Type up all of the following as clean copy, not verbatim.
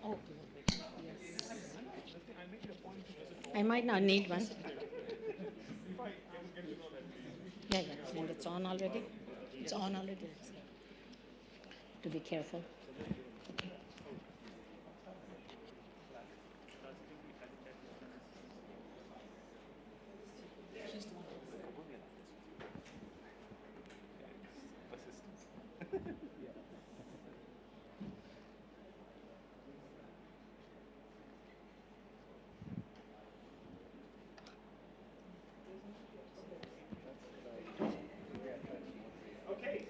Oh, yes. I might not need one. Yeah, yeah, and it's on already? It's on already. To be careful. Okay.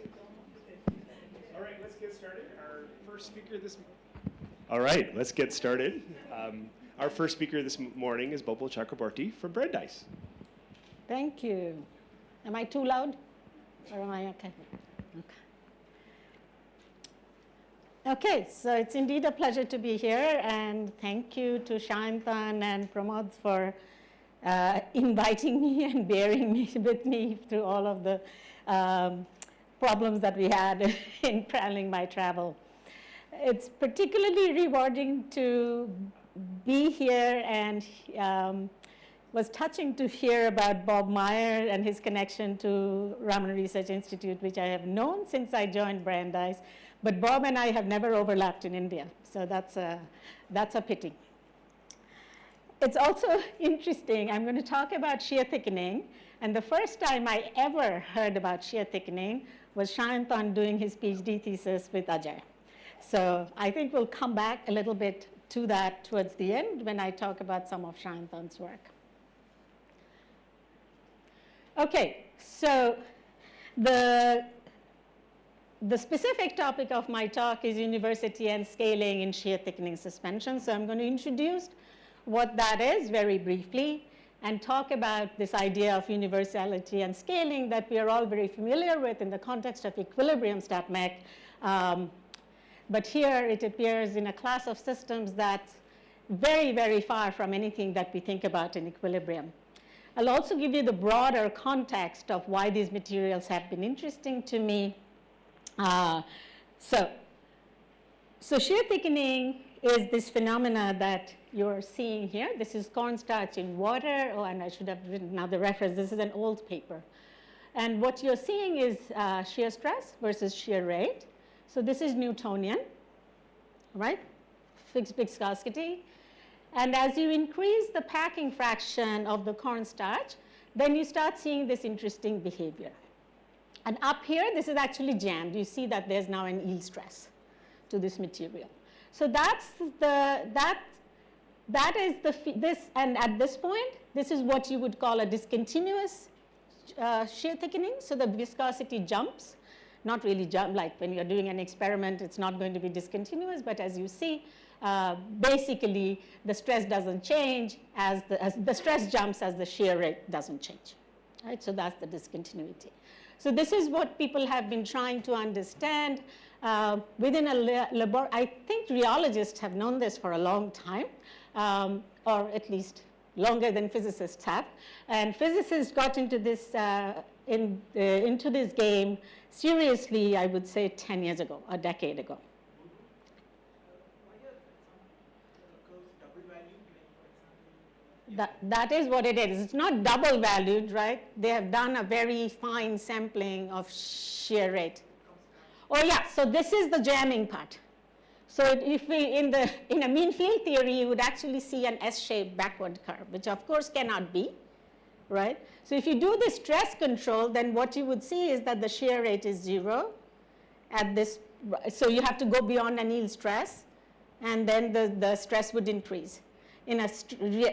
All right, let's get started. Our first speaker this. All right, let's get started. Our first speaker this morning is Bopal Chakraborty from Brandeis. Thank you. Am I too loud? Or am I okay? Okay. Okay, so it's indeed a pleasure to be here, and thank you to Sayantan and Pramod for inviting me and bearing with me through all of the problems that we had in planning my travel. It's particularly rewarding to be here, and was touching to hear about Bob Meyer and his connection to Raman Research Institute, which I have known since I joined Brandeis. But Bob and I have never overlapped in India, so that's a pity. It's also interesting, I'm going to talk about shear thickening, and the first time I ever heard about shear thickening was Sayantan doing his PhD thesis with Ajay. So I think we'll come back a little bit to that towards the end when I talk about some of Sayantan's work. Okay, so the specific topic of my talk is university and scaling in shear thickening suspension. So I'm going to introduce what that is very briefly and talk about this idea of universality and scaling that we are all very familiar with in the context of equilibrium stat mech. But here it appears in a class of systems that's very, very far from anything that we think about in equilibrium. I'll also give you the broader context of why these materials have been interesting to me. So shear thickening is this phenomena that you're seeing here. This is cornstarch in water. Oh, and I should have written now the reference. This is an old paper. And what you're seeing is shear stress versus shear rate. So this is Newtonian, right? Fixed viscosity. And as you increase the packing fraction of the cornstarch, then you start seeing this interesting behavior. And up here, this is actually jammed. You see that there's now an yield stress to this material. So that's and at this point, this is what you would call a discontinuous shear thickening. So the viscosity jumps, not really jump, like when you're doing an experiment, it's not going to be discontinuous, but as you see, basically the stress doesn't change as the stress jumps as the shear rate doesn't change, right? So that's the discontinuity. So this is what people have been trying to understand within a laboratory. I think rheologists have known this for a long time, or at least longer than physicists have. And physicists got into this into this game seriously, I would say 10 years ago, a decade ago. That is what it is. It's not double valued, right? They have done a very fine sampling of shear rate. Oh yeah, so this is the jamming part. So if we, in a mean field theory, you would actually see an S-shaped backward curve, which of course cannot be, right? So if you do the stress control, then what you would see is that the shear rate is 0 at this, so you have to go beyond an yield stress, and then the stress would increase. In a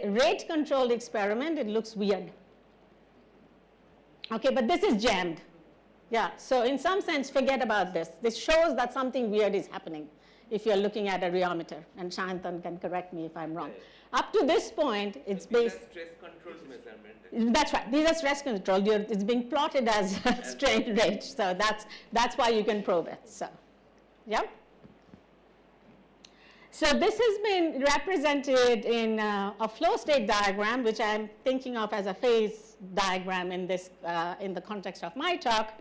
rate-controlled experiment, it looks weird. Okay, but this is jammed. Yeah, so in some sense, forget about this. This shows that something weird is happening if you're looking at a rheometer, and Sayantan can correct me if I'm wrong. Up to this point, it's based... Stress controlled measurement. That's right. These are stress controlled. It's being plotted as strain rate, so that's why you can probe it. So, yeah. So this has been represented in a flow state diagram, which I'm thinking of as a phase diagram in this, in the context of my talk.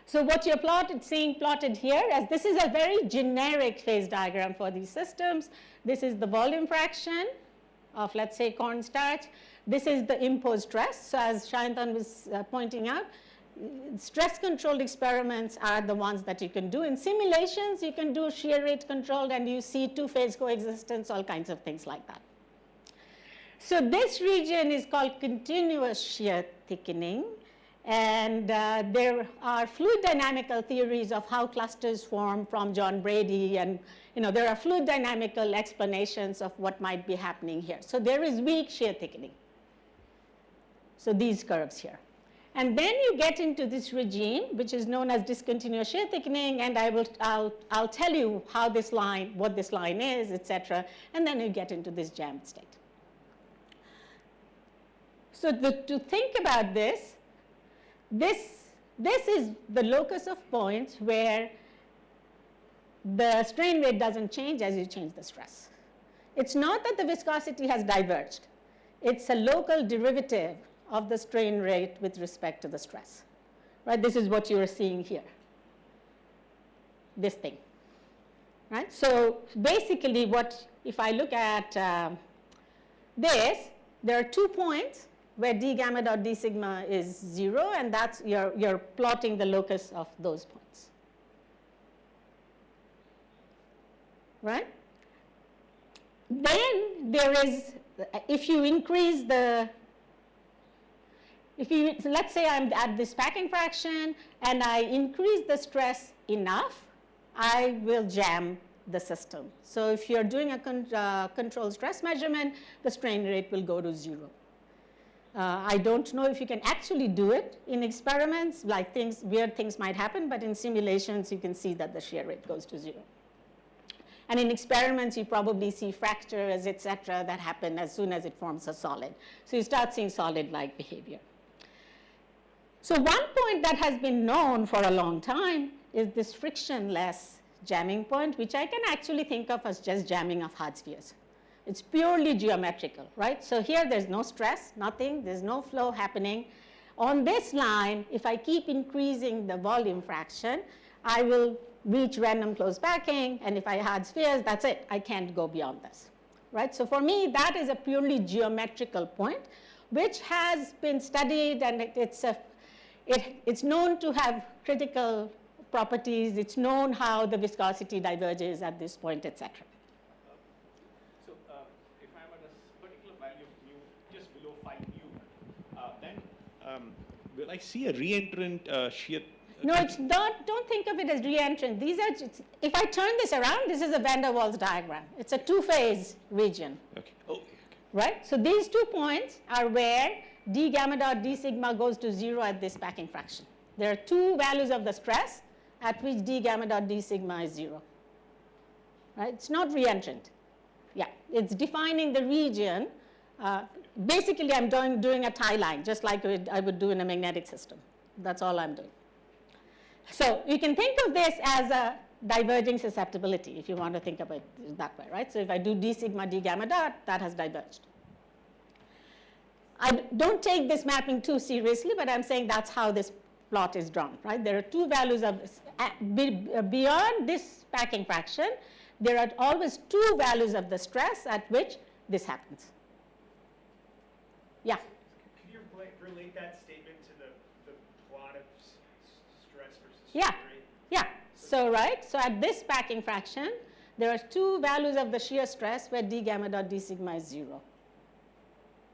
So what you're seeing plotted here, as this is a very generic phase diagram for these systems. This is the volume fraction of, let's say, cornstarch. This is the imposed stress. So as Sayantan was pointing out, stress-controlled experiments are the ones that you can do. In simulations, you can do shear rate controlled, and you see two-phase coexistence, all kinds of things like that. So this region is called continuous shear thickening, and there are fluid dynamical theories of how clusters form from John Brady, and there are fluid dynamical explanations of what might be happening here. So there is weak shear thickening. So these curves here. And then you get into this regime, which is known as discontinuous shear thickening, and I'll tell you how this line, what this line is, etc. And then you get into this jammed state. So to think about this is the locus of points where the strain rate doesn't change as you change the stress. It's not that the viscosity has diverged. It's a local derivative of the strain rate with respect to the stress, right? This is what you're seeing here, this thing, right? So basically if I look at this, there are 2 points where d gamma dot d sigma is 0, and that's, you're plotting the locus of those points, right? Then there is, if you increase the, let's say I'm at this packing fraction and I increase the stress enough, I will jam the system. So if you're doing a controlled stress measurement, the strain rate will go to 0. I don't know if you can actually do it in experiments, like weird things might happen, but in simulations you can see that the shear rate goes to 0. And in experiments you probably see fractures, etc., that happen as soon as it forms a solid. So you start seeing solid-like behavior. So one point that has been known for a long time is this frictionless jamming point, which I can actually think of as just jamming of hard spheres. It's purely geometrical, right? So here there's no stress, nothing, there's no flow happening. On this line, if I keep increasing the volume fraction, I will reach random closed packing, and if I had spheres, that's it. I can't go beyond this, right? So for me, that is a purely geometrical point, which has been studied, and it's known to have critical properties. It's known how the viscosity diverges at this point, etc. So if I'm at a particular value of mu just below 5 mu, then will I see a reentrant shear? No, it's not. Don't think of it as reentrant. These are just, if I turn this around, this is a van der Waals diagram. It's a two-phase region. Okay. Oh, okay. Right? So these 2 points are where d gamma dot d sigma goes to 0 at this packing fraction. There are 2 values of the stress at which d gamma dot d sigma is 0. Right? It's not reentrant. Yeah, it's defining the region. Basically, I'm doing a tie line, just like I would do in a magnetic system. That's all I'm doing. So you can think of this as a diverging susceptibility, if you want to think of it that way, right? So if I do d sigma d gamma dot, that has diverged. I don't take this mapping too seriously, but I'm saying that's how this plot is drawn, right? There are 2 values of this. Beyond this packing fraction, there are always 2 values of the stress at which this happens. Yeah? Can you relate that statement to the plot of stress versus Yeah. shear rate? Yeah. So, right, so at this packing fraction, there are 2 values of the shear stress where d gamma dot d sigma is 0.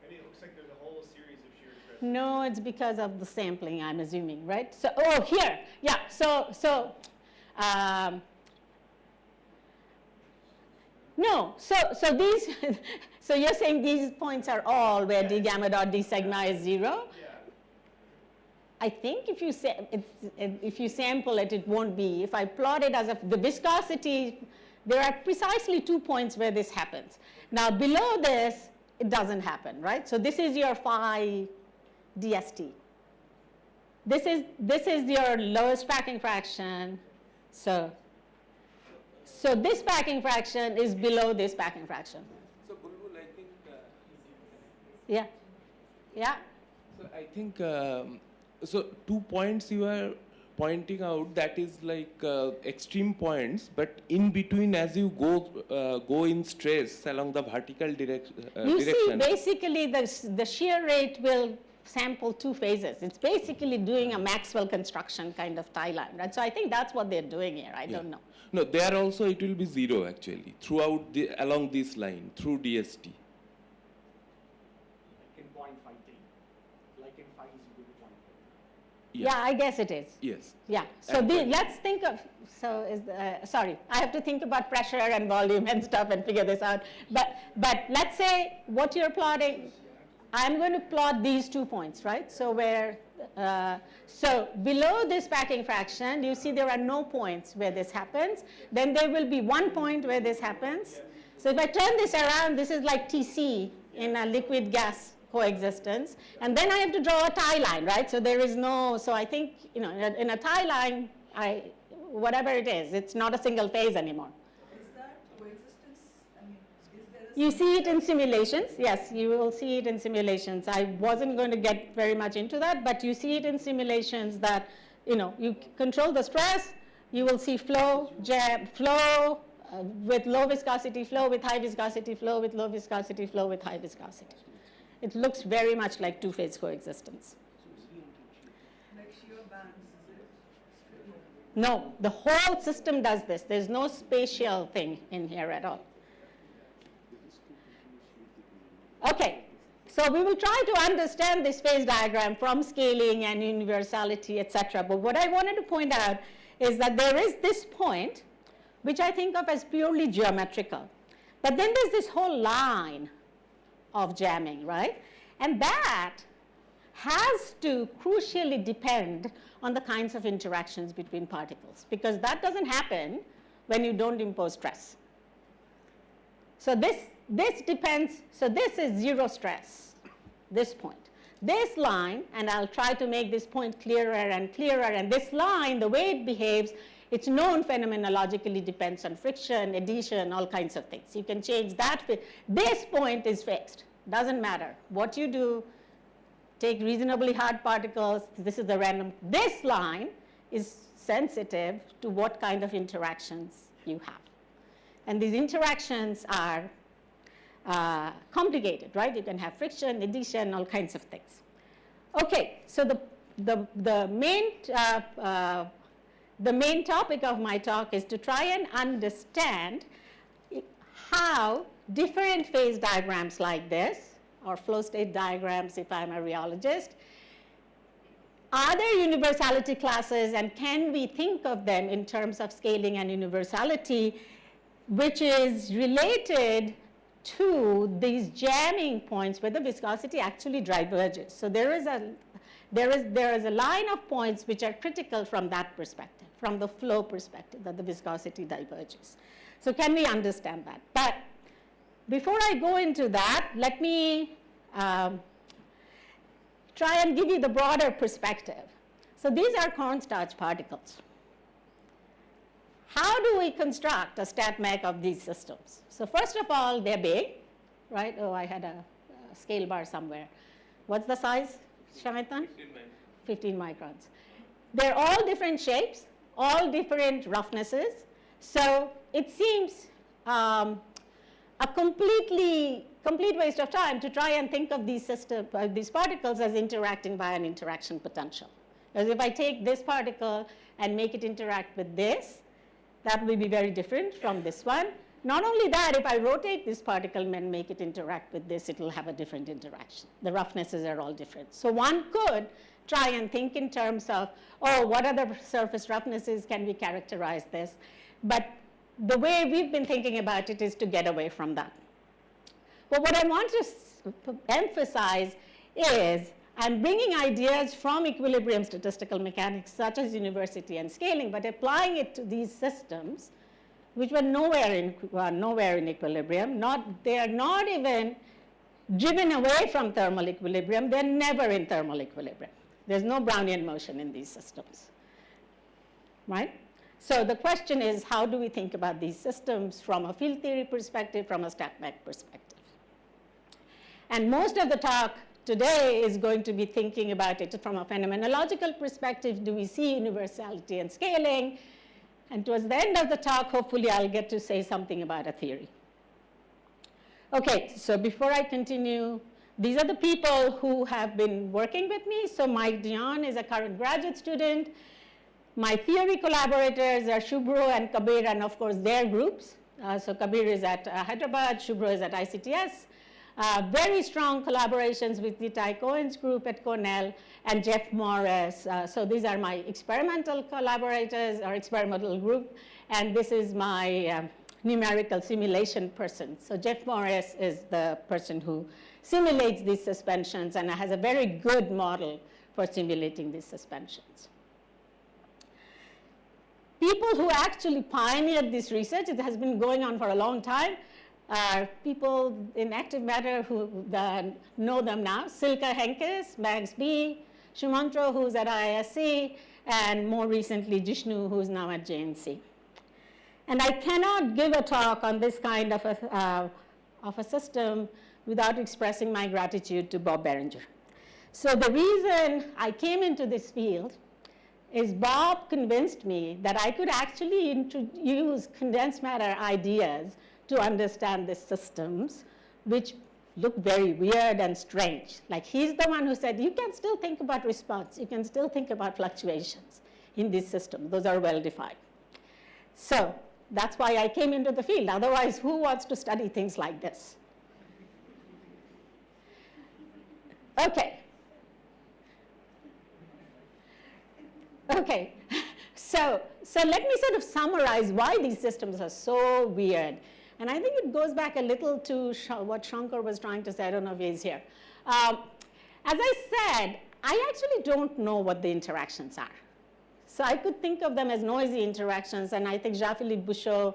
I mean, it looks like there's a whole series of shear stress. No, it's because of the sampling, I'm assuming, right? So, oh, here, yeah, no, so these, so you're saying these points are all where d gamma dot d sigma is 0? Yeah. I think if you sample it, it won't be. If I plot it as the viscosity, there are precisely 2 points where this happens. Now, below this, it doesn't happen, right? So this is your phi dst. This is your lowest packing fraction. So So this packing fraction is below this packing fraction. So Bulbul, I think. Yeah. Yeah. So I think so 2 points you are pointing out, that is like extreme points, but in between as you go in stress along the vertical You see, direction. basically the shear rate will sample two phases. It's basically doing a Maxwell construction kind of tie line, right? So I think that's what they're doing here. I don't know. No, there also it will be zero actually throughout along this line through DST. Like in 0.53, like in phi is equal to 0.53. Yeah, I guess it is. Yes. Yeah. So let's think of, so is sorry, I have to think about pressure and volume and stuff and figure this out. But let's say what you're plotting, I'm going to plot these 2 points, right? So so below this packing fraction, you see there are no points where this happens. Then there will be 1 point where this happens. So if I turn this around, this is like TC in a liquid gas coexistence. And then I have to draw a tie line, right? So there is no, so I think, you know, in a tie line, whatever it is, it's not a single phase anymore. Is that coexistence? I mean, is there a You see it in simulations. Yes, you will see it in simulations. I wasn't going to get very much into that, but you see it in simulations that, you know, you control the stress, you will see flow, with low viscosity, flow with high viscosity, flow with low viscosity, flow with high viscosity. It looks very much like two-phase coexistence. like shear bands? Is it? No, the whole system does this. There's no spatial thing in here at all. Okay, so we will try to understand this phase diagram from scaling and universality, etc. But what I wanted to point out is that there is this point, which I think of as purely geometrical. But then there's this whole line of jamming, right? And that has to crucially depend on the kinds of interactions between particles, because that doesn't happen when you don't impose stress. So this depends, so this is zero stress, this point. This line, and I'll try to make this point clearer and clearer, and this line, the way it behaves, it's known phenomenologically depends on friction, adhesion, all kinds of things. You can change that. This point is fixed. Doesn't matter. What you do, take reasonably hard particles. This is the random. This line is sensitive to what kind of interactions you have. And these interactions are complicated, right? You can have friction, adhesion, all kinds of things. Okay, so the main topic of my talk is to try and understand how different phase diagrams like this, or flow state diagrams if I'm a rheologist, are there universality classes, and can we think of them in terms of scaling and universality, which is related to these jamming points where the viscosity actually diverges. So there is a line of points which are critical from that perspective, from the flow perspective, that the viscosity diverges. So can we understand that? But before I go into that, let me try and give you the broader perspective. So these are cornstarch particles. How do we construct a stat mech of these systems? So first of all, they're big, right? Oh, I had a scale bar somewhere. What's the size, Shamitan? 15 microns. They're all different shapes, all different roughnesses. So it seems a complete waste of time to try and think of these particles as interacting by an interaction potential. Because if I take this particle and make it interact with this, that will be very different from this one. Not only that, if I rotate this particle and make it interact with this, it will have a different interaction. The roughnesses are all different. So one could try and think in terms of, oh, what other surface roughnesses can we characterize this? But the way we've been thinking about it is to get away from that. But what I want to emphasize is I'm bringing ideas from equilibrium statistical mechanics, such as university and scaling, but applying it to these systems, which were nowhere in equilibrium. They are not even driven away from thermal equilibrium. They're never in thermal equilibrium. There's no Brownian motion in these systems, right? So the question is, how do we think about these systems from a field theory perspective, from a StatMech perspective? And most of the talk today is going to be thinking about it from a phenomenological perspective. Do we see universality and scaling? And towards the end of the talk, hopefully I'll get to say something about a theory. Okay, so before I continue, these are the people who have been working with me. So Mike Dion is a current graduate student. My theory collaborators are Shubhro and Kabir, and of course their groups. So Kabir is at Hyderabad, Shubhro is at ICTS. Very strong collaborations with Itai Cohen's group at Cornell and Jeff Morris. So these are my experimental collaborators or experimental group, and this is my numerical simulation person. So Jeff Morris is the person who simulates these suspensions and has a very good model for simulating these suspensions. People who actually pioneered this research, it has been going on for a long time, people in active matter who know them now: Silke Henkes, Max B, Shumantro, who's at IISc, and more recently Jishnu, who's now at JNC. And I cannot give a talk on this kind of a system without expressing my gratitude to Bob Berenger. So the reason I came into this field is Bob convinced me that I could actually use condensed matter ideas to understand these systems, which look very weird and strange. Like, he's the one who said, you can still think about response, you can still think about fluctuations in this system. Those are well defined. So that's why I came into the field. Otherwise, who wants to study things like this? Okay. Okay, so let me sort of summarize why these systems are so weird. And I think it goes back a little to what Shankar was trying to say. I don't know if he's here. As I said, I actually don't know what the interactions are. So I could think of them as noisy interactions, and I think Jean-Philippe Bouchot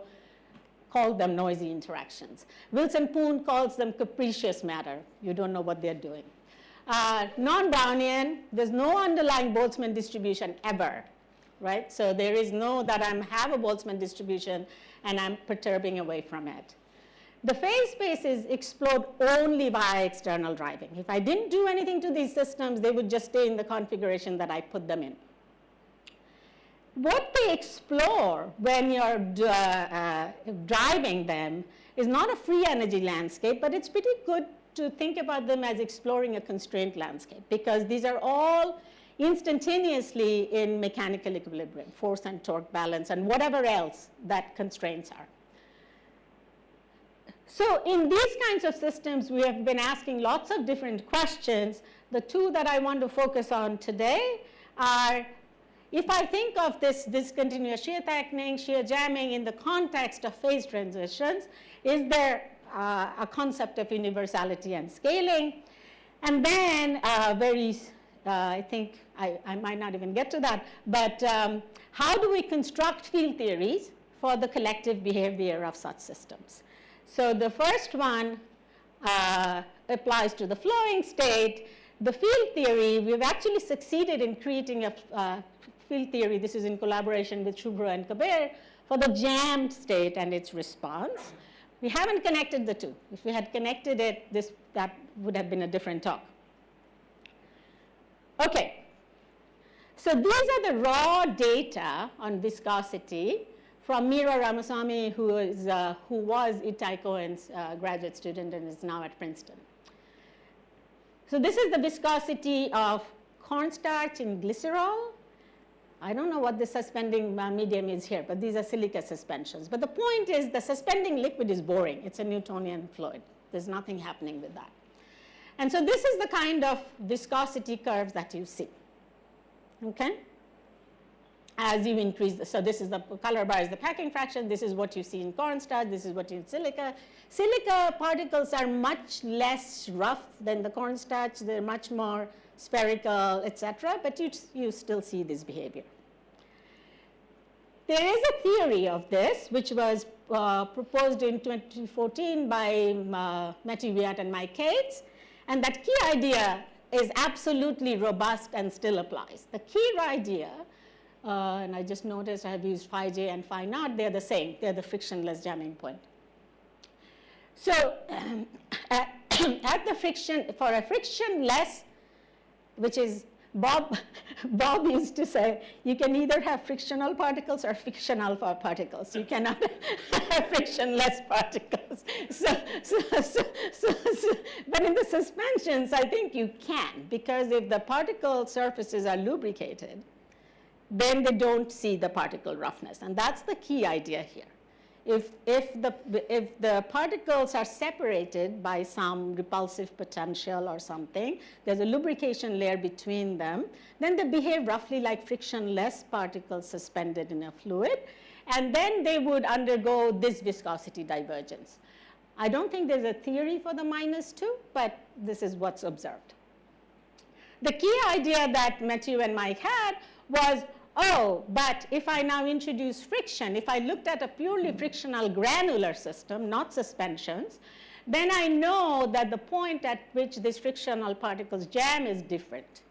called them noisy interactions. Wilson Poon calls them capricious matter. You don't know what they're doing. Non-Brownian, there's no underlying Boltzmann distribution ever, right? So there is no that I have a Boltzmann distribution and I'm perturbing away from it. The phase spaces explode only via external driving. If I didn't do anything to these systems, they would just stay in the configuration that I put them in. What they explore when you're driving them is not a free energy landscape, but it's pretty good to think about them as exploring a constraint landscape, because these are all instantaneously in mechanical equilibrium, force and torque balance, and whatever else that constraints are. So in these kinds of systems, we have been asking lots of different questions. The two that I want to focus on today are, if I think of this discontinuous shear tightening, shear jamming in the context of phase transitions, is there a concept of universality and scaling? And then I think I might not even get to that, but how do we construct field theories for the collective behavior of such systems? So the first one applies to the flowing state. The field theory, we've actually succeeded in creating a field theory. This is in collaboration with Shubhro and Kabir for the jammed state and its response. We haven't connected the two. If we had connected it, that would have been a different talk. Okay, so these are the raw data on viscosity from Meera Ramaswamy, who was Itai Cohen's graduate student and is now at Princeton. So this is the viscosity of cornstarch in glycerol. I don't know what the suspending medium is here, but these are silica suspensions. But the point is, the suspending liquid is boring. It's a Newtonian fluid. There's nothing happening with that. And so this is the kind of viscosity curves that you see, okay? As you increase so this is the color bar is the packing fraction. This is what you see in cornstarch. This is what you in silica. Silica particles are much less rough than the cornstarch. They're much more spherical, etc. But you still see this behavior. There is a theory of this, which was proposed in 2014 by Matthew Wiat and Mike Cates. And that key idea is absolutely robust and still applies. The key idea And I just noticed I have used phi j and phi naught. They're the same. They're the frictionless jamming point. So at the friction, for a frictionless, which is Bob used to say, you can either have frictional particles or frictional particles. You cannot have frictionless particles. But in the suspensions, I think you can, because if the particle surfaces are lubricated, then they don't see the particle roughness. And that's the key idea here. If the particles are separated by some repulsive potential or something, there's a lubrication layer between them, then they behave roughly like frictionless particles suspended in a fluid, and then they would undergo this viscosity divergence. I don't think there's a theory for the -2, but this is what's observed. The key idea that Matthew and Mike had was, oh, but if I now introduce friction, if I looked at a purely frictional granular system, not suspensions, then I know that the point at which these frictional particles jam is different.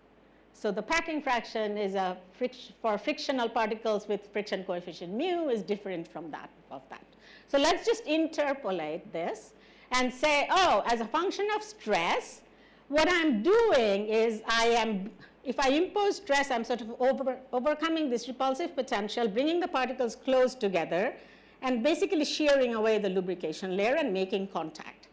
So the packing fraction is for frictional particles with friction coefficient mu is different from that of that. So let's just interpolate this and say, oh, as a function of stress, what I'm doing is if I impose stress, I'm sort of overcoming this repulsive potential, bringing the particles close together, and basically shearing away the lubrication layer and making contact.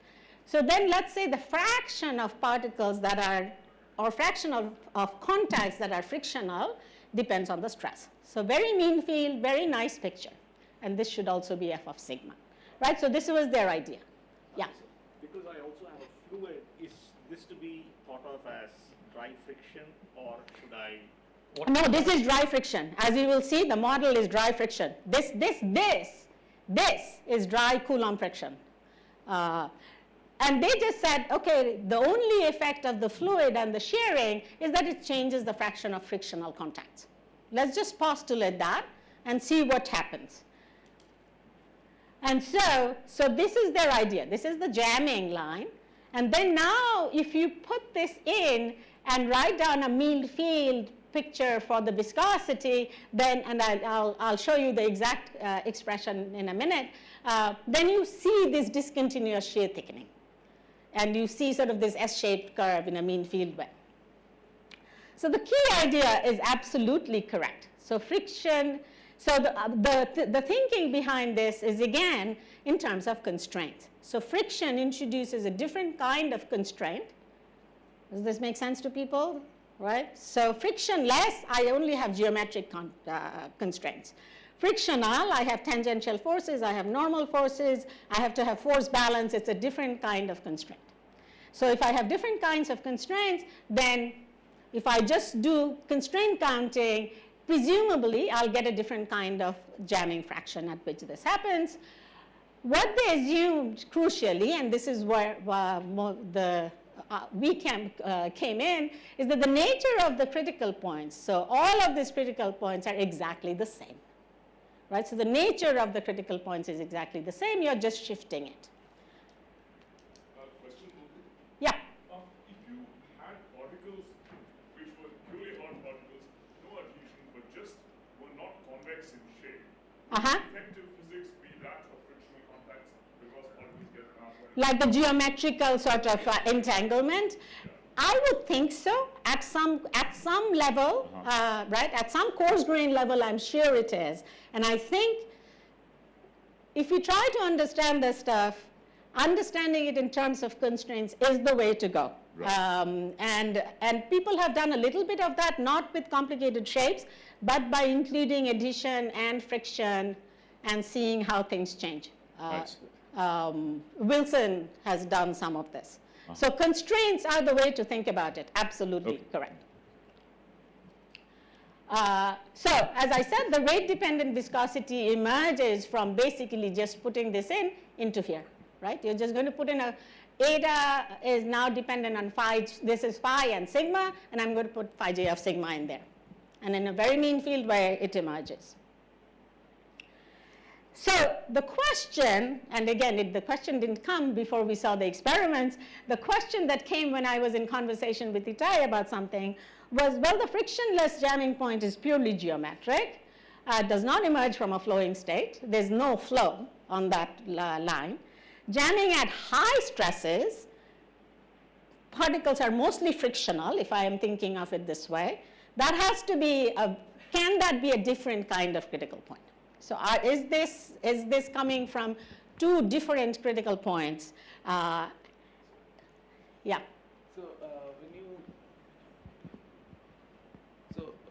So then let's say the fraction of particles that are, or fraction of contacts that are frictional depends on the stress. So very mean field, very nice picture. And this should also be f of sigma, right? So this was their idea. Yeah. Because I also have a fluid, is this to be thought of as dry friction, or should I? No, this is dry friction. As you will see, the model is dry friction. This is dry Coulomb friction. And they just said, okay, the only effect of the fluid and the shearing is that it changes the fraction of frictional contacts. Let's just postulate that and see what happens. And so this is their idea. This is the jamming line. And then now, if you put this in and write down a mean field picture for the viscosity, then, and I'll show you the exact expression in a minute, then you see this discontinuous shear thickening. And you see sort of this S-shaped curve in a mean field way. So the key idea is absolutely correct. So friction, so the thinking behind this is, again, in terms of constraints. So friction introduces a different kind of constraint. Does this make sense to people? Right? So frictionless, I only have geometric constraints. Frictional, I have tangential forces, I have normal forces, I have to have force balance. It's a different kind of constraint. So if I have different kinds of constraints, then if I just do constraint counting, presumably I'll get a different kind of jamming fraction at which this happens. What they assumed crucially, and this is where we came in, is that the nature of the critical points, so all of these critical points are exactly the same. Right? So the nature of the critical points is exactly the same, you're just shifting it. Question, Yeah. if you had particles which were purely hot particles, no adhesion, but just were not convex in shape, effective physics be that of frictional contacts because particles get transferred? Like the geometrical sort of entanglement? I would think so at some level, right? At some coarse grain level, I'm sure it is. And I think if you try to understand this stuff, understanding it in terms of constraints is the way to go. Right. And people have done a little bit of that, not with complicated shapes, but by including adhesion and friction and seeing how things change. Wilson has done some of this. So constraints are the way to think about it. Absolutely correct. So as I said, the rate-dependent viscosity emerges from basically just putting this into here, right? You're just going to put in a eta is now dependent on phi. This is phi and sigma, and I'm going to put phi j of sigma in there. And in a very mean field way, it emerges. So the question, and again, the question didn't come before we saw the experiments. The question that came when I was in conversation with Itai about something was, well, the frictionless jamming point is purely geometric. It does not emerge from a flowing state. There's no flow on that line. Jamming at high stresses, particles are mostly frictional, if I am thinking of it this way. That has to be can that be a different kind of critical point? So is this coming from two different critical points? Yeah.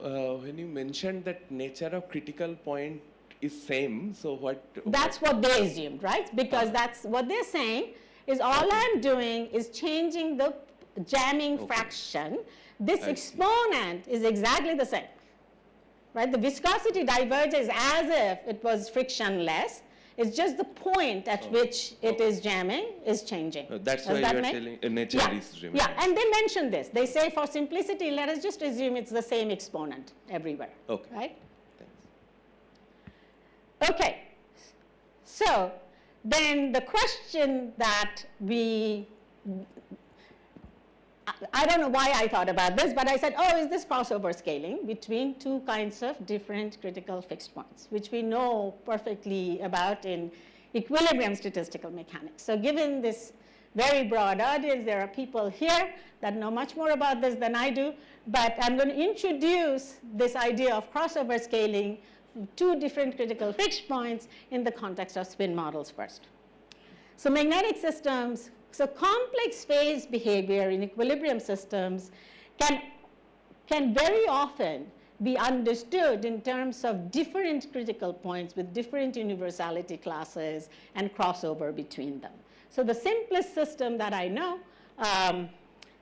So when you mentioned that nature of critical point is same, so what? That's what they assumed, right? Because that's what they're saying is all I'm doing is changing the jamming fraction. This exponent is exactly the same. Right? The viscosity diverges as if it was frictionless. It's just the point at which it is jamming is changing. That's why you are telling nature is remaining. Yeah, and they mention this. They say for simplicity, let us just assume it's the same exponent everywhere. Okay. Right? Thanks. Okay. So then the question that I don't know why I thought about this, but I said, oh, is this crossover scaling between two kinds of different critical fixed points, which we know perfectly about in equilibrium statistical mechanics. So given this very broad audience, there are people here that know much more about this than I do, but I'm going to introduce this idea of crossover scaling, two different critical fixed points in the context of spin models first. So magnetic systems, so complex phase behavior in equilibrium systems can very often be understood in terms of different critical points with different universality classes and crossover between them. So the simplest system that I know,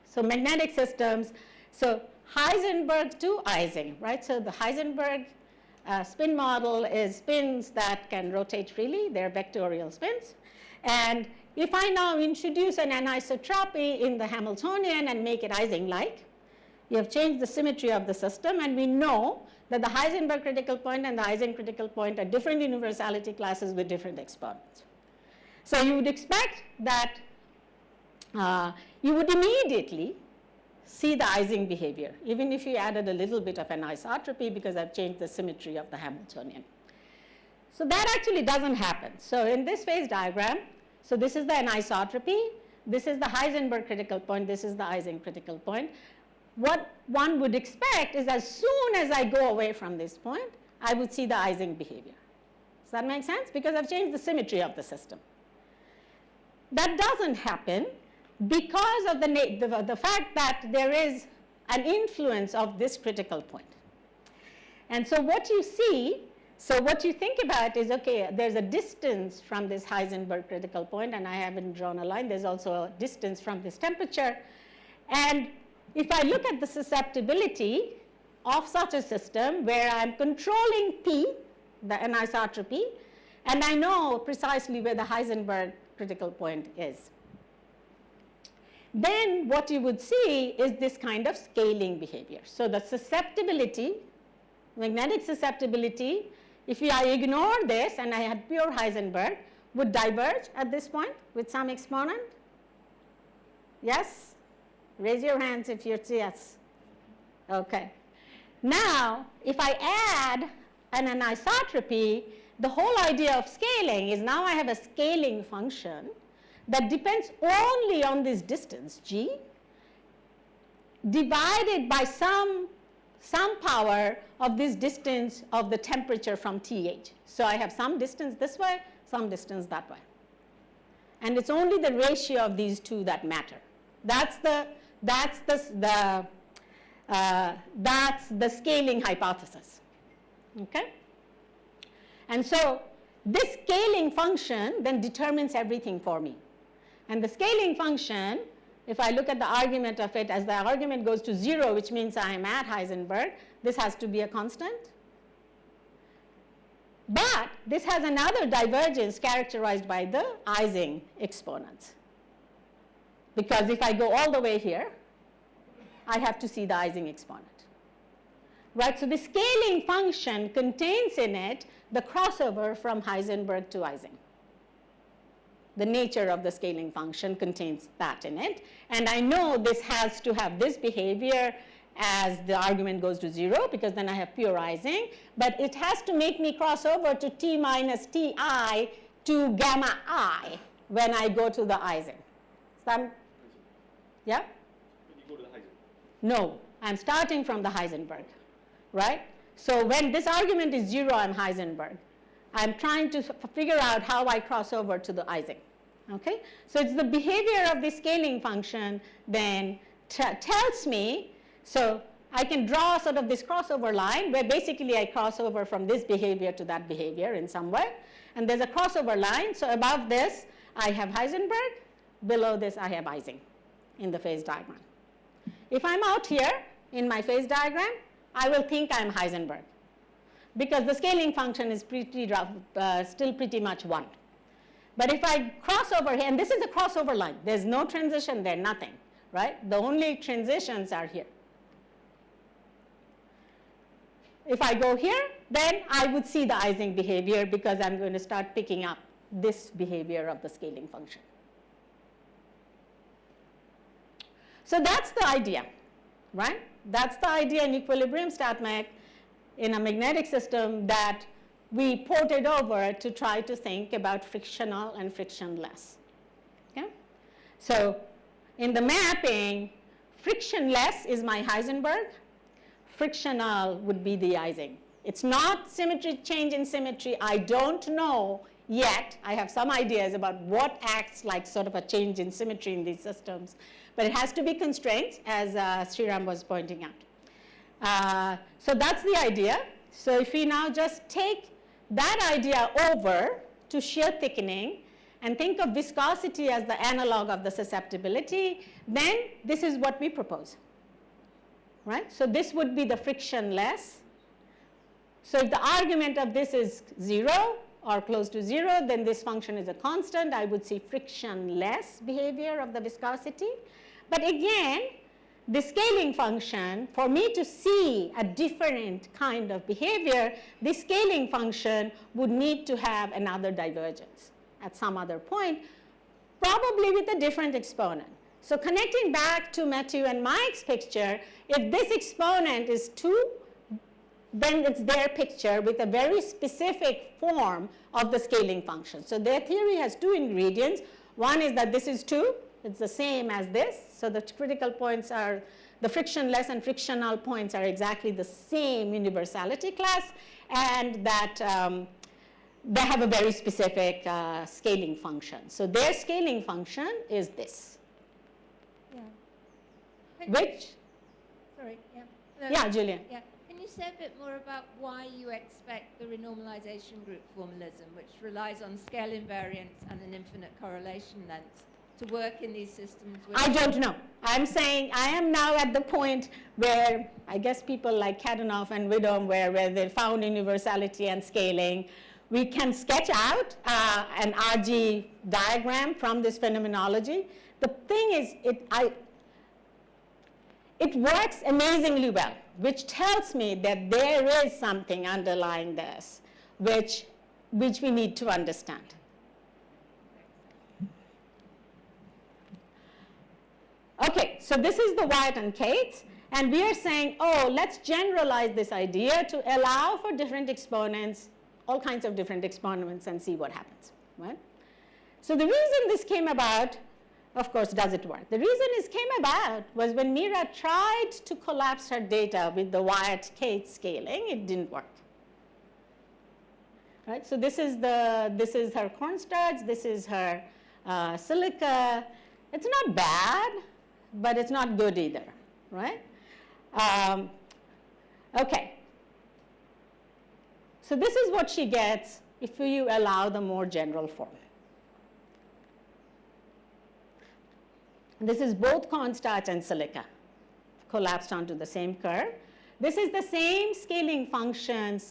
so magnetic systems, so Heisenberg to Ising, right? So the Heisenberg spin model is spins that can rotate freely. They're vectorial spins. And if I now introduce an anisotropy in the Hamiltonian and make it Ising-like, you have changed the symmetry of the system, and we know that the Heisenberg critical point and the Ising critical point are different universality classes with different exponents. So you would expect that you would immediately see the Ising behavior, even if you added a little bit of anisotropy because I've changed the symmetry of the Hamiltonian. So that actually doesn't happen. So in this phase diagram, so this is the anisotropy, this is the Heisenberg critical point, this is the Ising critical point. What one would expect is as soon as I go away from this point, I would see the Ising behavior. Does that make sense? Because I've changed the symmetry of the system. That doesn't happen because of the fact that there is an influence of this critical point. And so what you see, so what you think about is, okay, there's a distance from this Heisenberg critical point, and I haven't drawn a line. There's also a distance from this temperature. And if I look at the susceptibility of such a system where I'm controlling P, the anisotropy, and I know precisely where the Heisenberg critical point is, then what you would see is this kind of scaling behavior. So the susceptibility, magnetic susceptibility, if I ignore this and I had pure Heisenberg, would diverge at this point with some exponent? Yes? Raise your hands if you're yes. Okay. Now, if I add an anisotropy, the whole idea of scaling is now I have a scaling function that depends only on this distance, g, divided by some power of this distance of the temperature from TH. So I have some distance this way, some distance that way. And it's only the ratio of these two that matter. That's the scaling hypothesis. Okay? And so this scaling function then determines everything for me. And the scaling function, if I look at the argument of it, as the argument goes to 0, which means I am at Heisenberg, this has to be a constant. But this has another divergence characterized by the Ising exponents. Because if I go all the way here, I have to see the Ising exponent. Right? So the scaling function contains in it the crossover from Heisenberg to Ising. The nature of the scaling function contains that in it. And I know this has to have this behavior as the argument goes to 0, because then I have pure Ising. But it has to make me cross over to t minus ti to gamma I when I go to the Ising. Yeah? When you go to the Heisenberg. No, I'm starting from the Heisenberg, right? So when this argument is 0, I'm Heisenberg. I'm trying to figure out how I cross over to the Ising, okay? So it's the behavior of the scaling function then tells me, so I can draw sort of this crossover line where basically I cross over from this behavior to that behavior in some way. And there's a crossover line, so above this I have Heisenberg, below this I have Ising in the phase diagram. If I'm out here in my phase diagram, I will think I'm Heisenberg because the scaling function is still pretty much 1. But if I cross over here, and this is a crossover line, there's no transition there, nothing, right? The only transitions are here. If I go here, then I would see the Ising behavior because I'm going to start picking up this behavior of the scaling function. So that's the idea, right? That's the idea in equilibrium StatMech in a magnetic system that we ported over to try to think about frictional and frictionless. Okay? So in the mapping, frictionless is my Heisenberg, frictional would be the Ising. It's not symmetry, change in symmetry. I don't know yet. I have some ideas about what acts like sort of a change in symmetry in these systems. But it has to be constrained, as Sriram was pointing out. So that's the idea. So if we now just take that idea over to shear thickening and think of viscosity as the analog of the susceptibility, then this is what we propose. Right? So this would be the frictionless. So if the argument of this is 0 or close to 0, then this function is a constant. I would see frictionless behavior of the viscosity. But again, the scaling function, for me to see a different kind of behavior, the scaling function would need to have another divergence at some other point, probably with a different exponent. So connecting back to Matthew and Mike's picture, if this exponent is 2, then it's their picture with a very specific form of the scaling function. So their theory has 2 ingredients. One is that this is 2. It's the same as this. So the critical points are, the frictionless and frictional points are exactly the same universality class, and that they have a very specific scaling function. So their scaling function is this. Yeah. Which? Sorry, yeah. No, Yeah, Julian. Yeah. Can you say a bit more about why you expect the renormalization group formalism, which relies on scale invariance and an infinite correlation length, to work in these systems? I don't know. I'm saying I am now at the point where I guess people like Kadanoff and Widom where they found universality and scaling. We can sketch out an RG diagram from this phenomenology. The thing is, it works amazingly well, which tells me that there is something underlying this, which we need to understand. Okay, so this is the Wyatt and Cates, and we are saying, oh, let's generalize this idea to allow for different exponents, all kinds of different exponents, and see what happens, right? So the reason this came about, of course, does it work? The reason this came about was when Mira tried to collapse her data with the Wyatt-Cates scaling, it didn't work. Right? So this is her cornstarch, this is her silica. It's not bad, but it's not good either, right? Okay. So this is what she gets if you allow the more general form. This is both cornstarch and silica collapsed onto the same curve. This is the same scaling function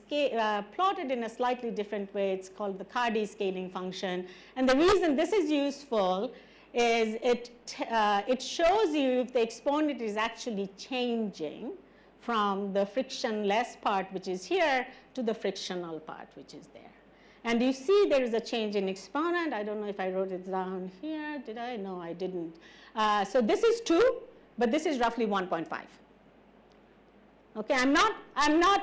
plotted in a slightly different way. It's called the Cardy scaling function. And the reason this is useful is it shows you if the exponent is actually changing from the frictionless part, which is here, to the frictional part, which is there. And you see there is a change in exponent. I don't know if I wrote it down here. Did I? No, I didn't. So this is 2, but this is roughly 1.5. Okay, I'm not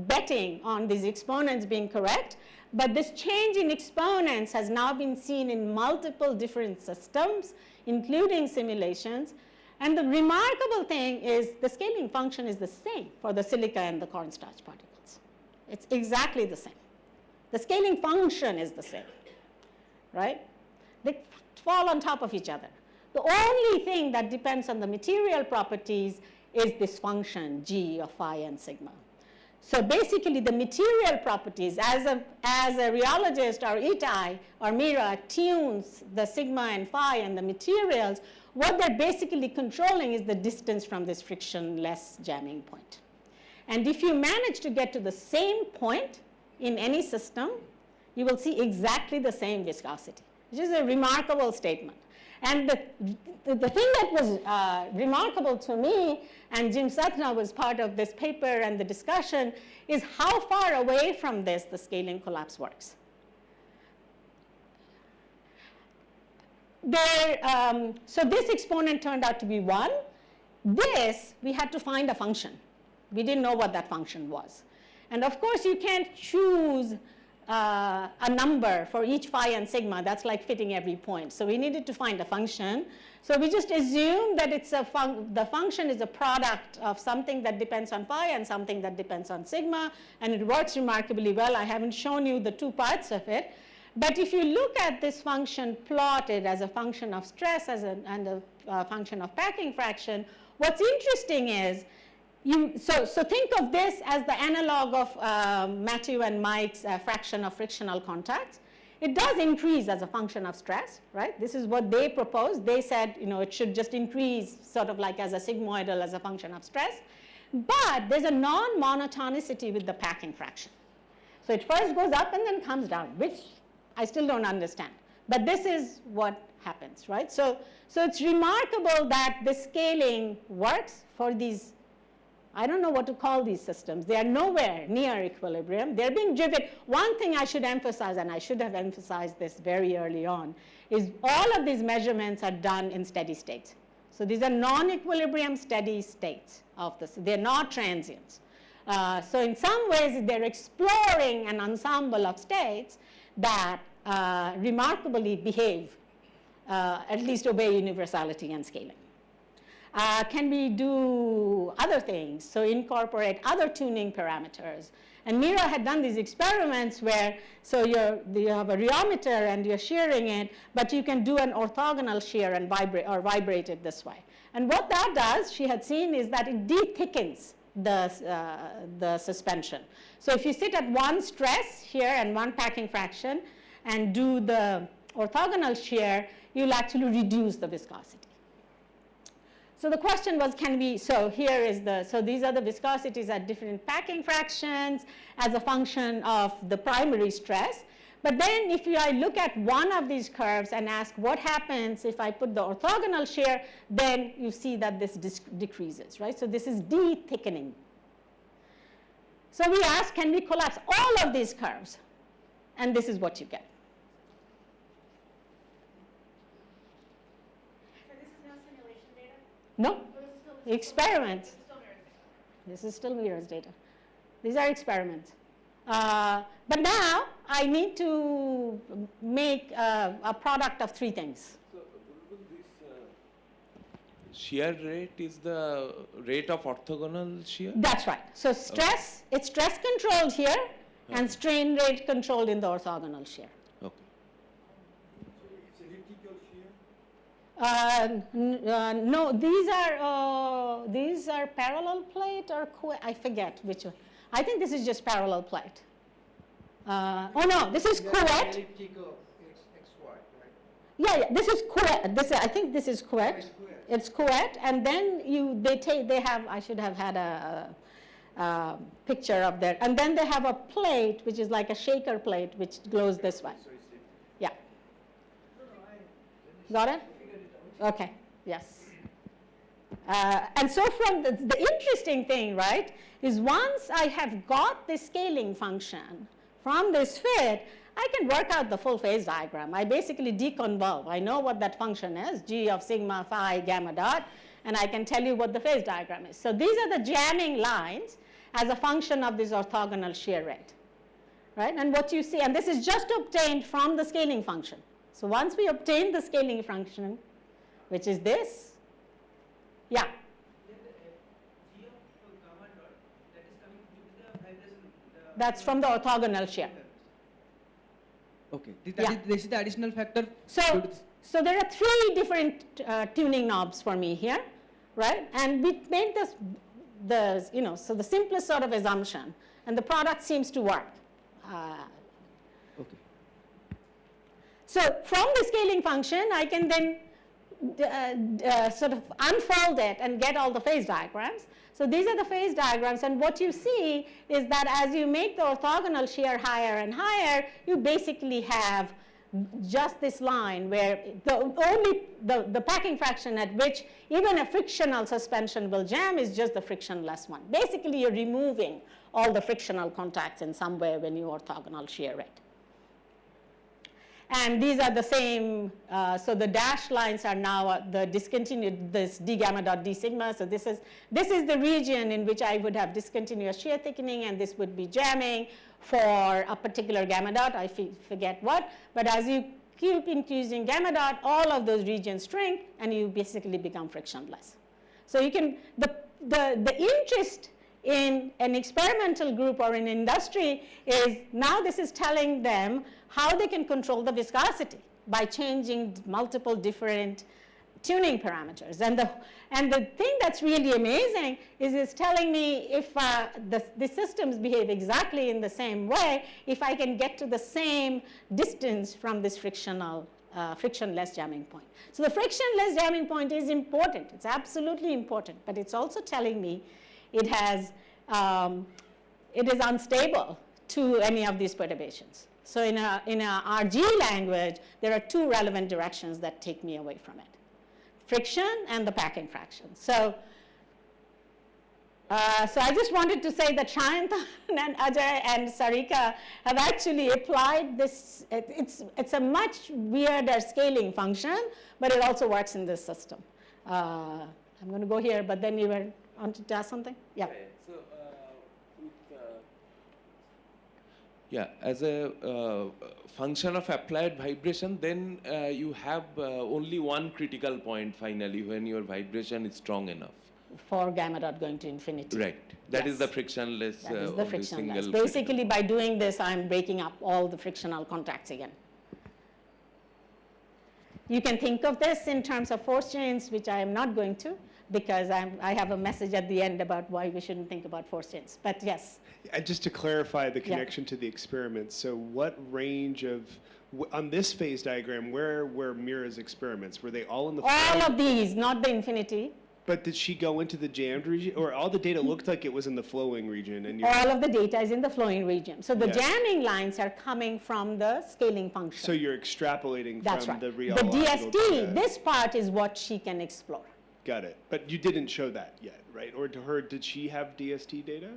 betting on these exponents being correct, but this change in exponents has now been seen in multiple different systems, including simulations. And the remarkable thing is the scaling function is the same for the silica and the cornstarch particles. It's exactly the same. The scaling function is the same, right? They fall on top of each other. The only thing that depends on the material properties is this function G of phi and sigma. So basically the material properties, as a rheologist or Itai or Mira tunes the sigma and phi and the materials, what they're basically controlling is the distance from this frictionless jamming point. And if you manage to get to the same point in any system, you will see exactly the same viscosity, which is a remarkable statement. And the thing that was remarkable to me, and Jim Satna was part of this paper and the discussion, is how far away from this the scaling collapse works. So this exponent turned out to be 1. This, we had to find a function. We didn't know what that function was. And of course, you can't choose a number for each phi and sigma. That's like fitting every point. So we needed to find a function. So we just assumed that it's the function is a product of something that depends on phi and something that depends on sigma, and it works remarkably well. I haven't shown you the 2 parts of it. But if you look at this function plotted as a function of stress and a function of packing fraction, what's interesting is, so think of this as the analog of Matthew and Mike's fraction of frictional contacts. It does increase as a function of stress, right? This is what they proposed. They said, it should just increase sort of like as a sigmoidal as a function of stress. But there's a non-monotonicity with the packing fraction. So it first goes up and then comes down, which I still don't understand. But this is what happens, right? So it's remarkable that the scaling works for these, I don't know what to call these systems. They are nowhere near equilibrium. They're being driven. One thing I should emphasize, and I should have emphasized this very early on, is all of these measurements are done in steady states. So these are non-equilibrium steady states of this. They're not transients. So in some ways, they're exploring an ensemble of states that remarkably behave, at least obey universality and scaling. Can we do other things? So incorporate other tuning parameters. And Mira had done these experiments where, so you have a rheometer and you're shearing it, but you can do an orthogonal shear and vibrate it this way. And what that does, she had seen, is that it de-thickens the suspension. So if you sit at 1 stress here and 1 packing fraction and do the orthogonal shear, you'll actually reduce the viscosity. So the question was, so here is so these are the viscosities at different packing fractions as a function of the primary stress. But then if I look at one of these curves and ask what happens if I put the orthogonal shear, then you see that this decreases, right? So this is de-thickening. So we ask, can we collapse all of these curves? And this is what you get. No, experiments. This is still Mira's data. These are experiments. But now I need to make a product of 3 things. So this shear rate is the rate of orthogonal shear? That's right. So stress, it's stress controlled here and strain rate controlled in the orthogonal shear. Okay. No, these are parallel plate or I forget which one. I think this is just parallel plate. Oh no, this is Couette. Yeah, this is Couette. I think this is Couette. It's Couette, and then they have. I should have had a picture of that, and then they have a plate which is like a shaker plate which glows this way. Yeah. Got it? Okay. Yes. And so from the interesting thing, right, is once I have got the scaling function from this fit, I can work out the full phase diagram. I basically deconvolve. I know what that function is, g of sigma phi gamma dot, and I can tell you what the phase diagram is. So these are the jamming lines as a function of this orthogonal shear rate, right? And what you see, and this is just obtained from the scaling function. So once we obtain the scaling function, which is this, yeah. That's from the orthogonal shear. Okay. Yeah. This is the additional factor. So there are three different tuning knobs for me here, right? And we made this, so the simplest sort of assumption, and the product seems to work. Okay. So from the scaling function, I can then sort of unfold it and get all the phase diagrams. So these are the phase diagrams, and what you see is that as you make the orthogonal shear higher and higher, you basically have just this line where the packing fraction at which even a frictional suspension will jam is just the frictionless one. Basically, you're removing all the frictional contacts in some way when you orthogonal shear it. And these are the same, so the dashed lines are now the discontinued, this d gamma dot d sigma. So this is the region in which I would have discontinuous shear thickening, and this would be jamming for a particular gamma dot, I forget what. But as you keep increasing gamma dot, all of those regions shrink, and you basically become frictionless. So you can, the interest in an experimental group or in industry is now this is telling them how they can control the viscosity by changing multiple different tuning parameters. And the thing that's really amazing is it's telling me if the systems behave exactly in the same way, if I can get to the same distance from this frictionless jamming point. So the frictionless jamming point is important. It's absolutely important, but it's also telling me it is unstable to any of these perturbations. So in a RG language, there are two relevant directions that take me away from it: friction and the packing fraction. So I just wanted to say that Sayantan and Ajay and Sarika have actually applied this. It's a much weirder scaling function, but it also works in this system. I'm going to go here, but then you were on to ask something? Yeah. Yeah, as a function of applied vibration, then you have only one critical point finally when your vibration is strong enough. For gamma dot going to infinity. Right. That is Yes. the frictionless. That is the frictionless. Single Basically, by doing this, I'm breaking up all the frictional contacts again. You can think of this in terms of force chains, which I am not going to, because I have a message at the end about why we shouldn't think about force chains. But yes. And just to clarify the connection to the experiments, so what range of, on this phase diagram, where were Mira's experiments? Were they all in the All of these, not the infinity. But did she go into the jammed region? Or all the data looked like it was in the flowing region? And All of the data is in the flowing region. So the Yeah. jamming lines are coming from the scaling function. so you're extrapolating That's from right. the The rheological DST, data. this part is what she can explore. Got it. But you didn't show that yet, right? Or to her, did she have DST data?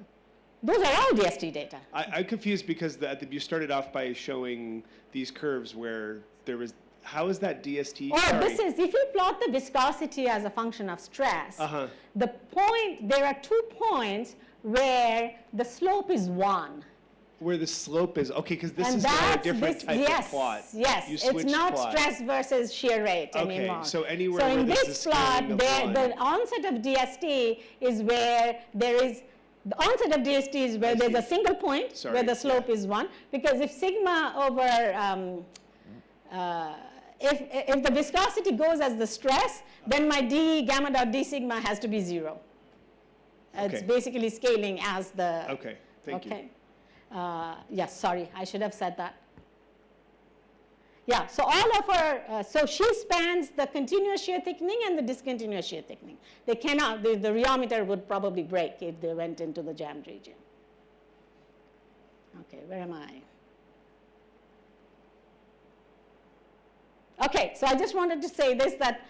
Those are all DST data. I'm confused because you started off by showing these curves where there was, how is that DST? Oh, Sorry. this is, if you plot the viscosity as a function of stress, there are 2 points where the slope is 1. Where the slope is, okay, because this And is now a that's different type of plot. Yes, You it's switched not plots. stress versus shear rate Okay, anymore. so anywhere so where in there's this a plot, scaling of one. the onset of DST is where there is, the onset of DST is where there's a single point Sorry, where the slope yeah. is 1, because if sigma over, if the viscosity goes as the stress, then my d gamma dot d sigma has to be 0. It's Okay. basically scaling as the. Okay, thank you. Okay. Yes, sorry, I should have said that. Yeah, so all of her, so she spans the continuous shear thickening and the discontinuous shear thickening. They cannot, the rheometer would probably break if they went into the jammed region. Okay, where am I? Okay, so I just wanted to say this, that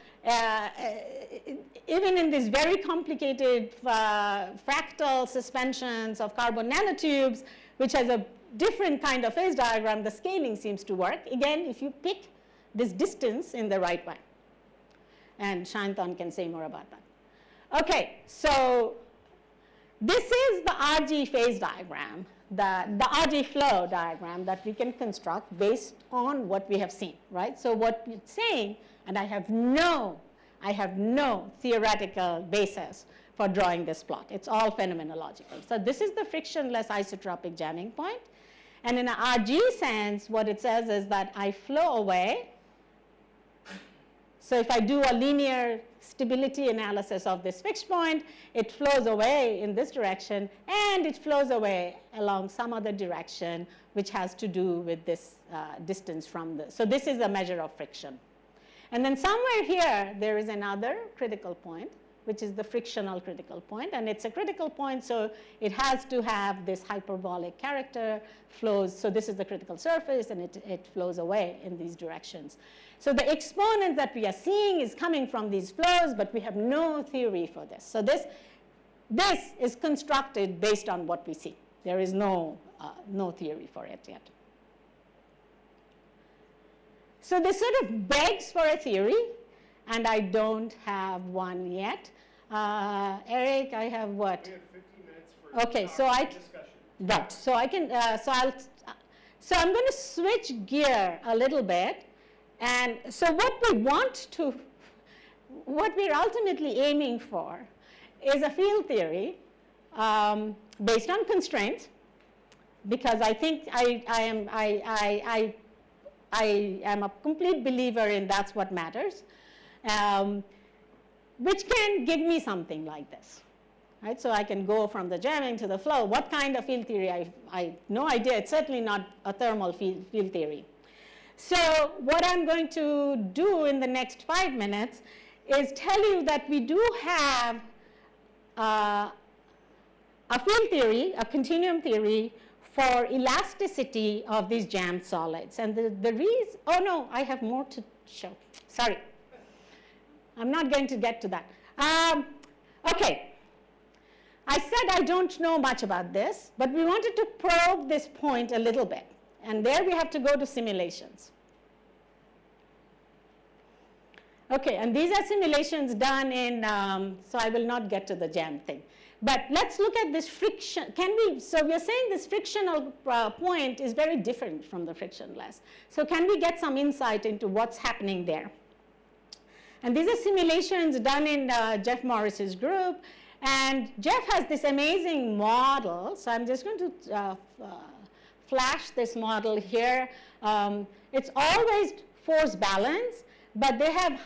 even in these very complicated fractal suspensions of carbon nanotubes, which has a different kind of phase diagram, the scaling seems to work. Again, if you pick this distance in the right way. And Shayantan can say more about that. Okay, so this is the RG phase diagram, the RG flow diagram that we can construct based on what we have seen, right? So what it's saying, and I have no theoretical basis for drawing this plot. It's all phenomenological. So this is the frictionless isotropic jamming point. And in an RG sense, what it says is that I flow away. So if I do a linear stability analysis of this fixed point, it flows away in this direction, and it flows away along some other direction, which has to do with this distance from the. So this is a measure of friction. And then somewhere here, there is another critical point, which is the frictional critical point, and it's a critical point, so it has to have this hyperbolic character, flows, so this is the critical surface, and it flows away in these directions. So the exponent that we are seeing is coming from these flows, but we have no theory for this. So this is constructed based on what we see. There is no theory for it yet. So this sort of begs for a theory, and I don't have one yet. Eric, I have what? We have 15 minutes for Okay, so I discussion. right. So I can. So I'm going to switch gear a little bit, and so what we're ultimately aiming for is a field theory based on constraints, because I think I am a complete believer in that's what matters. Which can give me something like this, right? So I can go from the jamming to the flow. What kind of field theory? I have no idea. It's certainly not a thermal field theory. So what I'm going to do in the next 5 minutes is tell you that we do have a field theory, a continuum theory for elasticity of these jammed solids. And the reason, oh no, I have more to show. Sorry. I'm not going to get to that. Okay. I said I don't know much about this, but we wanted to probe this point a little bit. And there we have to go to simulations. Okay, and these are simulations done in, so I will not get to the jam thing. But let's look at this friction. So we are saying this frictional point is very different from the frictionless. So can we get some insight into what's happening there? And these are simulations done in Jeff Morris's group. And Jeff has this amazing model. So I'm just going to flash this model here. It's always force balance, but they have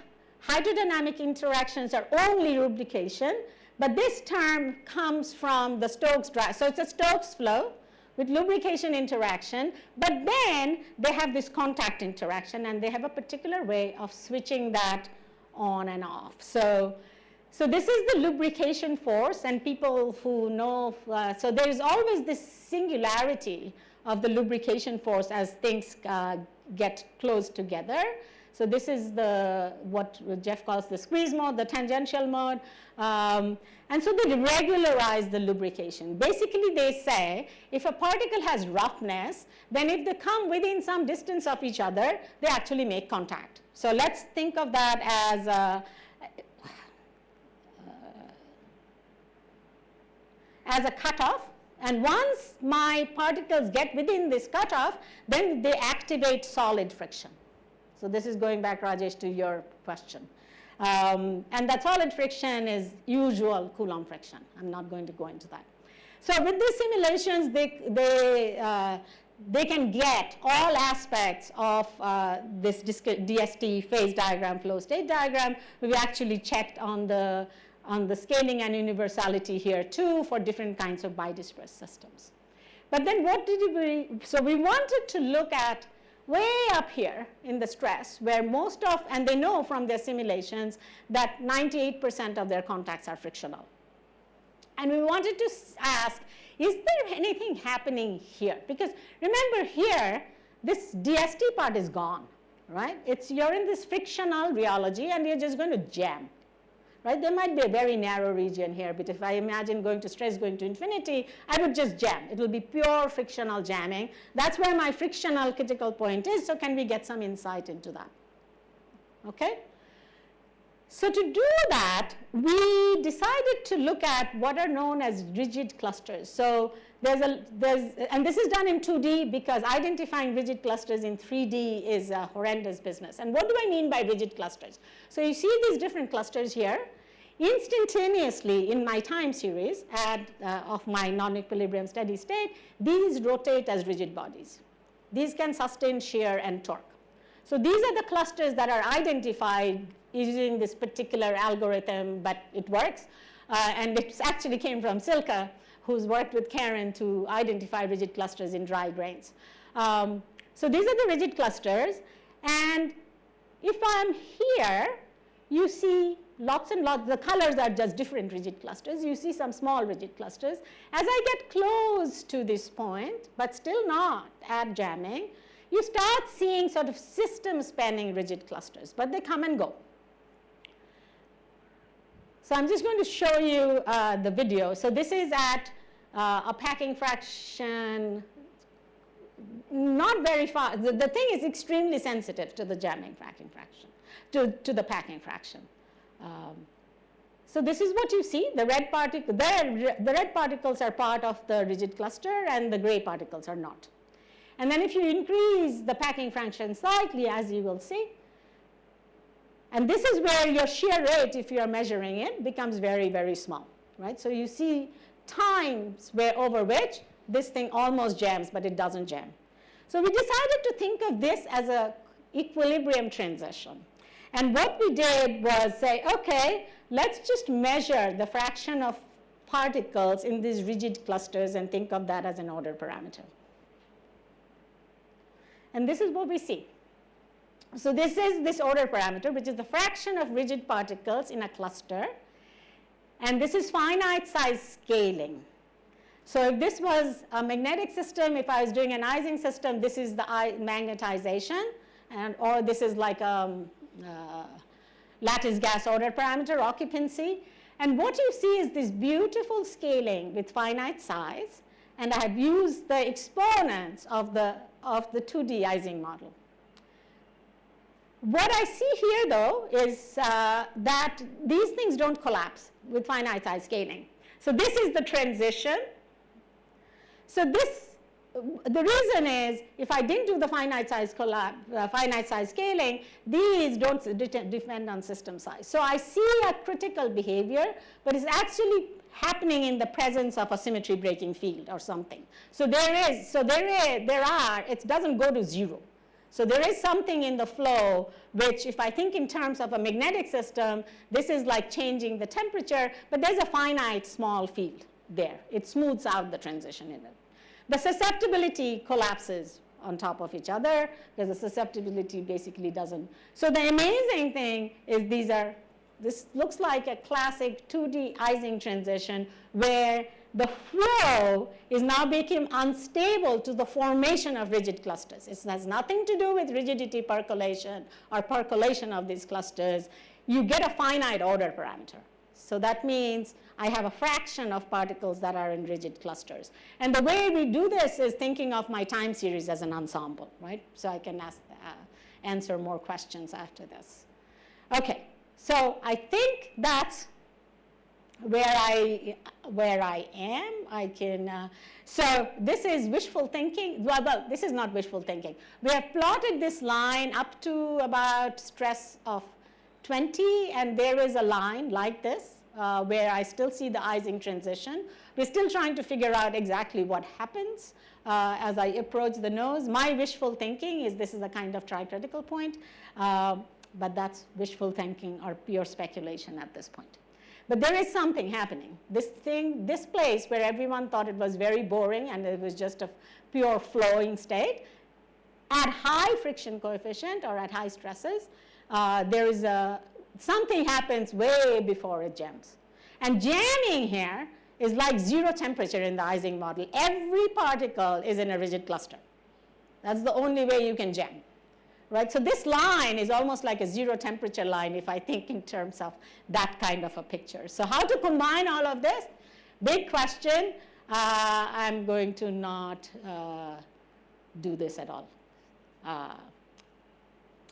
hydrodynamic interactions are only lubrication. But this term comes from the Stokes drive. So it's a Stokes flow with lubrication interaction. But then they have this contact interaction, and they have a particular way of switching that on and off. So this is the lubrication force, and people who know, so there is always this singularity of the lubrication force as things get close together. So this is what Jeff calls the squeeze mode, the tangential mode. And so they regularize the lubrication. Basically, they say if a particle has roughness, then if they come within some distance of each other, they actually make contact. So let's think of that as a cutoff. And once my particles get within this cutoff, then they activate solid friction. So this is going back, Rajesh, to your question. And that solid friction is usual Coulomb friction. I'm not going to go into that. So with these simulations, they can get all aspects of this DST phase diagram, flow state diagram. We actually checked on the scaling and universality here too for different kinds of bidisperse systems. But then what did so we wanted to look at way up here in the stress where and they know from their simulations that 98% of their contacts are frictional. And we wanted to ask, is there anything happening here? Because remember here, this DST part is gone, right? You're in this frictional rheology and you're just going to jam. right? There might be a very narrow region here, but if I imagine going to stress going to infinity, I would just jam. It will be pure frictional jamming. That's where my frictional critical point is, so can we get some insight into that? Okay? So to do that, we decided to look at what are known as rigid clusters. So and this is done in 2D because identifying rigid clusters in 3D is a horrendous business. And what do I mean by rigid clusters? So you see these different clusters here. Instantaneously in my time series of my non-equilibrium steady state, these rotate as rigid bodies. These can sustain shear and torque. So these are the clusters that are identified using this particular algorithm, but it works. And it actually came from Silke, who's worked with Karen to identify rigid clusters in dry grains. So these are the rigid clusters. And if I'm here, you see lots and lots, the colors are just different rigid clusters. You see some small rigid clusters. As I get close to this point, but still not at jamming, you start seeing sort of system-spanning rigid clusters, but they come and go. So I'm just going to show you the video. So this is at a packing fraction, not very far. The thing is extremely sensitive to the jamming packing fraction, to the packing fraction. So this is what you see. The red particles are part of the rigid cluster, and the gray particles are not. And then if you increase the packing fraction slightly, as you will see, and this is where your shear rate, if you are measuring it, becomes very, very small, right? So you see times over which this thing almost jams, but it doesn't jam. So we decided to think of this as an equilibrium transition. And what we did was say, okay, let's just measure the fraction of particles in these rigid clusters and think of that as an order parameter. And this is what we see. So this is this order parameter, which is the fraction of rigid particles in a cluster. And this is finite size scaling. So if this was a magnetic system, if I was doing an Ising system, this is the magnetization, or this is like a lattice gas order parameter, occupancy. And what you see is this beautiful scaling with finite size. And I have used the exponents of the 2D Ising model. What I see here, though, is that these things don't collapse with finite size scaling. So this is the transition. So the reason is, if I didn't do the finite size scaling, these don't depend on system size. So I see a critical behavior, but it's actually happening in the presence of a symmetry breaking field or something. So it doesn't go to zero. So there is something in the flow which, if I think in terms of a magnetic system, this is like changing the temperature, but there's a finite small field there. It smooths out the transition in it. The susceptibility collapses on top of each other because the susceptibility basically doesn't. So the amazing thing is this looks like a classic 2D Ising transition where the flow is now become unstable to the formation of rigid clusters. It has nothing to do with rigidity percolation or percolation of these clusters. You get a finite order parameter. So that means I have a fraction of particles that are in rigid clusters. And the way we do this is thinking of my time series as an ensemble, right? So I can answer more questions after this. Okay, so I think that's where I am. I can, so this is wishful thinking. Well, this is not wishful thinking. We have plotted this line up to about stress of 20, and there is a line like this where I still see the Ising transition. We're still trying to figure out exactly what happens as I approach the nose. My wishful thinking is this is a kind of tricritical point, but that's wishful thinking or pure speculation at this point. But there is something happening. This place where everyone thought it was very boring and it was just a pure flowing state, at high friction coefficient or at high stresses, there is something happens way before it jams. And jamming here is like zero temperature in the Ising model. Every particle is in a rigid cluster. That's the only way you can jam. right? So this line is almost like a zero temperature line if I think in terms of that kind of a picture. So how to combine all of this? Big question. I'm going to not do this at all.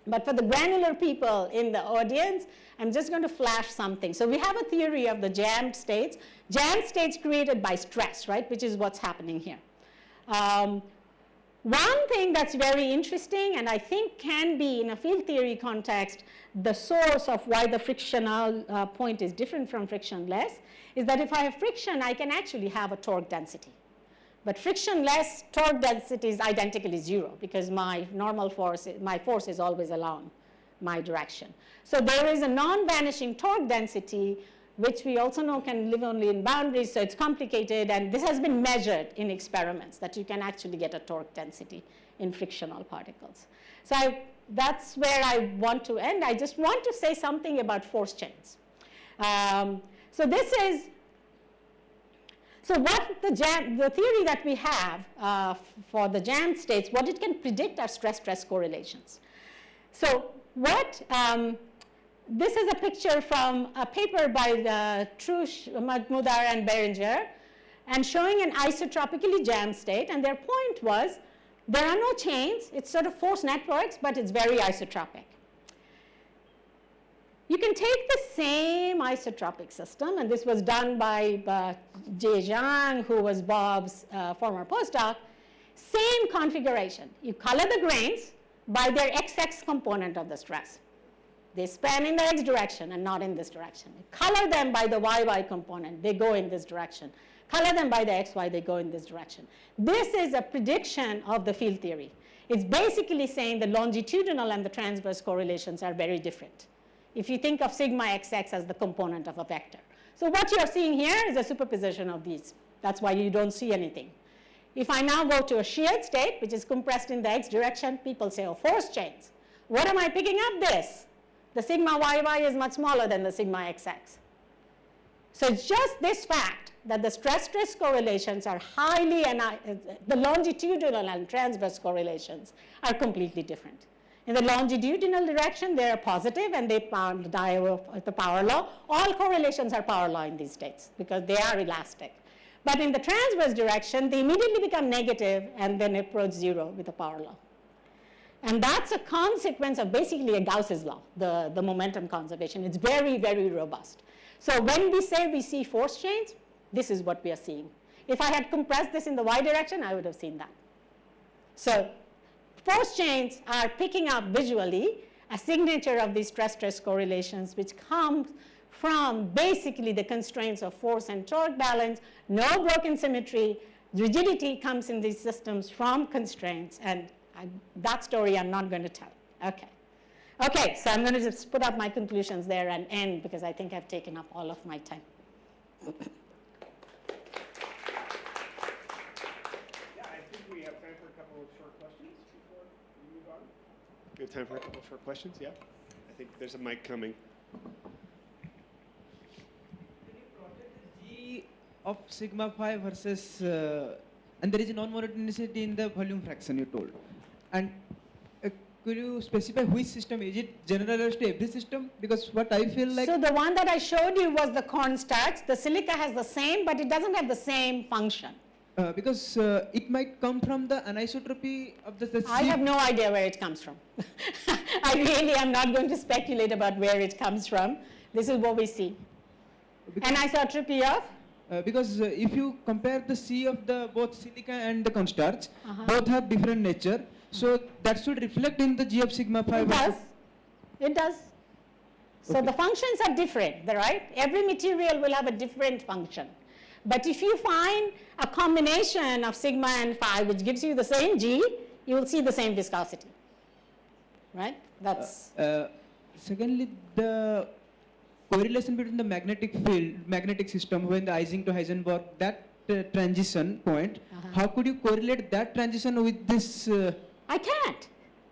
But for the granular people in the audience, I'm just going to flash something. So we have a theory of the jammed states. Jammed states created by stress, right, which is what's happening here. One thing that's very interesting, and I think can be in a field theory context, the source of why the frictional point is different from frictionless, is that if I have friction, I can actually have a torque density. But frictionless torque density is identically zero because my normal force, my force is always along my direction. So there is a non-vanishing torque density, which we also know can live only in boundaries, so it's complicated, and this has been measured in experiments that you can actually get a torque density in frictional particles. So that's where I want to end. I just want to say something about force chains. So this is, so what the theory that we have for the jammed states, what it can predict are stress-stress correlations. So what, this is a picture from a paper by Trush, Mahmoudar, and Berenger, and showing an isotropically jammed state, and their point was there are no chains, it's sort of force networks, but it's very isotropic. You can take the same isotropic system, and this was done by Jie Zhang, who was Bob's former postdoc, same configuration. You color the grains by their XX component of the stress. They span in the X direction and not in this direction. Color them by the YY component, they go in this direction. Color them by the XY, they go in this direction. This is a prediction of the field theory. It's basically saying the longitudinal and the transverse correlations are very different, if you think of sigma XX as the component of a vector. So what you're seeing here is a superposition of these. That's why you don't see anything. If I now go to a sheared state, which is compressed in the X direction, people say, oh, force chains. What am I picking up this? The sigma YY is much smaller than the sigma XX. So it's just this fact that the stress-stress correlations are highly, the longitudinal and transverse correlations are completely different. In the longitudinal direction, they are positive and they die with the power law. All correlations are power law in these states because they are elastic. But in the transverse direction, they immediately become negative and then approach zero with the power law. And that's a consequence of basically a Gauss's law, the momentum conservation. It's very, very robust. So when we say we see force chains, this is what we are seeing. If I had compressed this in the Y direction, I would have seen that. So force chains are picking up visually a signature of these stress-stress correlations, which comes from basically the constraints of force and torque balance, no broken symmetry. Rigidity comes in these systems from constraints, and that story I'm not going to tell. Okay. Okay, so I'm going to just put up my conclusions there and end because I think I've taken up all of my time. Yeah, I think we have time for a couple of short questions before we move on. We have time for a couple of short questions, yeah? I think there's a mic coming. G of sigma phi versus, and there is a non-monotonicity in the volume fraction you told. And could you specify which system? Is it generalized to every system? Because what I feel like... So the one that I showed you was the cornstarch. The silica has the same, but it doesn't have the same function. Because it might come from the anisotropy of the I have no idea where it comes from. I really am not going to speculate about where it comes from. This is what we see. Anisotropy of? Because if you compare the C of the both silica and the cornstarch, both have different nature. So that should reflect in the G of sigma phi. It does. It does. So Okay. the functions are different, right? Every material will have a different function. But if you find a combination of sigma and phi, which gives you the same G, you will see the same viscosity, right? That's... Secondly, the correlation between the magnetic field, magnetic system, when the Ising to Heisenberg, that transition point, how could you correlate that transition with this? I can't.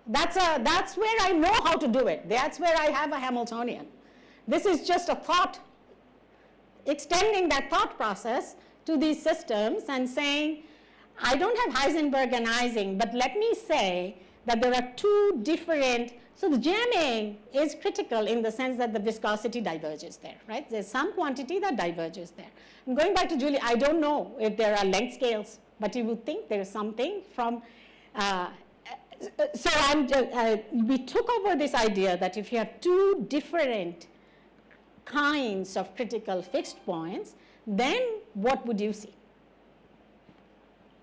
That's where I know how to do it. That's where I have a Hamiltonian. This is just a thought, extending that thought process to these systems and saying, I don't have Heisenberg and Ising, but let me say that there are two different, so the jamming is critical in the sense that the viscosity diverges there, right? There's some quantity that diverges there. And going back to Julie, I don't know if there are length scales, but you would think there's something from, we took over this idea that if you have two different kinds of critical fixed points, then what would you see?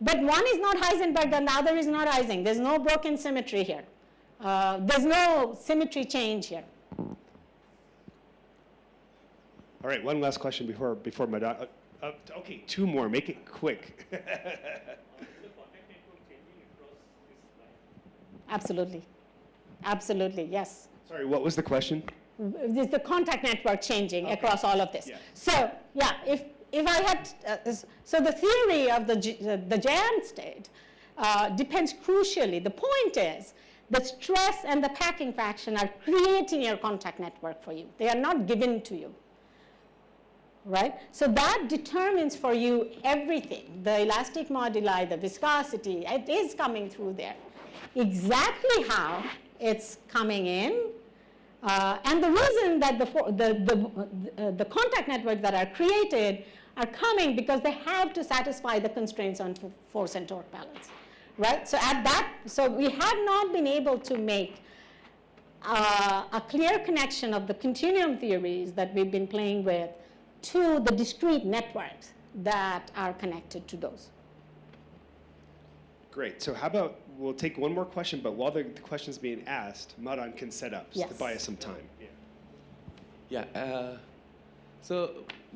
But one is not Heisenberg and the other is not Ising. There's no broken symmetry here. There's no symmetry change here. All right, one last question before Madan. Okay, two more. Make it quick. Absolutely. Absolutely, yes. Sorry, what was the question? Is the contact network changing across all of this? Yeah. So, yeah, if I had, so the theory of the jam state depends crucially. The point is the stress and the packing fraction are creating your contact network for you. They are not given to you, right? So that determines for you everything. The elastic moduli, the viscosity, it is coming through there. Exactly how it's coming in, and the reason that the contact networks that are created are coming because they have to satisfy the constraints on force and torque balance, right? So we have not been able to make a clear connection of the continuum theories that we've been playing with to the discrete networks that are connected to those. Great. So how about we'll take one more question, but while the question's being asked, Madan can set up to Yes. buy us some time. Yeah. So,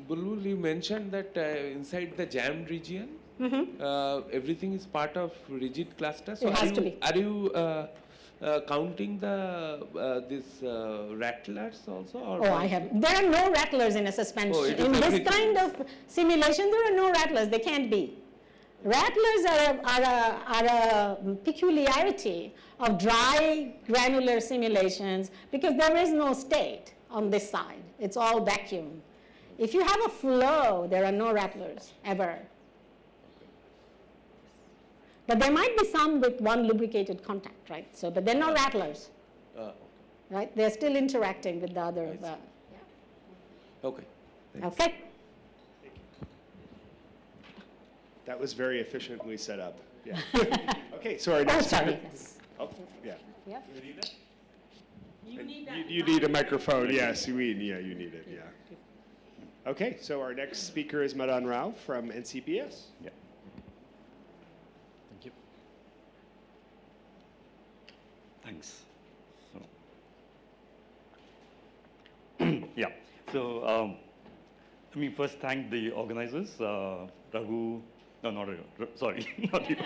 Bulbul, you mentioned that inside the jammed region, everything is part of rigid cluster. So It has to be. Are you counting the these rattlers also? Or Oh, I have. There are no rattlers in a suspension. Oh, it is In this everything. kind of simulation, there are no rattlers. They can't be. Rattlers are a peculiarity of dry granular simulations because there is no state on this side. It's all vacuum. If you have a flow, there are no rattlers ever. But there might be some with one lubricated contact, right? So, but they're not rattlers, right? They're still interacting with the other. I see. Okay. Okay. That was very efficiently set up. Yeah. Okay, so our Oh, next sorry. speaker. Oh, yeah. Yep. You need a microphone. Yes, you need it. Yeah. Okay, so our next speaker is Madan Rao from NCPS. Yeah. Thank you. Thanks. Yeah. So let me first thank the organizers, Raghu. No, not Raghu. Sorry, not you.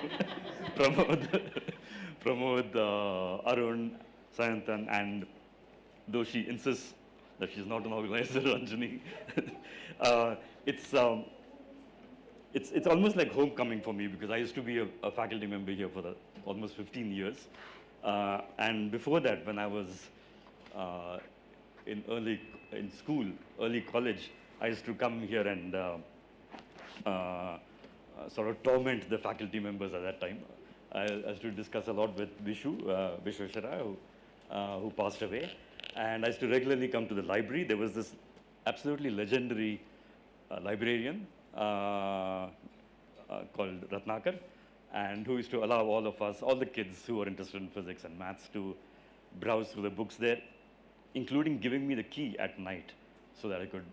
Pramod, Arun, Sayantan, and though she insists that she's not an organizer, Ranjani, it's almost like homecoming for me because I used to be a faculty member here for almost 15 years. And before that, when I was in early college, I used to come here and sort of torment the faculty members at that time. I used to discuss a lot with Vishweshwara, who passed away. And I used to regularly come to the library. There was this absolutely legendary librarian called Ratnakar, and who used to allow all of us, all the kids who were interested in physics and maths, to browse through the books there, including giving me the key at night so that I could,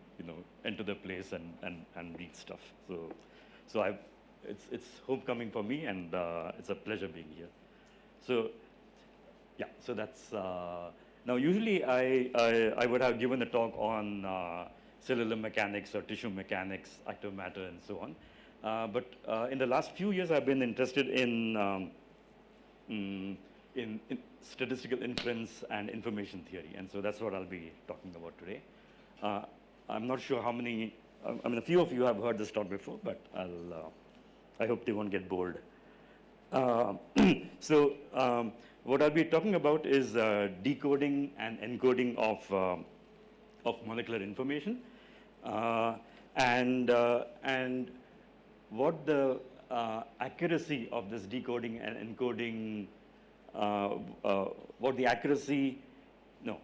enter the place and read stuff. So it's homecoming for me, and it's a pleasure being here. So, yeah, so that's, now usually I would have given a talk on cellular mechanics or tissue mechanics, active matter, and so on. But in the last few years, I've been interested in statistical inference and information theory, and so that's what I'll be talking about today. I'm not sure how many, a few of you have heard this talk before, but I hope they won't get bored. So what I'll be talking about is decoding and encoding of molecular information, and what the accuracy of this decoding and encoding what the accuracy, no,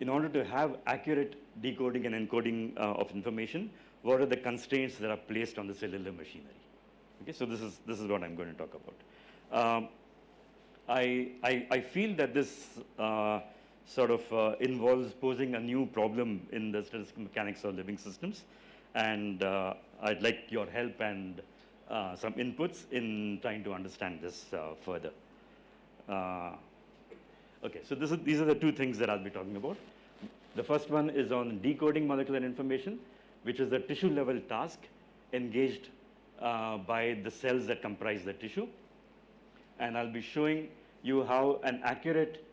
in order to have accurate decoding and encoding of information, what are the constraints that are placed on the cellular machinery? Okay, so this is what I'm going to talk about. I feel that this sort of involves posing a new problem in the statistical mechanics of living systems, and I'd like your help and some inputs in trying to understand this further. Okay, so these are the two things that I'll be talking about. The first one is on decoding molecular information, which is a tissue-level task engaged by the cells that comprise the tissue. And I'll be showing you how an accurate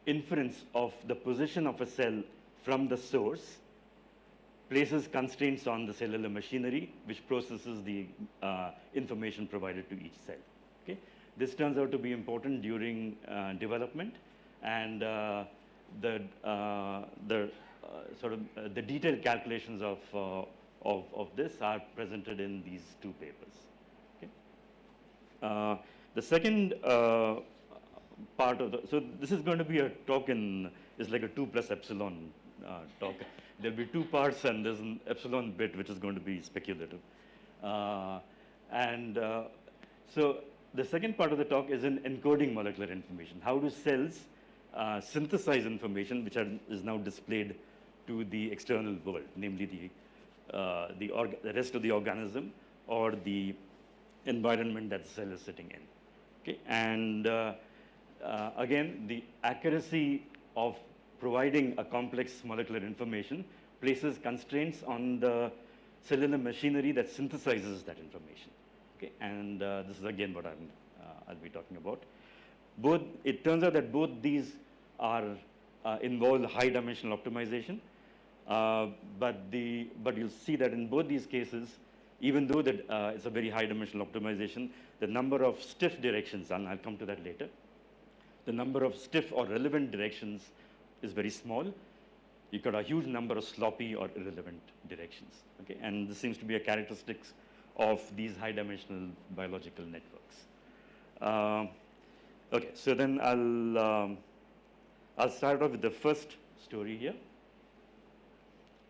inference of the position of a cell from the source places constraints on the cellular machinery, which processes the information provided to each cell. Okay? This turns out to be important during development, and the detailed calculations of this are presented in these two papers. Okay? The second part of so this is going to be a talk is like a 2 plus epsilon talk. There'll be two parts, and there's an epsilon bit which is going to be speculative. So the second part of the talk is in encoding molecular information. How do cells synthesize information which is now displayed to the external world, namely the rest of the organism or the environment that the cell is sitting in. Okay? And again, the accuracy of providing a complex molecular information places constraints on the cellular machinery that synthesizes that information. Okay? And this is again what I'll be talking about. It turns out that both these are involve high dimensional optimization, but you'll see that in both these cases, even though that it's a very high dimensional optimization, the number of stiff directions, and I'll come to that later, the number of stiff or relevant directions is very small. You've got a huge number of sloppy or irrelevant directions. Okay? And this seems to be a characteristic of these high dimensional biological networks. Okay, so then I'll start off with the first story here.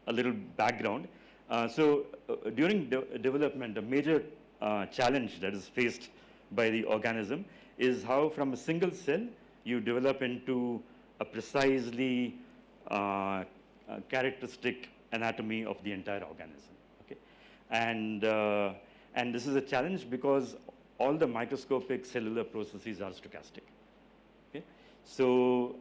A little background. During development, a major challenge that is faced by the organism is how from a single cell you develop into a precisely characteristic anatomy of the entire organism. Okay? And this is a challenge because all the microscopic cellular processes are stochastic. Okay? So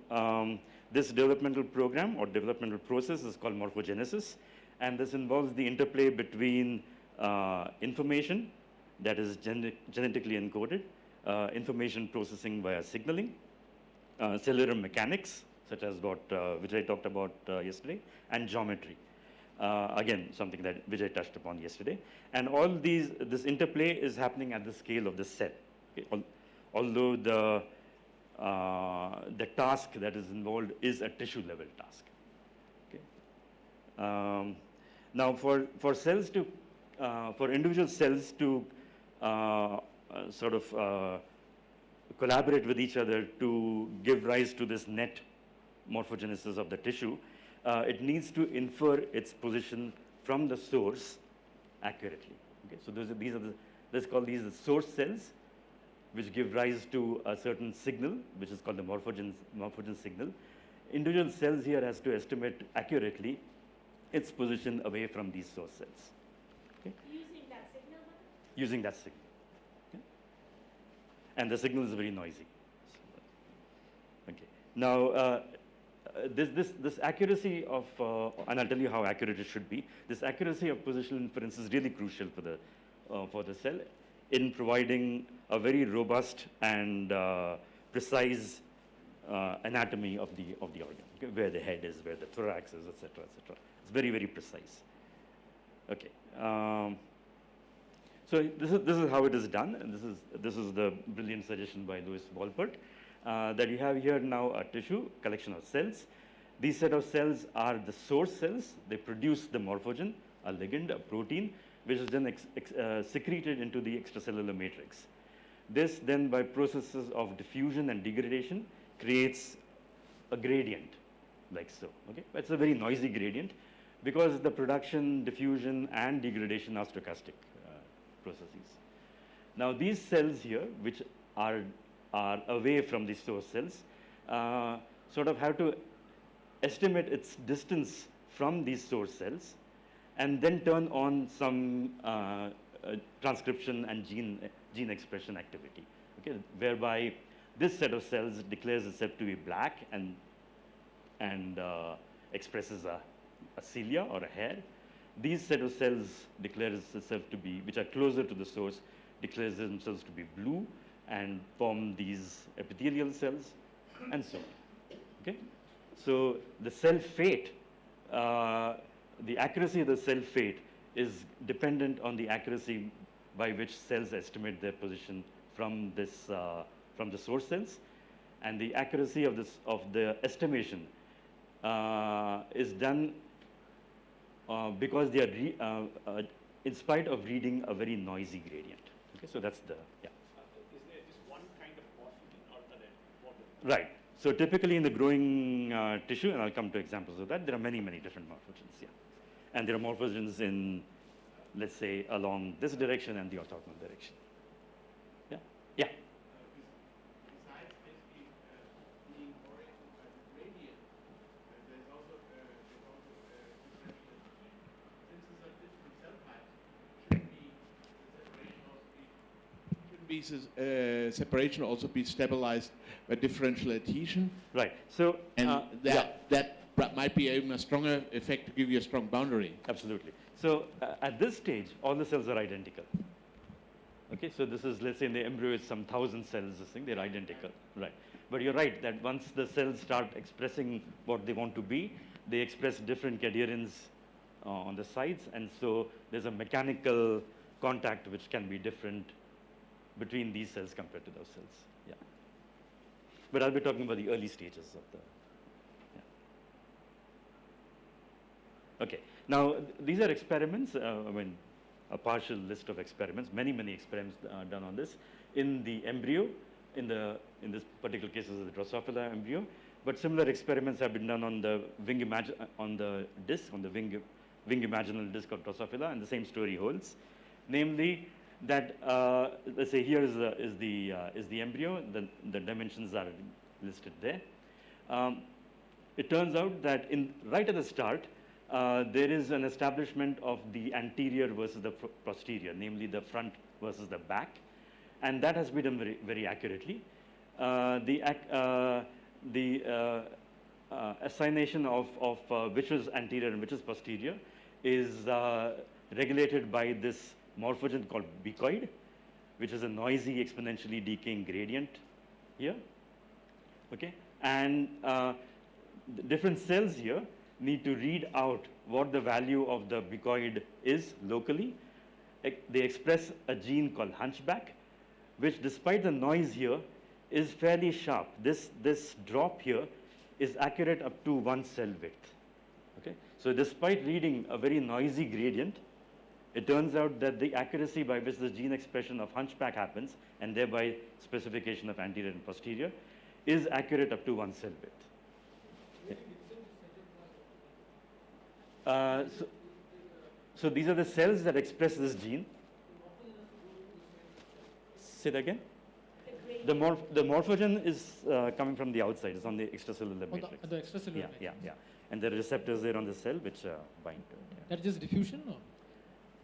this developmental program or developmental process is called morphogenesis, and this involves the interplay between information that is genetically encoded, information processing via signaling, cellular mechanics, such as what Vijay talked about yesterday, and geometry. Again, something that Vijay touched upon yesterday. And all this interplay is happening at the scale of the cell. Okay? Although the task that is involved is a tissue level task. Okay? Now, for cells to, for individual cells to sort of collaborate with each other to give rise to this net morphogenesis of the tissue, it needs to infer its position from the source accurately. Okay? So let's call these the source cells, which give rise to a certain signal, which is called the morphogen signal. Individual cells here has to estimate accurately its position away from these source cells. Okay? Using that signal? Using that signal. Okay? And the signal is very noisy. Okay. Now, this accuracy of, and I'll tell you how accurate it should be. This accuracy of positional inference is really crucial for the cell in providing a very robust and precise anatomy of the organ, okay? Where the head is, where the thorax is, etc., etc. It's very, very precise. Okay. So this is how it is done, and this is the brilliant suggestion by Louis Wolpert. That you have here now a tissue, collection of cells. These set of cells are the source cells. They produce the morphogen, a ligand, a protein, which is then secreted into the extracellular matrix. This then, by processes of diffusion and degradation, creates a gradient, like so. Okay, it's a very noisy gradient because the production, diffusion, and degradation are stochastic processes. Now, these cells here, which are away from the source cells, sort of have to estimate its distance from these source cells, and then turn on some transcription and gene expression activity, okay, whereby this set of cells declares itself to be black and expresses a cilia or a hair. These set of cells declares itself to be, which are closer to the source, declares themselves to be blue and form these epithelial cells, and so on. Okay, so the cell fate, the accuracy of the cell fate is dependent on the accuracy by which cells estimate their position from this from the source cells, and the accuracy of the estimation is done because they are in spite of reading a very noisy gradient. Okay, so that's the yeah. Is there just one kind of morphogen, or are there more than Right. So typically in the growing tissue, and I'll come to examples of that, there are many, many different morphogens, yeah. And there are morphogens in, let's say, along this direction and the orthogonal direction. Yeah? Yeah? Besides basically being oriented by the gradient, there's also differential. Since these are different cell types, separation also be stabilized by differential adhesion? Right. So, And yeah. that might be even a stronger effect to give you a strong boundary. Absolutely. So at this stage, all the cells are identical. Okay, so this is, let's say in the embryo, it's some 1,000 cells, this thing, they're identical, right? But you're right that once the cells start expressing what they want to be, they express different cadherins on the sides, and so there's a mechanical contact which can be different between these cells compared to those cells. Yeah. But I'll be talking about the early stages of the. Yeah. Okay. Now these are experiments. I mean, a partial list of experiments. Many experiments done on this in the embryo. In this particular case, is the Drosophila embryo. But similar experiments have been done on the wing disc, on the wing imaginal disc of Drosophila, and the same story holds. Namely, that let's say here is the embryo. The dimensions are listed there. It turns out that right at the start, there is an establishment of the anterior versus the posterior, namely the front versus the back, and that has been done very, very accurately. The assignation of which is anterior and which is posterior is regulated by this morphogen called becoid, which is a noisy exponentially decaying gradient here. Okay, and the different cells here need to read out what the value of the becoid is locally. They express a gene called hunchback, which, despite the noise here, is fairly sharp. This drop here is accurate up to 1 cell width. Okay, so despite reading a very noisy gradient, it turns out that the accuracy by which the gene expression of hunchback happens, and thereby specification of anterior and posterior, is accurate up to 1 cell width. Okay. So these are the cells that express this gene. Say that again? The morphogen is coming from the outside. It's on the extracellular matrix. The extracellular matrix. Yeah. And there are receptors there on the cell which bind to it. Yeah. That's just diffusion, or?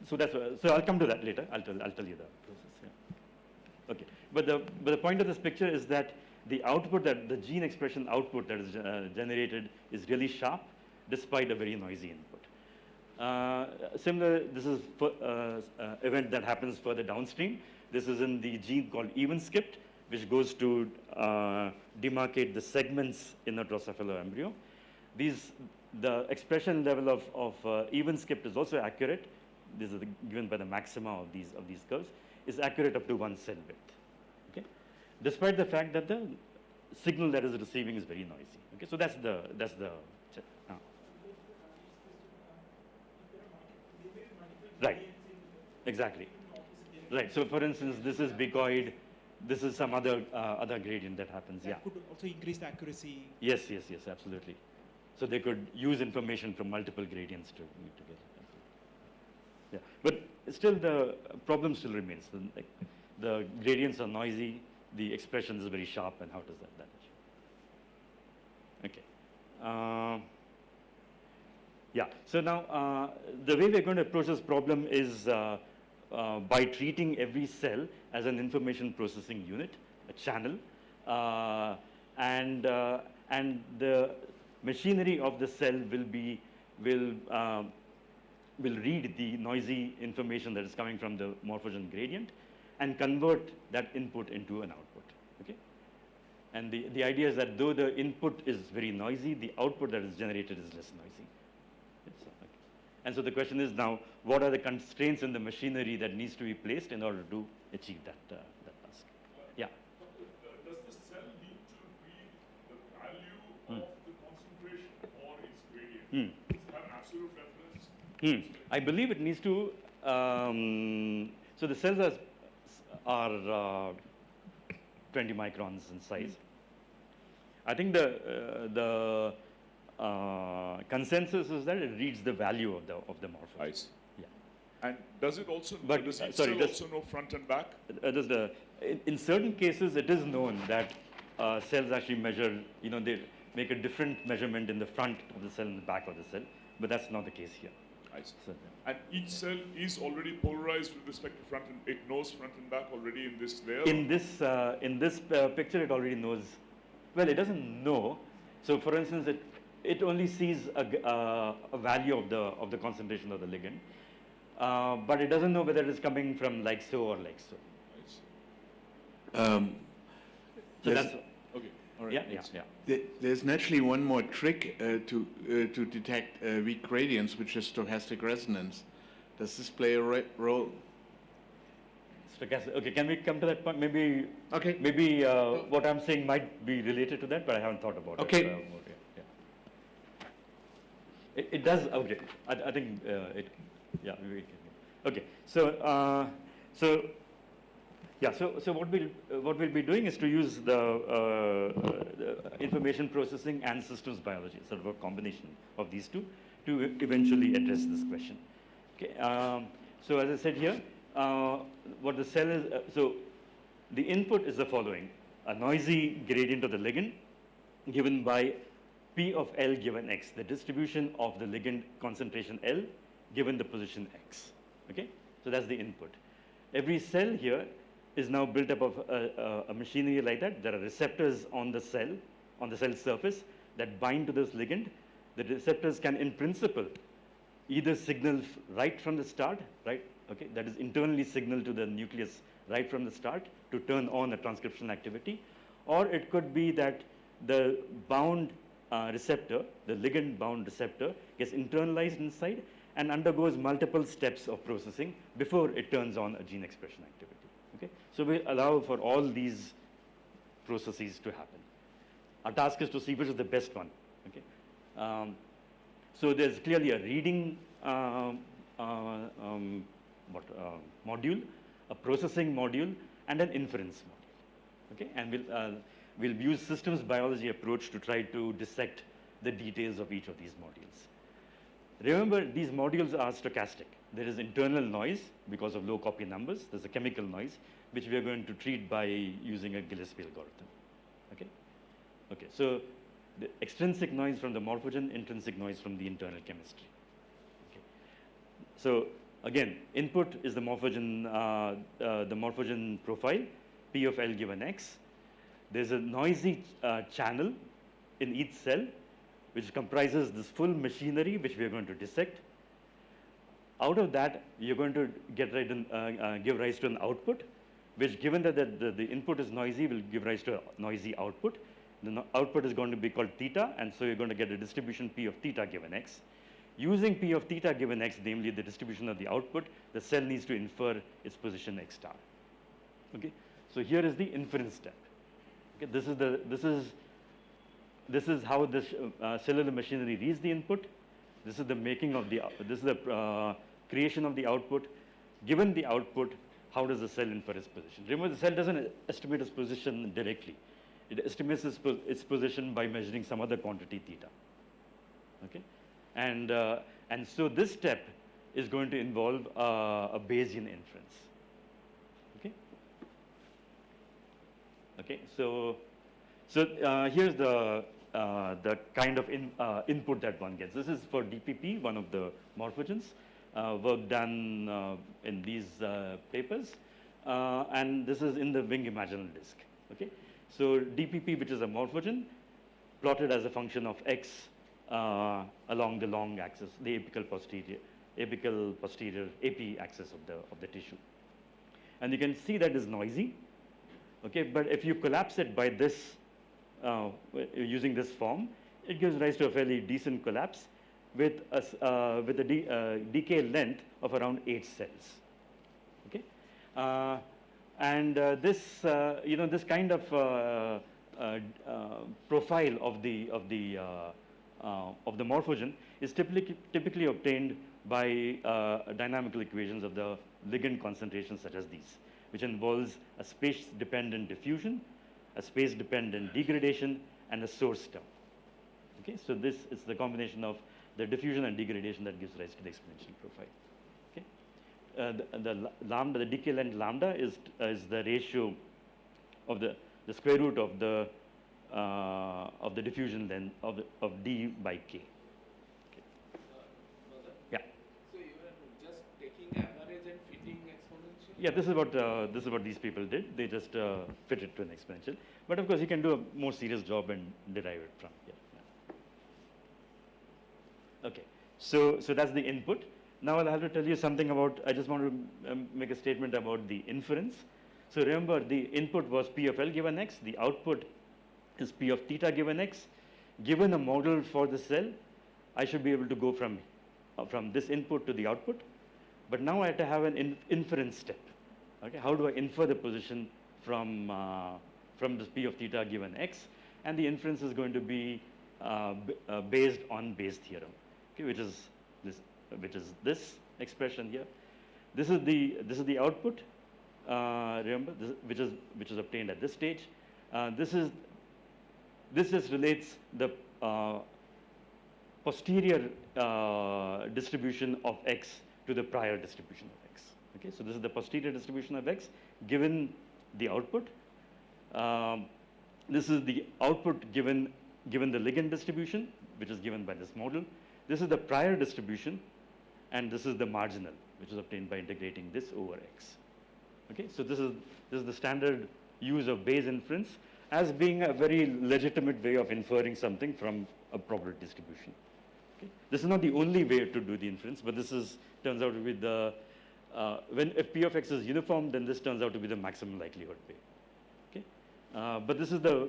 So I'll come to that later. I'll tell you the process. Yeah. Okay. But the point of this picture is that the output, that the gene expression output that is generated is really sharp, despite a very noisy input. Similar, this is event that happens further downstream. This is in the gene called even skipped, which goes to demarcate the segments in the Drosophila embryo. The expression level of even skipped is also accurate. This is given by the maxima of these curves, is accurate up to 1 cell width. Okay, despite the fact that the signal that is receiving is very noisy. Okay, so that's the. Right. Exactly. Right. So, for instance, this is becoid. this is some other other gradient that happens. That could also increase the accuracy. Yes, absolutely. So they could use information from multiple gradients to meet together. Yeah, but still the problem still remains. The gradients are noisy, the expression is very sharp, and how does that achieve? Okay. Yeah, so now the way we're going to approach this problem is by treating every cell as an information processing unit, a channel, and the machinery of the cell will read the noisy information that is coming from the morphogen gradient and convert that input into an output. Okay, and the idea is that though the input is very noisy, the output that is generated is less noisy. And so the question is now, what are the constraints in the machinery that needs to be placed in order to achieve that task? Yeah. Does the cell need to read the value of the concentration or its gradient? Does it have an absolute reference? I believe it needs to. So the cells are 20 microns in size. I think the consensus is that it reads the value of the morphogen. I see. Yeah. And does it also, But, does each sorry, cell also know front and back? In certain cases, it is known that cells actually measure, they make a different measurement in the front of the cell and the back of the cell, but that's not the case here. I see. So, And each cell is already polarized with respect to front and, it knows front and back already in this layer? in this picture, it already knows, well, it doesn't know. So for instance, it only sees a value of the concentration of the ligand, but it doesn't know whether it is coming from like so or like so. So There's- that's, Okay, all right. yeah. There's naturally one more trick to detect weak gradients, which is stochastic resonance. Does this play a role? Stochastic. Okay, can we come to that point? Maybe Okay. what I'm saying might be related to that, but I haven't thought about Okay. it. More, yeah. It does. Okay, I think it. Yeah, we can. Okay, so so what we'll be doing is to use the information processing and systems biology, sort of a combination of these two, to eventually address this question. Okay, so as I said here, what the cell is, so the input is the following: a noisy gradient of the ligand given by P of L given X, the distribution of the ligand concentration L given the position X. Okay, so that's the input. Every cell here is now built up of a machinery like that. There are receptors on the cell surface that bind to this ligand. The receptors can, in principle, either signal right from the start, right? Okay, that is internally signal to the nucleus right from the start to turn on a transcription activity, or it could be that the bound receptor, the ligand bound receptor, gets internalized inside and undergoes multiple steps of processing before it turns on a gene expression activity. Okay, so we allow for all these processes to happen. Our task is to see which is the best one. Okay, so there's clearly a reading module, a processing module, and an inference module. Okay, and we'll use systems biology approach to try to dissect the details of each of these modules. Remember, these modules are stochastic. There is internal noise because of low copy numbers. There's a chemical noise, which we are going to treat by using a Gillespie algorithm. Okay? Okay, so the extrinsic noise from the morphogen, intrinsic noise from the internal chemistry. Okay. So again, input is the morphogen profile, P of L given X. There's a noisy channel in each cell, which comprises this full machinery, which we are going to dissect. Out of that, you're going to give rise to an output, which, given that the input is noisy, will give rise to a noisy output. The output is going to be called theta, and so you're going to get a distribution P of theta given X. Using P of theta given X, namely the distribution of the output, the cell needs to infer its position X star. Okay, so here is the inference step. Okay, this is how this cellular machinery reads the input. This is the making of the, this is the creation of the output. Given the output, how does the cell infer its position? Remember, the cell doesn't estimate its position directly. It estimates its position by measuring some other quantity theta. Okay, and so this step is going to involve a Bayesian inference. Okay. Okay. So here's the kind of input that one gets. This is for DPP, one of the morphogens, work done in these papers, and this is in the wing imaginal disk. Okay. So DPP, which is a morphogen, plotted as a function of x along the long axis, the apical posterior AP axis of the tissue, and you can see that is noisy. Okay, but if you collapse it by this using this form, it gives rise to a fairly decent collapse with a decay length of around 8 cells. Okay, and this this kind of profile of the morphogen is typically obtained by dynamical equations of the ligand concentrations such as these, which involves a space-dependent diffusion, a space-dependent degradation, and a source term. Okay, so this is the combination of the diffusion and degradation that gives rise to the exponential profile. Okay, the decay length lambda is the ratio of the square root of the diffusion length of d by k. Okay. Yeah. So you are just taking average and fitting exponential? Yeah, this is what these people did. They just fit it to an exponential. But of course, you can do a more serious job and derive it from here. Yeah. Okay, so that's the input. Now I'll have to tell you something about. I just want to make a statement about the inference. So remember, the input was P of L given x. The output is P of theta given x. Given a model for the cell, I should be able to go from this input to the output. But now I have to have an inference step. Okay, how do I infer the position from this P of theta given x? And the inference is going to be based on Bayes' theorem, okay, which is this expression here. This is the output. Remember, which is obtained at this stage. This just relates the posterior distribution of x to the prior distribution of x. Okay, so this is the posterior distribution of x given the output. This is the output given the ligand distribution, which is given by this model. This is the prior distribution, and this is the marginal, which is obtained by integrating this over x. Okay, so this is the standard use of Bayes inference as being a very legitimate way of inferring something from a probability distribution. Okay. This is not the only way to do the inference, but this turns out to be the if P of x is uniform, then this turns out to be the maximum likelihood way. Okay, but this is the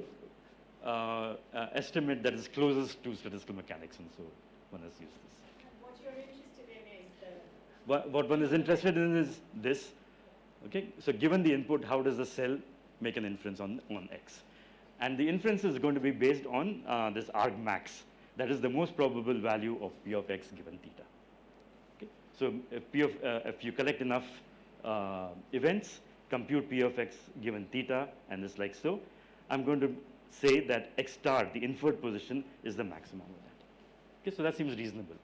estimate that is closest to statistical mechanics, and so one has used this. And what you're interested in is what one is interested in is this. Okay, so given the input, how does the cell make an inference on x? And the inference is going to be based on this argmax. That is the most probable value of P of x given theta. Okay, so if you collect enough events, compute P of x given theta, and it's like so, I'm going to say that x star, the inferred position, is the maximum of that. Okay, so that seems reasonable.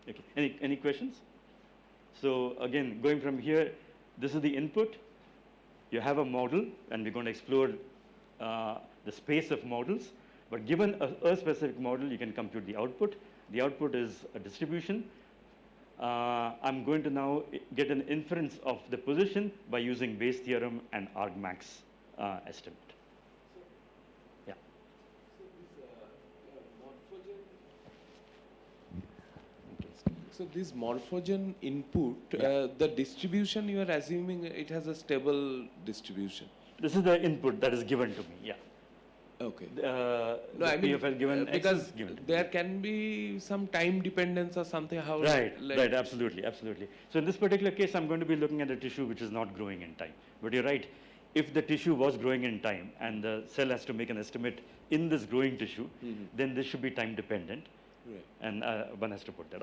Okay, any questions? So again, going from here, this is the input. You have a model, and we're going to explore the space of models. But given a specific model, you can compute the output. The output is a distribution. I'm going to now get an inference of the position by using Bayes' theorem and argmax estimate. Yeah. So this morphogen input, the distribution you are assuming it has a stable distribution. This is the input that is given to me. Yeah. Okay. No, I mean, given because X is given to me. there can be some time dependence or something. How Right, right, absolutely, absolutely. So in this particular case, I'm going to be looking at a tissue which is not growing in time. But you're right, if the tissue was growing in time and the cell has to make an estimate in this growing tissue, then this should be time dependent. Right. And one has to put that.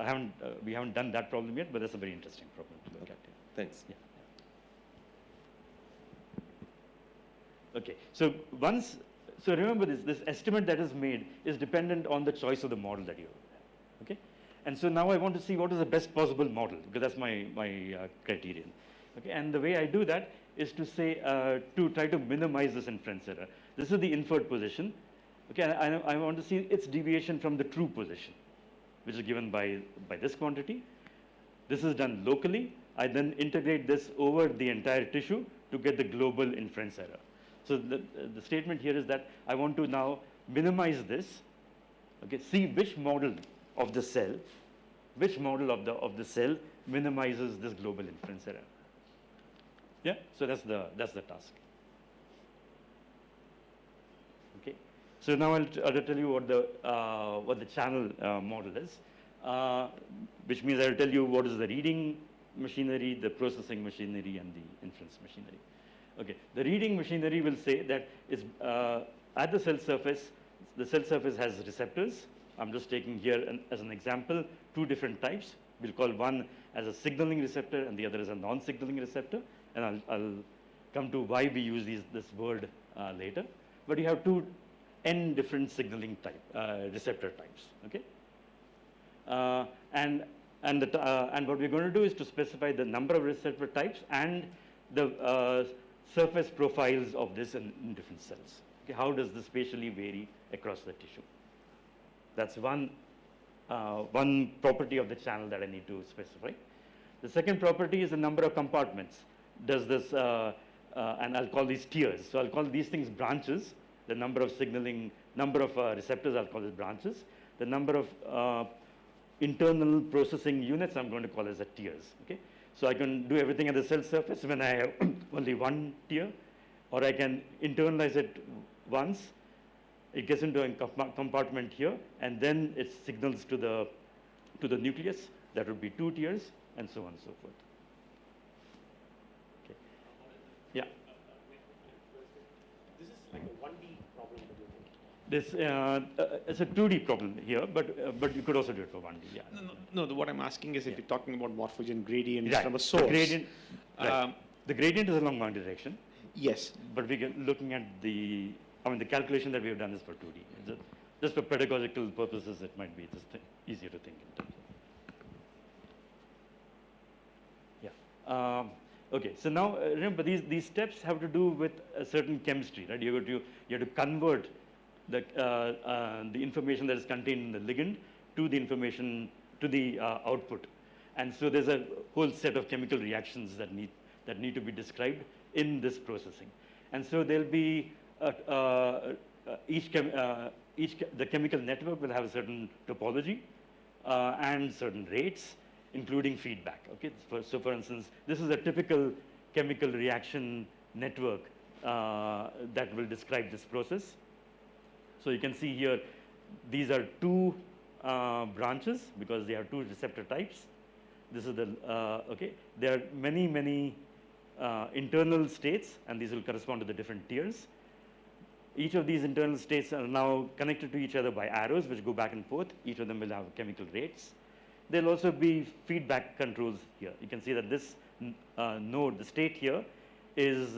We haven't done that problem yet, but that's a very interesting problem to look at. Thanks. Yeah. Okay, so so remember this estimate that is made is dependent on the choice of the model that you have, okay? And so now I want to see what is the best possible model, because that's my criterion, okay? And the way I do that is to say, to try to minimize this inference error. This is the inferred position, okay? And I want to see its deviation from the true position, which is given by this quantity. This is done locally. I then integrate this over the entire tissue to get the global inference error. So the statement here is that I want to now minimize this, okay, see which model of the cell, minimizes this global inference error. Yeah, so that's the task. Okay, so now I'll tell you what the channel model is, which means I'll tell you what is the reading machinery, the processing machinery, and the inference machinery. Okay, the reading machinery will say that it's at the cell surface has receptors. I'm just taking here as an example 2 different types. We'll call one as a signaling receptor and the other as a non-signaling receptor. And I'll come to why we use this word later. But you have n different signaling receptor types. Okay, and what we're going to do is to specify the number of receptor types and the surface profiles of this in different cells. Okay, how does this spatially vary across the tissue? That's one property of the channel that I need to specify. The second property is the number of compartments. Does this, and I'll call these tiers. So I'll call these things branches. The number of receptors, I'll call it branches. The number of internal processing units, I'm going to call as tiers. Okay, so I can do everything at the cell surface when I have only one tier, or I can internalize it once. It gets into a compartment here, and then it signals to the nucleus. That would be 2 tiers, and so on and so forth. Okay. Yeah. This is like a 1D problem that you're thinking. This it's a 2D problem here, but you could also do it for 1D. Yeah. No. What I'm asking is if you're talking about morphogen gradients right. from a source. The gradient, right. The gradient is along one direction. Yes. But we're looking at the calculation that we have done is for 2D. Just for pedagogical purposes, it might be just easier to think in terms of. Yeah. Okay. So now remember these steps have to do with a certain chemistry, right? You have to convert the information that is contained in the ligand to the information to the output, and so there's a whole set of chemical reactions that need to be described in this processing, and so there'll be the chemical network will have a certain topology and certain rates, including feedback. Okay, so for instance, this is a typical chemical reaction network that will describe this process. So you can see here, these are 2 branches because they have 2 receptor types. This is the okay. There are many internal states, and these will correspond to the different tiers. Each of these internal states are now connected to each other by arrows, which go back and forth. Each of them will have chemical rates. There'll also be feedback controls here. You can see that this node, the state here, is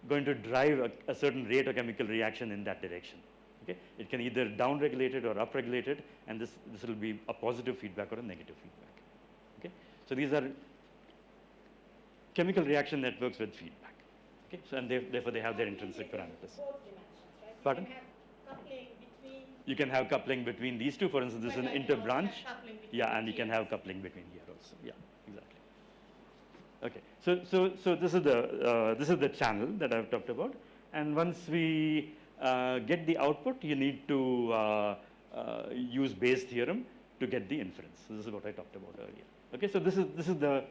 going to drive a certain rate of chemical reaction in that direction. Okay, it can either down-regulate it or up-regulate it, and this will be a positive feedback or a negative feedback. Okay, so these are chemical reaction networks with feedback. Okay, so and therefore they have their intrinsic parameters. Pardon? You can have coupling between these two. For instance, this is an interbranch. Yeah, and you can have coupling between here also. Yeah, exactly. Okay, so this is the channel that I've talked about, and once we get the output, you need to use Bayes' theorem to get the inference. So this is what I talked about earlier. Okay, so this is the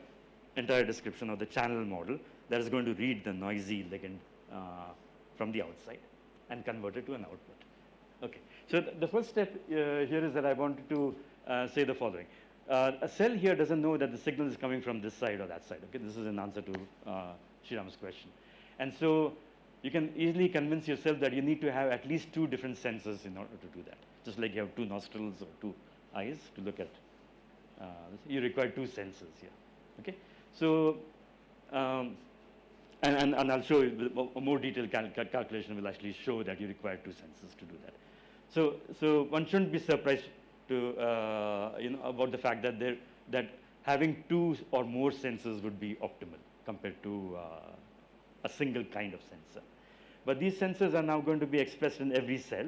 entire description of the channel model that is going to read the noisy ligand from the outside and convert it to an output. Okay, so the first step here is that I wanted to say the following. A cell here doesn't know that the signal is coming from this side or that side. Okay, this is an answer to Sriram's question. And so you can easily convince yourself that you need to have at least 2 different senses in order to do that. Just like you have 2 nostrils or 2 eyes to look at. You require 2 senses here. Okay, so And I'll show you a more detailed calculation will actually show that you require 2 sensors to do that. So one shouldn't be surprised to about the fact that having 2 or more sensors would be optimal compared to a single kind of sensor. But these sensors are now going to be expressed in every cell.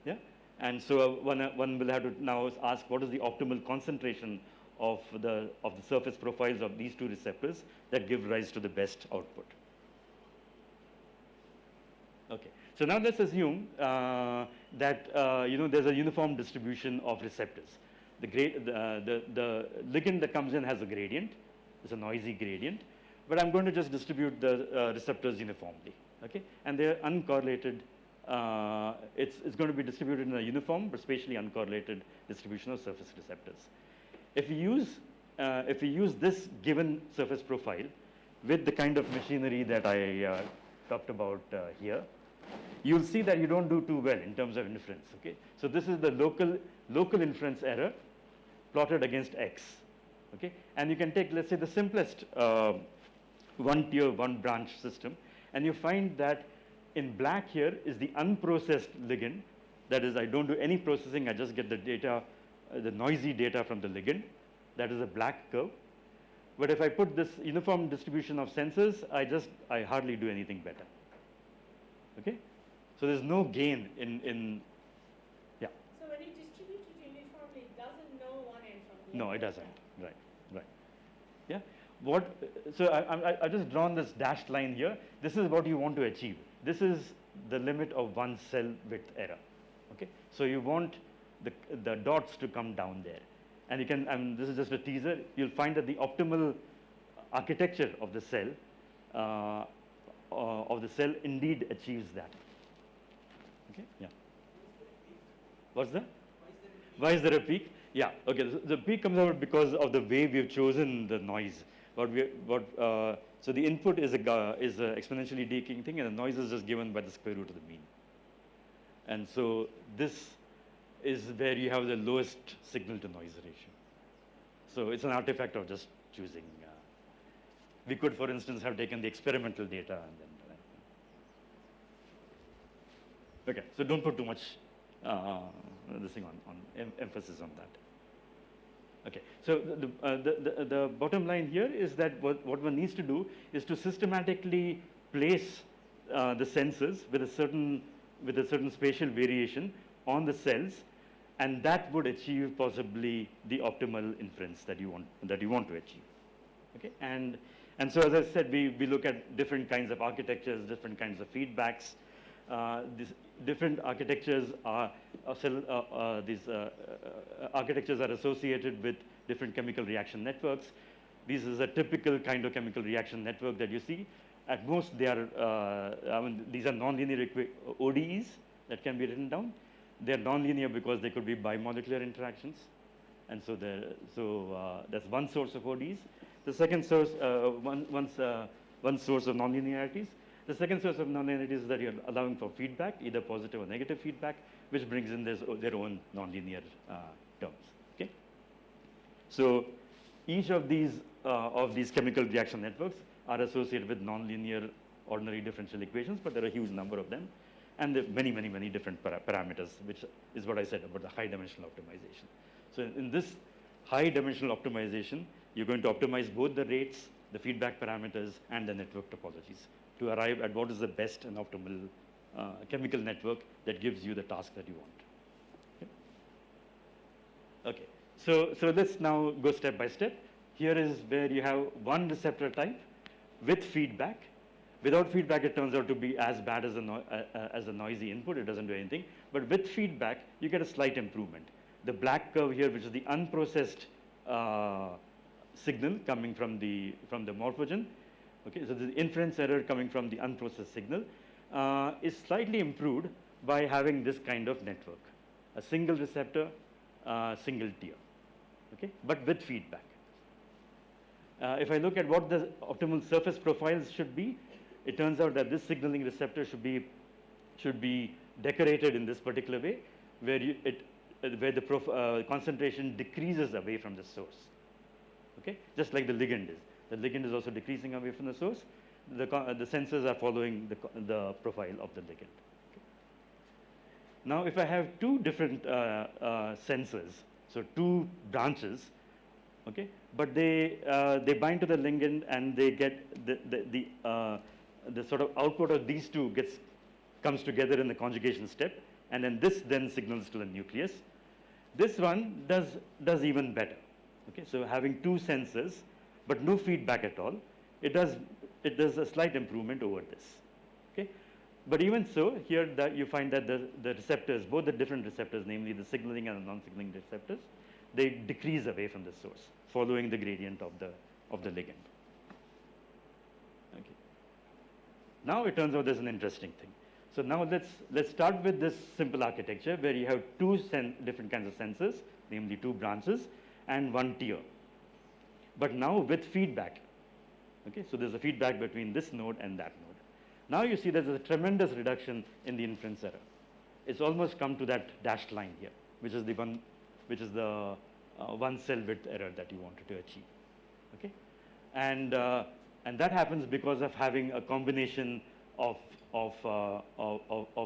Yeah? And so one will have to now ask what is the optimal concentration of the surface profiles of these 2 receptors that give rise to the best output. Okay. So now let's assume that there's a uniform distribution of receptors. The ligand that comes in has a gradient. It's a noisy gradient. But I'm going to just distribute the receptors uniformly. Okay? And they're uncorrelated. It's going to be distributed in a uniform but spatially uncorrelated distribution of surface receptors. If we use this given surface profile with the kind of machinery that I talked about here, you'll see that you don't do too well in terms of inference. Okay? So this is the local inference error plotted against X. Okay? And you can take, let's say, the simplest one tier, one branch system, and you find that in black here is the unprocessed ligand. That is, I don't do any processing, I just get the data, the noisy data from the ligand. That is a black curve. But if I put this uniform distribution of sensors, I hardly do anything better. Okay? So there's no gain in yeah. So when you distribute it uniformly, it doesn't know one end from the other? No, it doesn't. Right. Yeah. I've just drawn this dashed line here. This is what you want to achieve. This is the limit of one cell width error. Okay? So you want the dots to come down there. And you can, this is just a teaser, you'll find that the optimal architecture of the cell indeed achieves that. Okay? Yeah. What's that? Why is there a peak? Yeah. Okay. The peak comes out because of the way we've chosen the noise. So the input is a exponentially decaying thing, and the noise is just given by the square root of the mean. And so this is where you have the lowest signal to noise ratio. So it's an artifact of just choosing. We could, for instance, have taken the experimental data and then. Okay, so don't put too much emphasis on that. Okay, so the bottom line here is that what one needs to do is to systematically place the sensors with a certain spatial variation on the cells, and that would achieve possibly the optimal inference that you want to achieve. Okay, and so as I said, we look at different kinds of architectures, different kinds of feedbacks. These different architectures are architectures are associated with different chemical reaction networks. This is a typical kind of chemical reaction network that you see. At most, they are these are nonlinear ODEs that can be written down. They are nonlinear because they could be bimolecular interactions, and so that's one source of ODEs. The second source, one source of nonlinearities. The second source of nonlinearity is that you're allowing for feedback, either positive or negative feedback, which brings in their own nonlinear terms. Okay. So each of these chemical reaction networks are associated with nonlinear ordinary differential equations, but there are a huge number of them, and there are many different parameters, which is what I said about the high dimensional optimization. So in this high dimensional optimization, you're going to optimize both the rates, the feedback parameters, and the network topologies to arrive at what is the best and optimal chemical network that gives you the task that you want. Okay. So let's now go step by step. Here is where you have one receptor type with feedback. Without feedback, it turns out to be as bad as a noisy input. It doesn't do anything. But with feedback, you get a slight improvement. The black curve here, which is the unprocessed signal coming from the morphogen. Okay, so the inference error coming from the unprocessed signal is slightly improved by having this kind of network, a single receptor, single tier, okay, but with feedback. If I look at what the optimal surface profiles should be, it turns out that this signaling receptor should be decorated in this particular way, where the concentration decreases away from the source. Okay, just like the ligand is. The ligand is also decreasing away from the source. the sensors are following the profile of the ligand. Okay. Now, if I have two different sensors, so two branches, okay, but they bind to the ligand and they get the sort of output of these two comes together in the conjugation step, and then this then signals to the nucleus. This one does even better. Okay, so having two sensors but no feedback at all, it does a slight improvement over this. Okay, but even so, here that you find that the receptors, both the different receptors, namely the signaling and the non-signaling receptors, they decrease away from the source, following the gradient of the ligand. Okay. Now it turns out there's an interesting thing. So now let's start with this simple architecture where you have two different kinds of sensors, namely two branches and one tier. But now with feedback. Okay, so there's a feedback between this node and that node. Now you see there's a tremendous reduction in the inference error. It's almost come to that dashed line here, which is the one cell width error that you wanted to achieve. Okay, and that happens because of having a combination of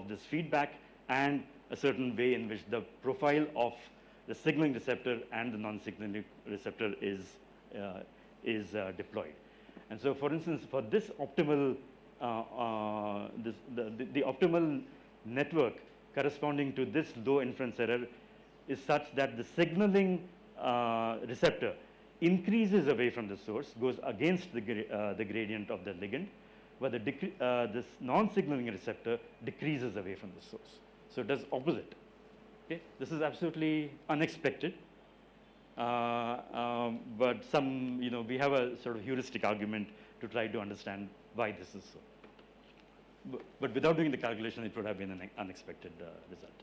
this feedback and a certain way in which the profile of the signaling receptor and the non-signaling receptor is deployed. And so, for instance, for this optimal, the optimal network corresponding to this low inference error is such that the signaling receptor increases away from the source, goes against the gradient of the ligand, but this non-signaling receptor decreases away from the source. So it does opposite. Okay? This is absolutely unexpected. But we have a sort of heuristic argument to try to understand why this is so. But without doing the calculation, it would have been an unexpected result.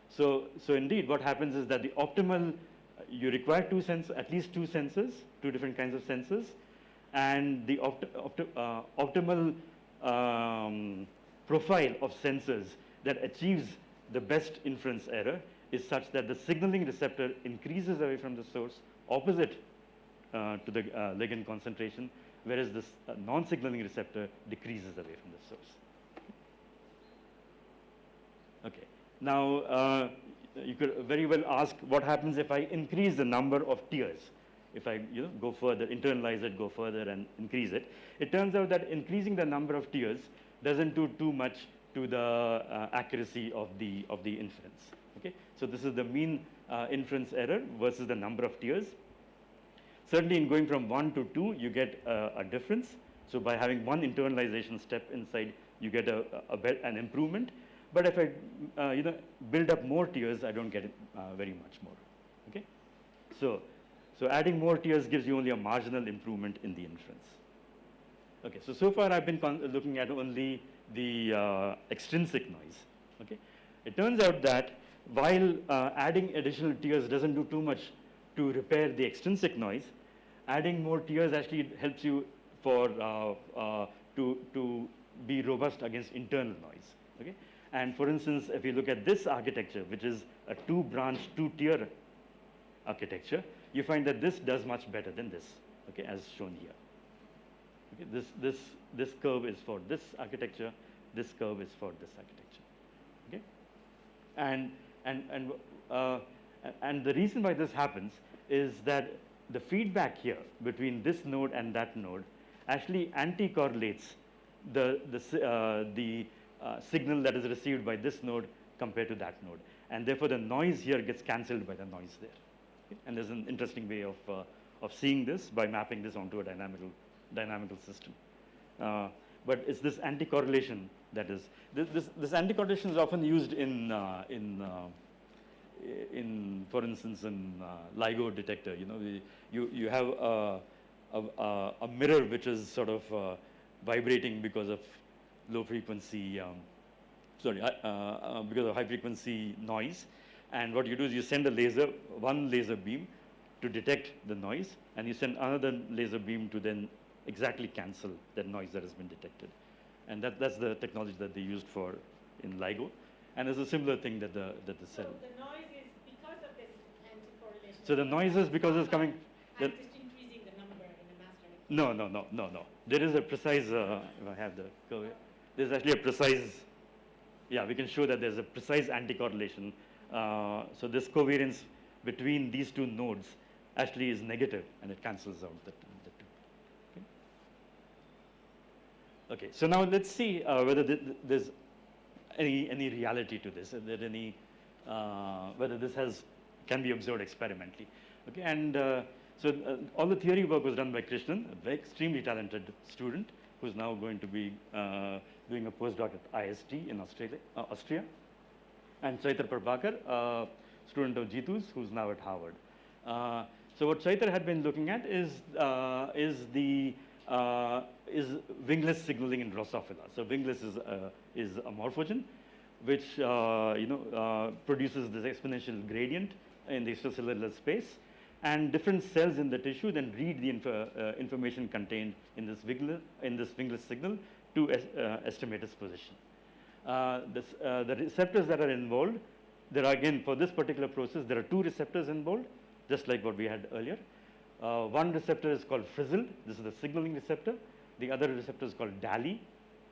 So indeed, what happens is that the optimal, you require at least two sensors, two different kinds of sensors, and the optimal profile of sensors that achieves the best inference error is such that the signaling receptor increases away from the source opposite to the ligand concentration, whereas this non-signaling receptor decreases away from the source. Okay. Now, you could very well ask what happens if I increase the number of tiers. If I go further, internalize it, go further and increase it. It turns out that increasing the number of tiers doesn't do too much to the accuracy of the inference. Okay? So this is the mean inference error versus the number of tiers. Certainly in going from 1 to 2, you get a difference. So by having one internalization step inside, you get an improvement. But if I build up more tiers, I don't get it very much more. Okay? So adding more tiers gives you only a marginal improvement in the inference. Okay, so far I've been looking at only the extrinsic noise. Okay? It turns out that while adding additional tiers doesn't do too much to repair the extrinsic noise, adding more tiers actually helps you to be robust against internal noise. Okay? And for instance, if you look at this architecture, which is a two-branch, two-tier architecture, you find that this does much better than this, okay, as shown here. Okay, this curve is for this architecture, this curve is for this architecture. Okay, and the reason why this happens is that the feedback here between this node and that node actually anti-correlates the signal that is received by this node compared to that node, and therefore the noise here gets cancelled by the noise there. Okay? And there's an interesting way of seeing this by mapping this onto a dynamical system. But it's this anti-correlation that is this anti-correlation is often used in for instance in LIGO detector. You have a mirror which is sort of vibrating because of low frequency, because of high frequency noise. And what you do is you send one laser beam to detect the noise, and you send another laser beam to then exactly cancel that noise that has been detected. And that's the technology that they used in LIGO. And there's a similar thing that the cell. So the noise is because of this anti-correlation. So the noise is because it's coming. And just increasing the number in the master No, no, no, no, no. There is a precise, if I have the curve, there's actually a precise, yeah, we can show that there's a precise anti-correlation. So this covariance between these two nodes actually is negative, and it cancels out the two. Okay, so now let's see whether there's any reality to this, is there any, whether this can be observed experimentally. Okay, and so all the theory work was done by Krishnan, a very extremely talented student who's now going to be doing a postdoc at IST in Austria, and Chaitra Prabhakar, student of Jeetu's, who's now at Harvard. So what Chaitra had been looking at is wingless signaling in Drosophila. So wingless is a morphogen which produces this exponential gradient in the extracellular space, and different cells in the tissue then read the information contained in this wingless signal to estimate its position. The receptors that are involved, there are, again, for this particular process, there are two receptors involved, just like what we had earlier. One receptor is called frizzled, this is the signaling receptor. The other receptor is called DALI,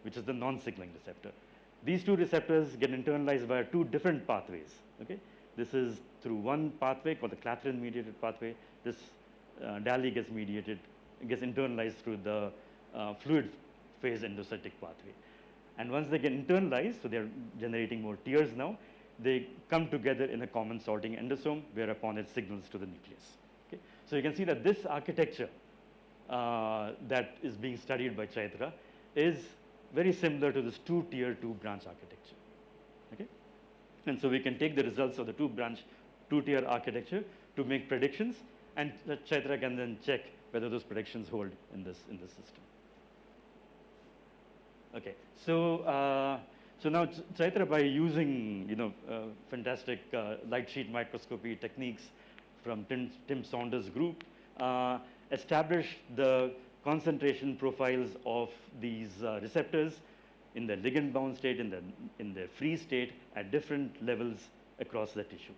which is the non-signaling receptor. These two receptors get internalized via two different pathways. Okay? This is through one pathway called the clathrin-mediated pathway. This DALI gets internalized through the fluid phase endocytic pathway. And once they get internalized, so they're generating more tears now, they come together in a common sorting endosome, whereupon it signals to the nucleus. Okay? So you can see that this architecture that is being studied by Chaitra is very similar to this two-tier, two-branch architecture. Okay? And so we can take the results of the two-tier architecture to make predictions, and Chaitra can then check whether those predictions hold in this system. Okay, so so now Chaitra, by using fantastic light sheet microscopy techniques from Tim Saunders' group, established the concentration profiles of these receptors in the ligand-bound state, in the free state, at different levels across the tissue.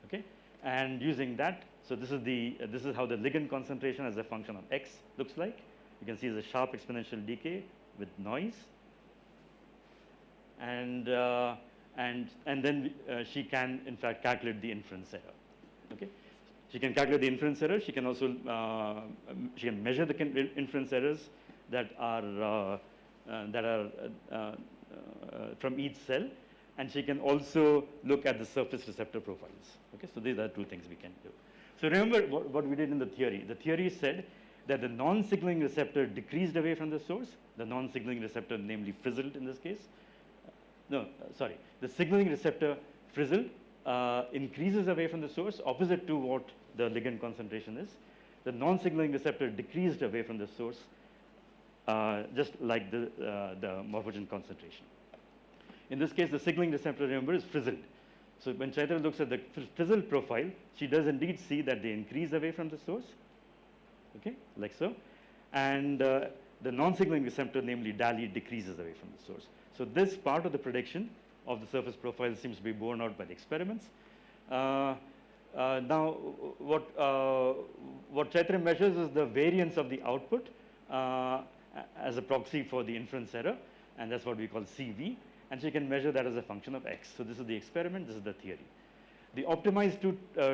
Okay, and using that, so this is how the ligand concentration as a function of x looks like. You can see the sharp exponential decay with noise, and then she can in fact calculate the inference error. Okay, she can calculate the inference error. She can also measure the inference errors that are from each cell, and she can also look at the surface receptor profiles. Okay, so these are two things we can do. So remember what we did in the theory. The theory said that the non-signaling receptor decreased away from the source. The non-signaling receptor, namely frizzled in this case. The signaling receptor frizzled increases away from the source, opposite to what the ligand concentration is. The non-signaling receptor decreased away from the source, just like the morphogen concentration. In this case, the signaling receptor, remember, is frizzled. So when Chaitra looks at the frizzled profile, she does indeed see that they increase away from the source, okay, like so. And the non-signaling receptor, namely DALI, decreases away from the source. So this part of the prediction of the surface profile seems to be borne out by the experiments. Now, what Chaitra measures is the variance of the output as a proxy for the inference error, and that's what we call CV. And she can measure that as a function of x. So this is the experiment, this is the theory. The optimized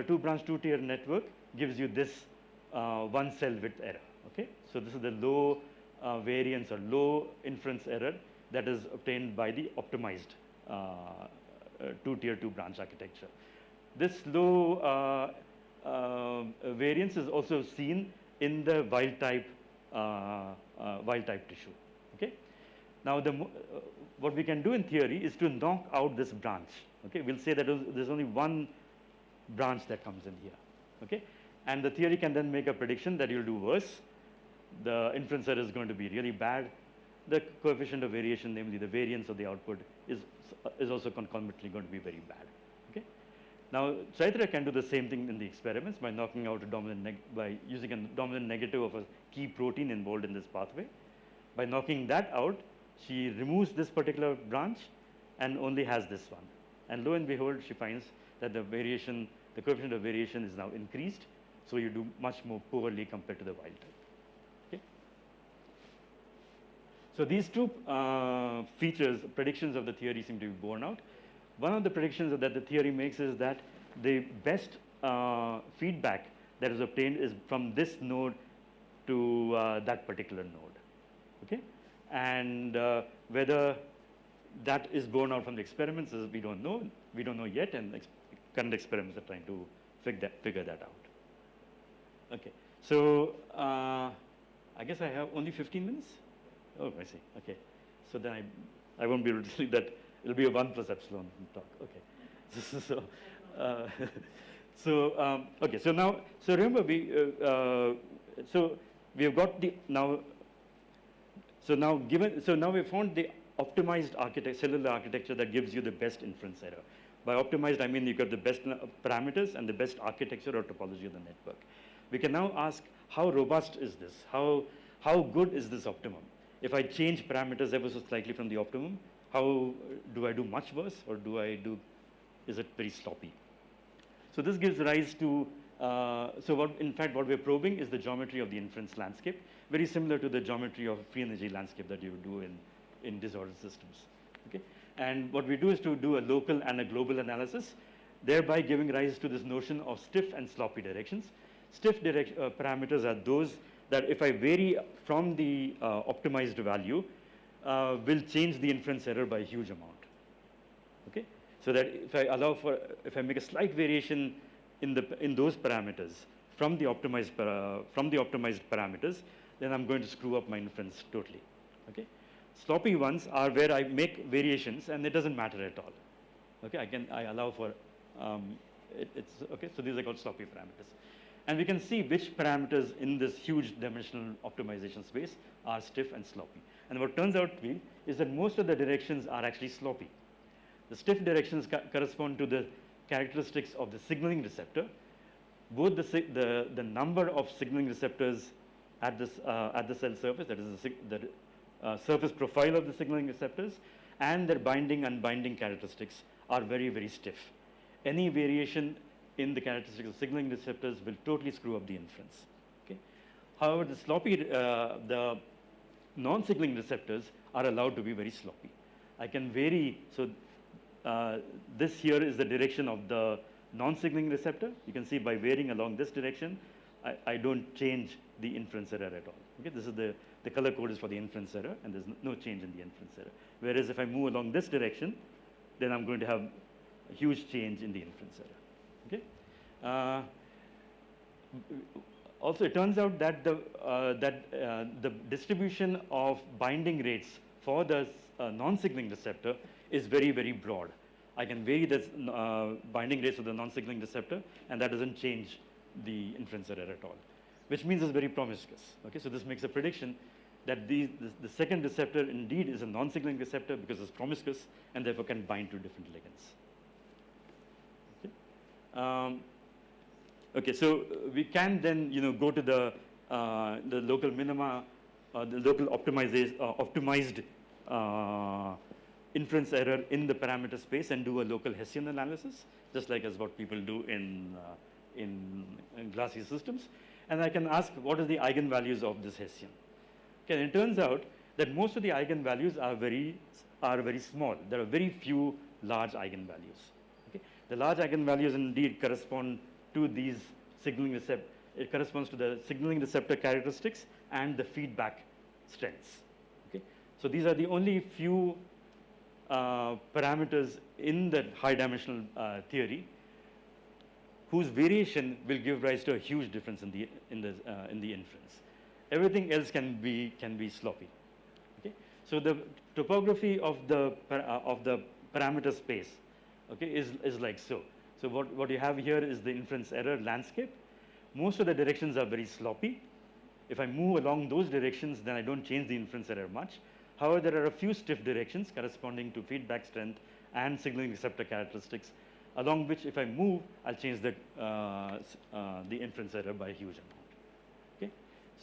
two-branch, two-tier network gives you this one cell width error. Okay, so this is the low variance or low inference error that is obtained by the optimized two-tier, two-branch architecture. This low variance is also seen in the wild-type tissue. Okay. Now, what we can do in theory is to knock out this branch. Okay, we'll say that there's only one branch that comes in here. Okay, and the theory can then make a prediction that you'll do worse. The inference error is going to be really bad. The coefficient of variation, namely the variance of the output, is also concomitantly going to be very bad. Okay. Now, Chaitra can do the same thing in the experiments by knocking out by using a dominant negative of a key protein involved in this pathway. By knocking that out, she removes this particular branch and only has this one. And lo and behold, she finds that the coefficient of variation is now increased, so you do much more poorly compared to the wild type. Okay? So these two features, predictions of the theory seem to be borne out. One of the predictions that the theory makes is that the best feedback that is obtained is from this node to that particular node. Okay, and whether that is borne out from the experiments is we don't know. We don't know yet, and current experiments are trying to figure that out. Okay, so I guess I have only 15 minutes. Oh, I see. Okay, so then I won't be able to see that. It'll be a 1 plus epsilon talk. Okay, okay. So now, so remember we have got the now. So now we found the optimized cellular architecture that gives you the best inference error. By optimized, I mean you got the best parameters and the best architecture or topology of the network. We can now ask how robust is this? How good is this optimum? If I change parameters ever so slightly from the optimum, how do I do much worse, or is it very sloppy? So this gives rise to, in fact what we're probing is the geometry of the inference landscape, very similar to the geometry of free energy landscape that you would do in disordered systems. Okay? And what we do is to do a local and a global analysis, thereby giving rise to this notion of stiff and sloppy directions. Stiff parameters are those that if I vary from the optimized value, will change the inference error by a huge amount. Okay, so that if I make a slight variation in those parameters from the optimized parameters, then I'm going to screw up my inference totally. Okay, sloppy ones are where I make variations and it doesn't matter at all. Okay, I allow for it's okay. So these are called sloppy parameters. And we can see which parameters in this huge dimensional optimization space are stiff and sloppy. And what turns out to be is that most of the directions are actually sloppy. The stiff directions correspond to the characteristics of the signaling receptor. Both the number of signaling receptors at the cell surface, that is the surface profile of the signaling receptors, and their binding and unbinding characteristics are very, very stiff. Any variation in the characteristics of signaling receptors will totally screw up the inference. Okay? However, the sloppy, the non-signaling receptors are allowed to be very sloppy. I can vary, so this here is the direction of the non-signaling receptor. You can see by varying along this direction, I don't change the inference error at all. Okay? This is the color code is for the inference error, and there's no change in the inference error. Whereas if I move along this direction, then I'm going to have a huge change in the inference error. Okay. Also, it turns out that the distribution of binding rates for the non-signaling receptor is very, very broad. I can vary the binding rates of the non-signaling receptor, and that doesn't change the inference error at all, which means it's very promiscuous. Okay, so this makes a prediction that the second receptor indeed is a non-signaling receptor because it's promiscuous and therefore can bind to different ligands. Okay. Okay, so we can then go to the local minima, the local optimized inference error in the parameter space and do a local Hessian analysis, just like as what people do in glassy systems. And I can ask what are the eigenvalues of this Hessian. Okay, and it turns out that most of the eigenvalues are very small. There are very few large eigenvalues. Okay, the large eigenvalues indeed correspond to these signaling receptor. It corresponds to the signaling receptor characteristics and the feedback strengths. Okay, so these are the only few parameters in the high dimensional theory whose variation will give rise to a huge difference in the inference. Everything else can be sloppy. Okay, so the topography of the parameter space, okay, is like so. So what you have here is the inference error landscape. Most of the directions are very sloppy. If I move along those directions, then I don't change the inference error much. However, there are a few stiff directions corresponding to feedback strength and signaling receptor characteristics, along which if I move, I'll change the inference error by a huge amount. Okay?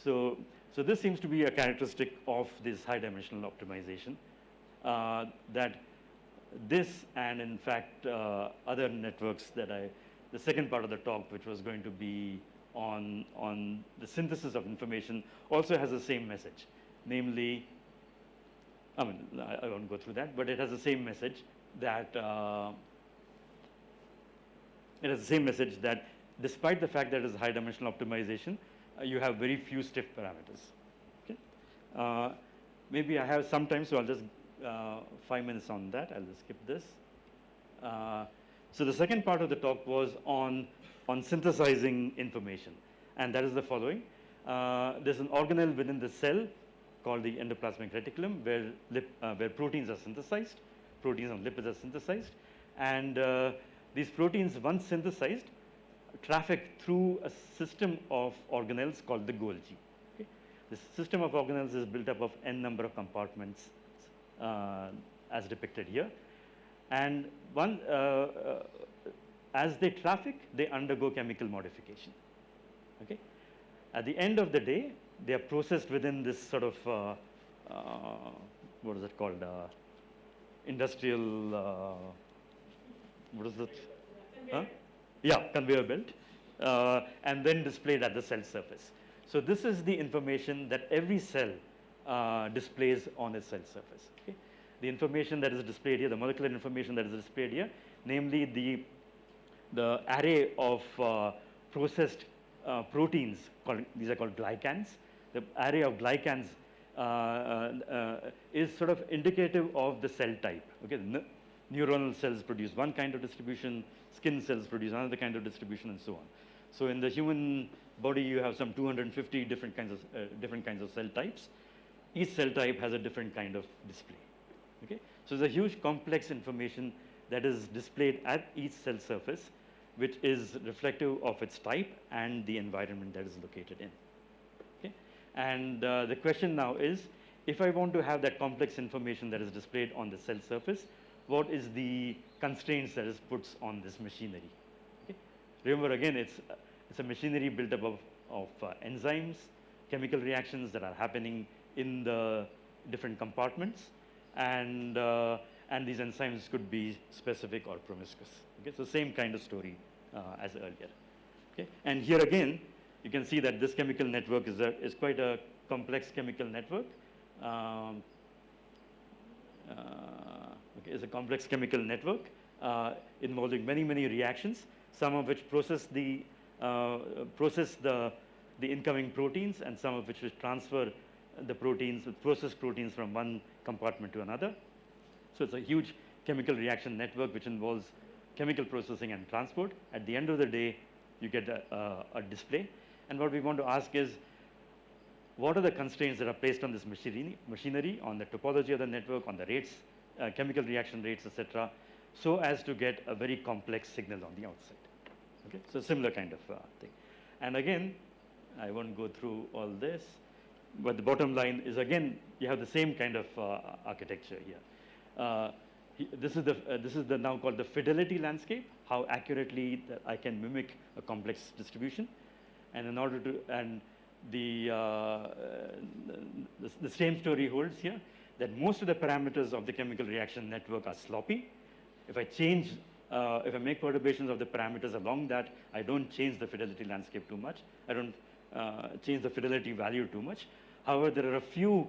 So this seems to be a characteristic of this high dimensional optimization, that this and in fact other networks the second part of the talk, which was going to be on the synthesis of information, also has the same message, namely I mean, I won't go through that, but it has the same message that despite the fact that it is high dimensional optimization, you have very few stiff parameters. Okay? Maybe I have some time, so I'll just 5 minutes on that. I'll just skip this. So the second part of the talk was on synthesizing information, and that is the following. There's an organelle within the cell called the endoplasmic reticulum where proteins are synthesized, proteins and lipids are synthesized, and these proteins, once synthesized, traffic through a system of organelles called the Golgi. Okay? This system of organelles is built up of n number of compartments as depicted here, and as they traffic, they undergo chemical modification. Okay? At the end of the day, they are processed within this sort of what is it called? Industrial. What is it? Huh? Yeah, conveyor belt, and then displayed at the cell surface. So this is the information that every cell displays on its cell surface. Okay? The information that is displayed here, the molecular information that is displayed here, namely the array of processed proteins, these are called glycans. The array of glycans is sort of indicative of the cell type. Okay? Neuronal cells produce one kind of distribution, skin cells produce another kind of distribution, and so on. So in the human body, you have some 250 different kinds of cell types. Each cell type has a different kind of display. Okay? So there's a huge complex information that is displayed at each cell surface, which is reflective of its type and the environment that is located in. Okay? And the question now is, if I want to have that complex information that is displayed on the cell surface, what is the constraints that is put on this machinery? Okay? Remember, again, it's a machinery built up of enzymes, chemical reactions that are happening in the different compartments, and these enzymes could be specific or promiscuous. Okay? So same kind of story as earlier. Okay? And here again, you can see that this chemical network is quite a complex chemical network. Is a complex chemical network involving many reactions, some of which process the incoming proteins, and some of which transfer the proteins, processed proteins from one compartment to another. So it's a huge chemical reaction network which involves chemical processing and transport. At the end of the day, you get a display. And what we want to ask is, what are the constraints that are placed on this machinery, on the topology of the network, on the rates, chemical reaction rates, etc., so as to get a very complex signal on the outside. Okay? So similar kind of thing. And again, I won't go through all this, but the bottom line is, again, you have the same kind of architecture here. This is the now called the fidelity landscape, how accurately I can mimic a complex distribution. And in order to, and the same story holds here, that most of the parameters of the chemical reaction network are sloppy. If I change, if I make perturbations of the parameters along that, I don't change the fidelity landscape too much. I don't change the fidelity value too much. However, there are a few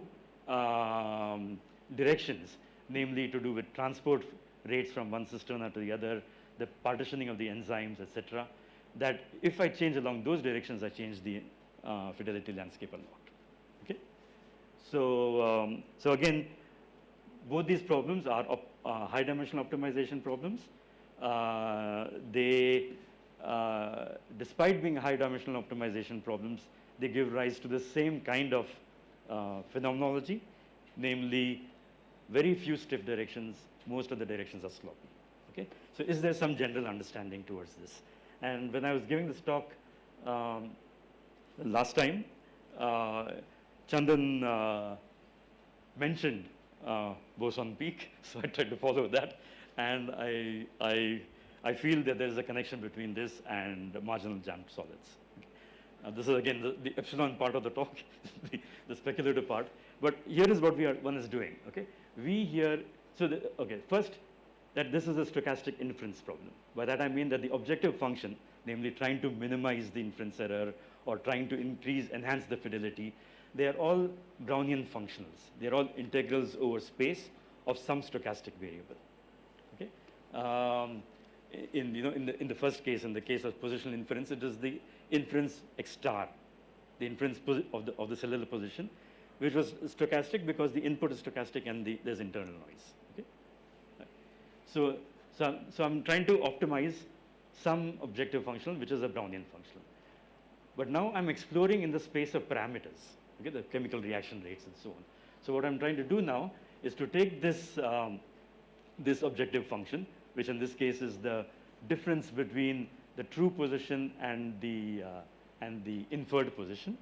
directions, namely to do with transport rates from one cisterna to the other, the partitioning of the enzymes, etc., that if I change along those directions, I change the fidelity landscape a lot. Okay? So, so again, both these problems are high dimensional optimization problems. Despite being high dimensional optimization problems, they give rise to the same kind of phenomenology, namely very few stiff directions, most of the directions are sloppy. Okay? So is there some general understanding towards this? And when I was giving this talk last time, Chandan mentioned boson peak, so I tried to follow that, and I feel that there is a connection between this and marginal jammed solids. Okay. This is again the epsilon part of the talk, the speculative part. But here is what one is doing. Okay, we here. So first, that this is a stochastic inference problem. By that I mean that the objective function, namely trying to minimize the inference error or trying to enhance the fidelity, they are all Brownian functionals. They're all integrals over space of some stochastic variable. Okay? In the first case, in the case of positional inference, it is the inference x star, the inference of the cellular position, which was stochastic because the input is stochastic and there's internal noise. Okay? So I'm trying to optimize some objective functional, which is a Brownian functional. But now I'm exploring in the space of parameters, okay, the chemical reaction rates and so on. So what I'm trying to do now is to take this, this objective function, which in this case is the difference between the true position and the inferred position,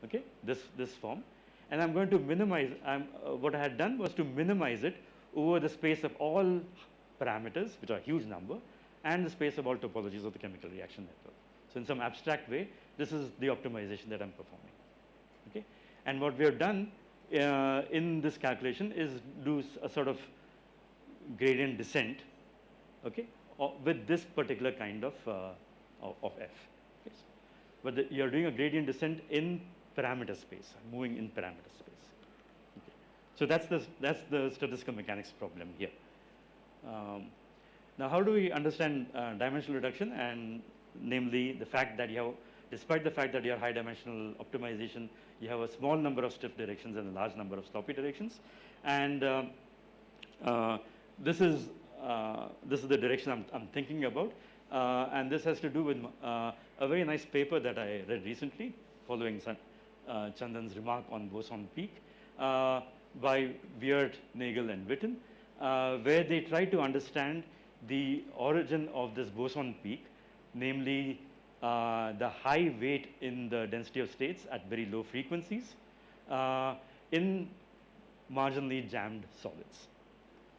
okay, this form. And I'm going to minimize, what I had done was to minimize it over the space of all parameters, which are a huge number, and the space of all topologies of the chemical reaction network. So in some abstract way, this is the optimization that I'm performing. Okay? And what we have done in this calculation is do a sort of gradient descent, okay, with this particular kind of f. Okay? But you're doing a gradient descent in parameter space, moving in parameter space. Okay. So that's the statistical mechanics problem here. Now, how do we understand dimensional reduction, and namely the fact that you have, despite the fact that you have high dimensional optimization, you have a small number of stiff directions and a large number of sloppy directions, and this is the direction I'm thinking about, and this has to do with a very nice paper that I read recently, following Chandan's remark on boson peak, by Weird, Nagel, and Witten, where they try to understand the origin of this boson peak, namely the high weight in the density of states at very low frequencies in marginally jammed solids.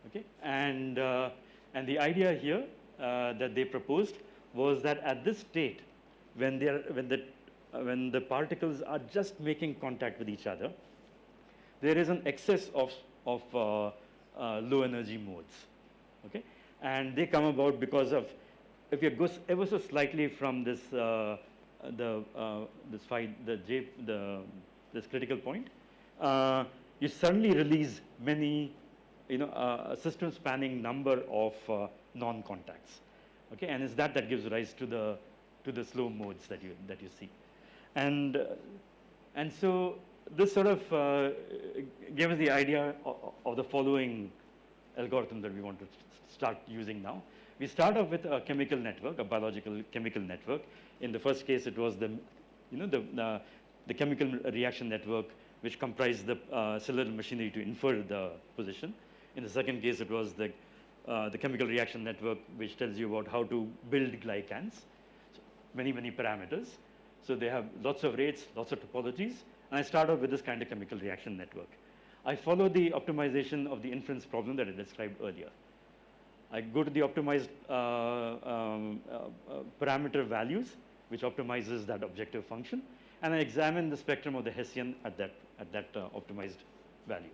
Okay? And the idea here that they proposed was that at this state, when the particles are just making contact with each other, there is an excess of low energy modes. Okay? And they come about because of, if you go ever so slightly from this this critical point, you suddenly release many, a system spanning number of non-contacts. Okay, and it's that gives rise to the slow modes that you see, and so this sort of gave us the idea of the following algorithm that we want to start using now. We start off with a chemical network, a biological chemical network. In the first case, it was the chemical reaction network, which comprised the cellular machinery to infer the position. In the second case, it was the chemical reaction network, which tells you about how to build glycans, so many parameters. So they have lots of rates, lots of topologies, and I start off with this kind of chemical reaction network. I follow the optimization of the inference problem that I described earlier. I go to the optimized parameter values, which optimizes that objective function, and I examine the spectrum of the Hessian at that optimized value.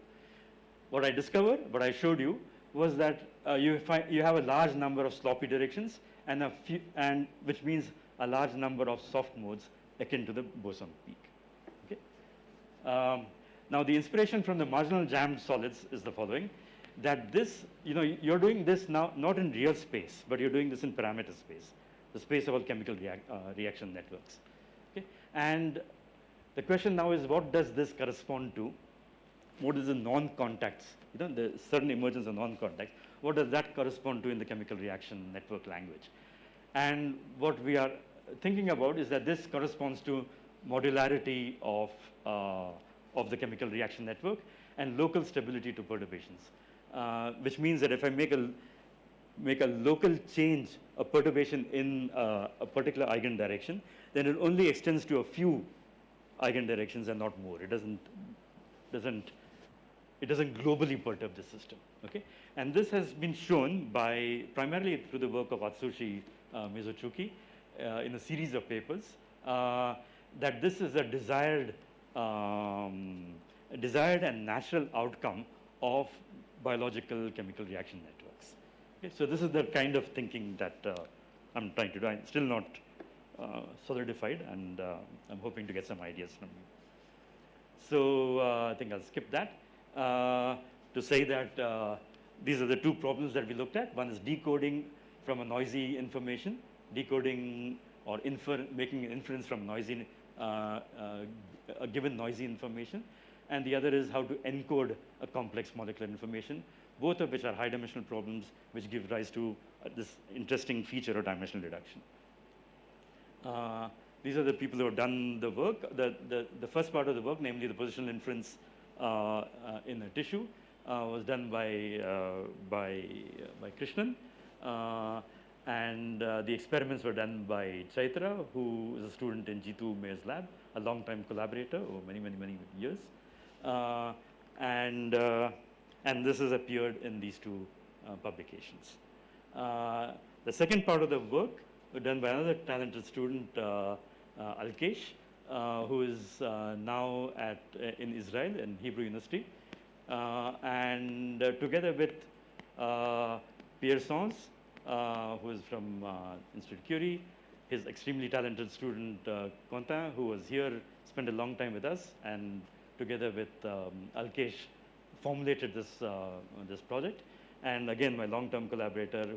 What I discovered, what I showed you, was that you have a large number of sloppy directions, and which means a large number of soft modes akin to the boson peak. Okay? Now, the inspiration from the marginal jammed solids is the following: that this, you're doing this now not in real space, but you're doing this in parameter space, the space of all chemical reaction networks. Okay? And the question now is, what does this correspond to? What is the non-contacts? The sudden emergence of non-contacts. What does that correspond to in the chemical reaction network language? And what we are thinking about is that this corresponds to modularity of the chemical reaction network and local stability to perturbations. Which means that if I make a local change, a perturbation in a particular eigendirection, then it only extends to a few eigendirections and not more. It doesn't globally perturb the system. Okay, and this has been shown primarily through the work of Atsushi Mizuchuki in a series of papers, that this is a desired and natural outcome of biological chemical reaction networks. Okay, so this is the kind of thinking that I'm trying to do. I'm still not solidified, and I'm hoping to get some ideas from you. So I think I'll skip that to say that these are the two problems that we looked at. One is decoding from a noisy information, decoding or making an inference from noisy, a given noisy information, and the other is how to encode a complex molecular information, both of which are high-dimensional problems which give rise to this interesting feature of dimensional reduction. These are the people who have done the work. The first part of the work, namely the positional inference in a tissue, was done by Krishnan. And the experiments were done by Chaitra, who is a student in Jitu Mayer's lab, a long-time collaborator over many, many, many years. And this has appeared in these two publications. The second part of the work was done by another talented student, Alkesh, who is now in Israel, in Hebrew University. And together with Pierre Sons, who is from Institute Curie, his extremely talented student Quentin, who was here, spent a long time with us, and together with Alkesh, formulated this project. And again, my long-term collaborator,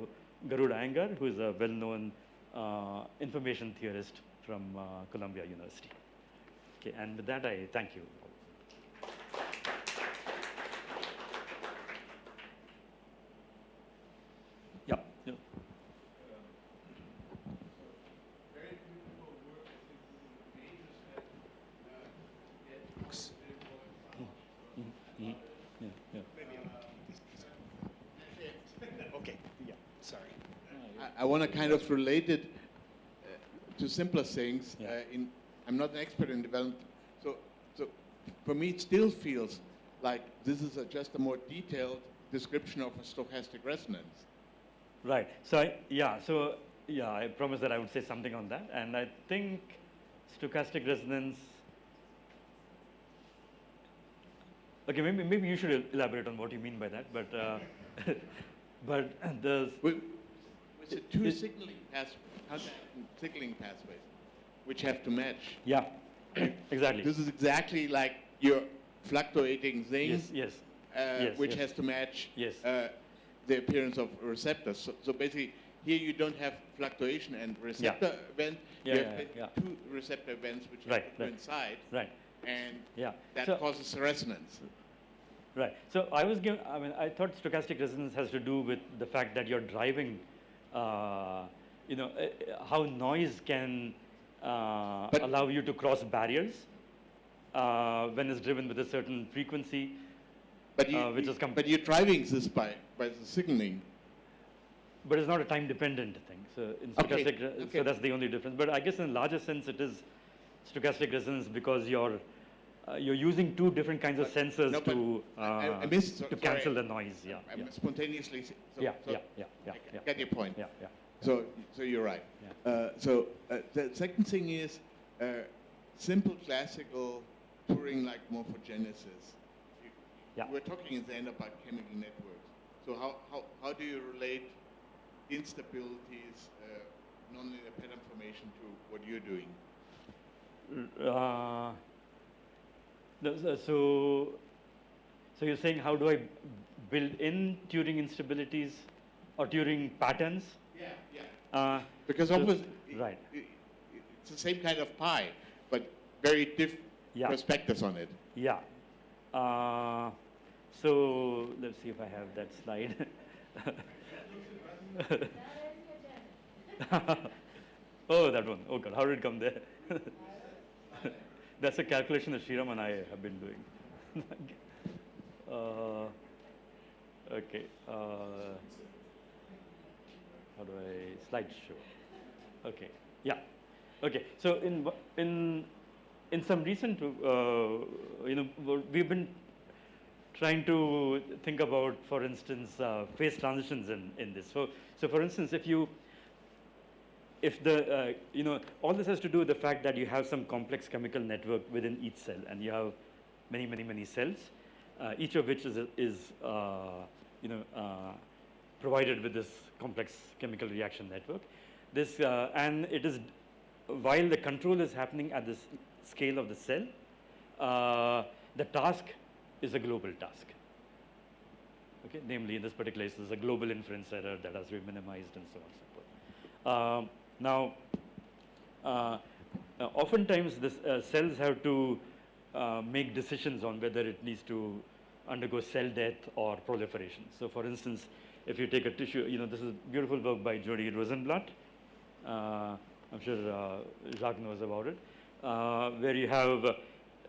Garuda Iyengar, who is a well-known information theorist from Columbia University. Okay, and with that, I thank you. Yeah. Yeah. Okay, yeah, sorry. I want to kind of relate it to simpler things. Yeah. I'm not an expert in development, so for me it still feels like this is just a more detailed description of a stochastic resonance. Right. So I promised that I would say something on that, and I think stochastic resonance. Okay, maybe you should elaborate on what you mean by that, but but the It's a two signaling pathways, which have to match. Yeah, exactly. This is exactly like your fluctuating thing, Yes. which yes. has to match Yes. the appearance of receptors. So basically, here you don't have fluctuation and receptor event. Yeah, You have yeah. two receptor events which Right, have to right. coincide, Right. and Yeah. that So- causes resonance. Right. So I thought stochastic resonance has to do with the fact that you're driving, how noise can allow you to cross barriers when it's driven with a certain frequency, But which is but you're driving this by the signaling. but it's not a time-dependent thing. So in Okay, stochastic, okay. so that's the only difference. But I guess in a larger sense, it is stochastic resonance because you're using two different kinds of sensors No, but to I missed, to sorry. cancel the noise. Yeah. I'm Yeah. spontaneously. Yeah. So Yeah. I get your point. Yeah. Yeah. So you're right. Yeah. The second thing is simple classical Turing-like morphogenesis. Yeah. We're talking at the end about chemical networks. So how do you relate instabilities, nonlinear pattern formation to what you're doing? So you're saying how do I build in Turing instabilities or Turing patterns? Yeah. Because so- obviously, right. it's the same kind of pie, but very different Yeah. perspectives on it. Yeah. So let's see if I have that slide. Oh, that one. Oh God, how did it come there? That's a calculation that Sriram and I have been doing. Okay. How do I slideshow? Okay. Yeah. Okay. So in some recent, we've been trying to think about, for instance, phase transitions in this. So for instance, if all this has to do with the fact that you have some complex chemical network within each cell, and you have many, many, many cells, each of which is provided with this complex chemical reaction network. And it is while the control is happening at the scale of the cell, the task is a global task. Okay, namely in this particular case, there's a global inference error that has to be minimized and so on and so forth. Oftentimes, cells have to make decisions on whether it needs to undergo cell death or proliferation. So, for instance, if you take a tissue, this is beautiful work by Jody Rosenblatt. I'm sure Jacques knows about it, where you have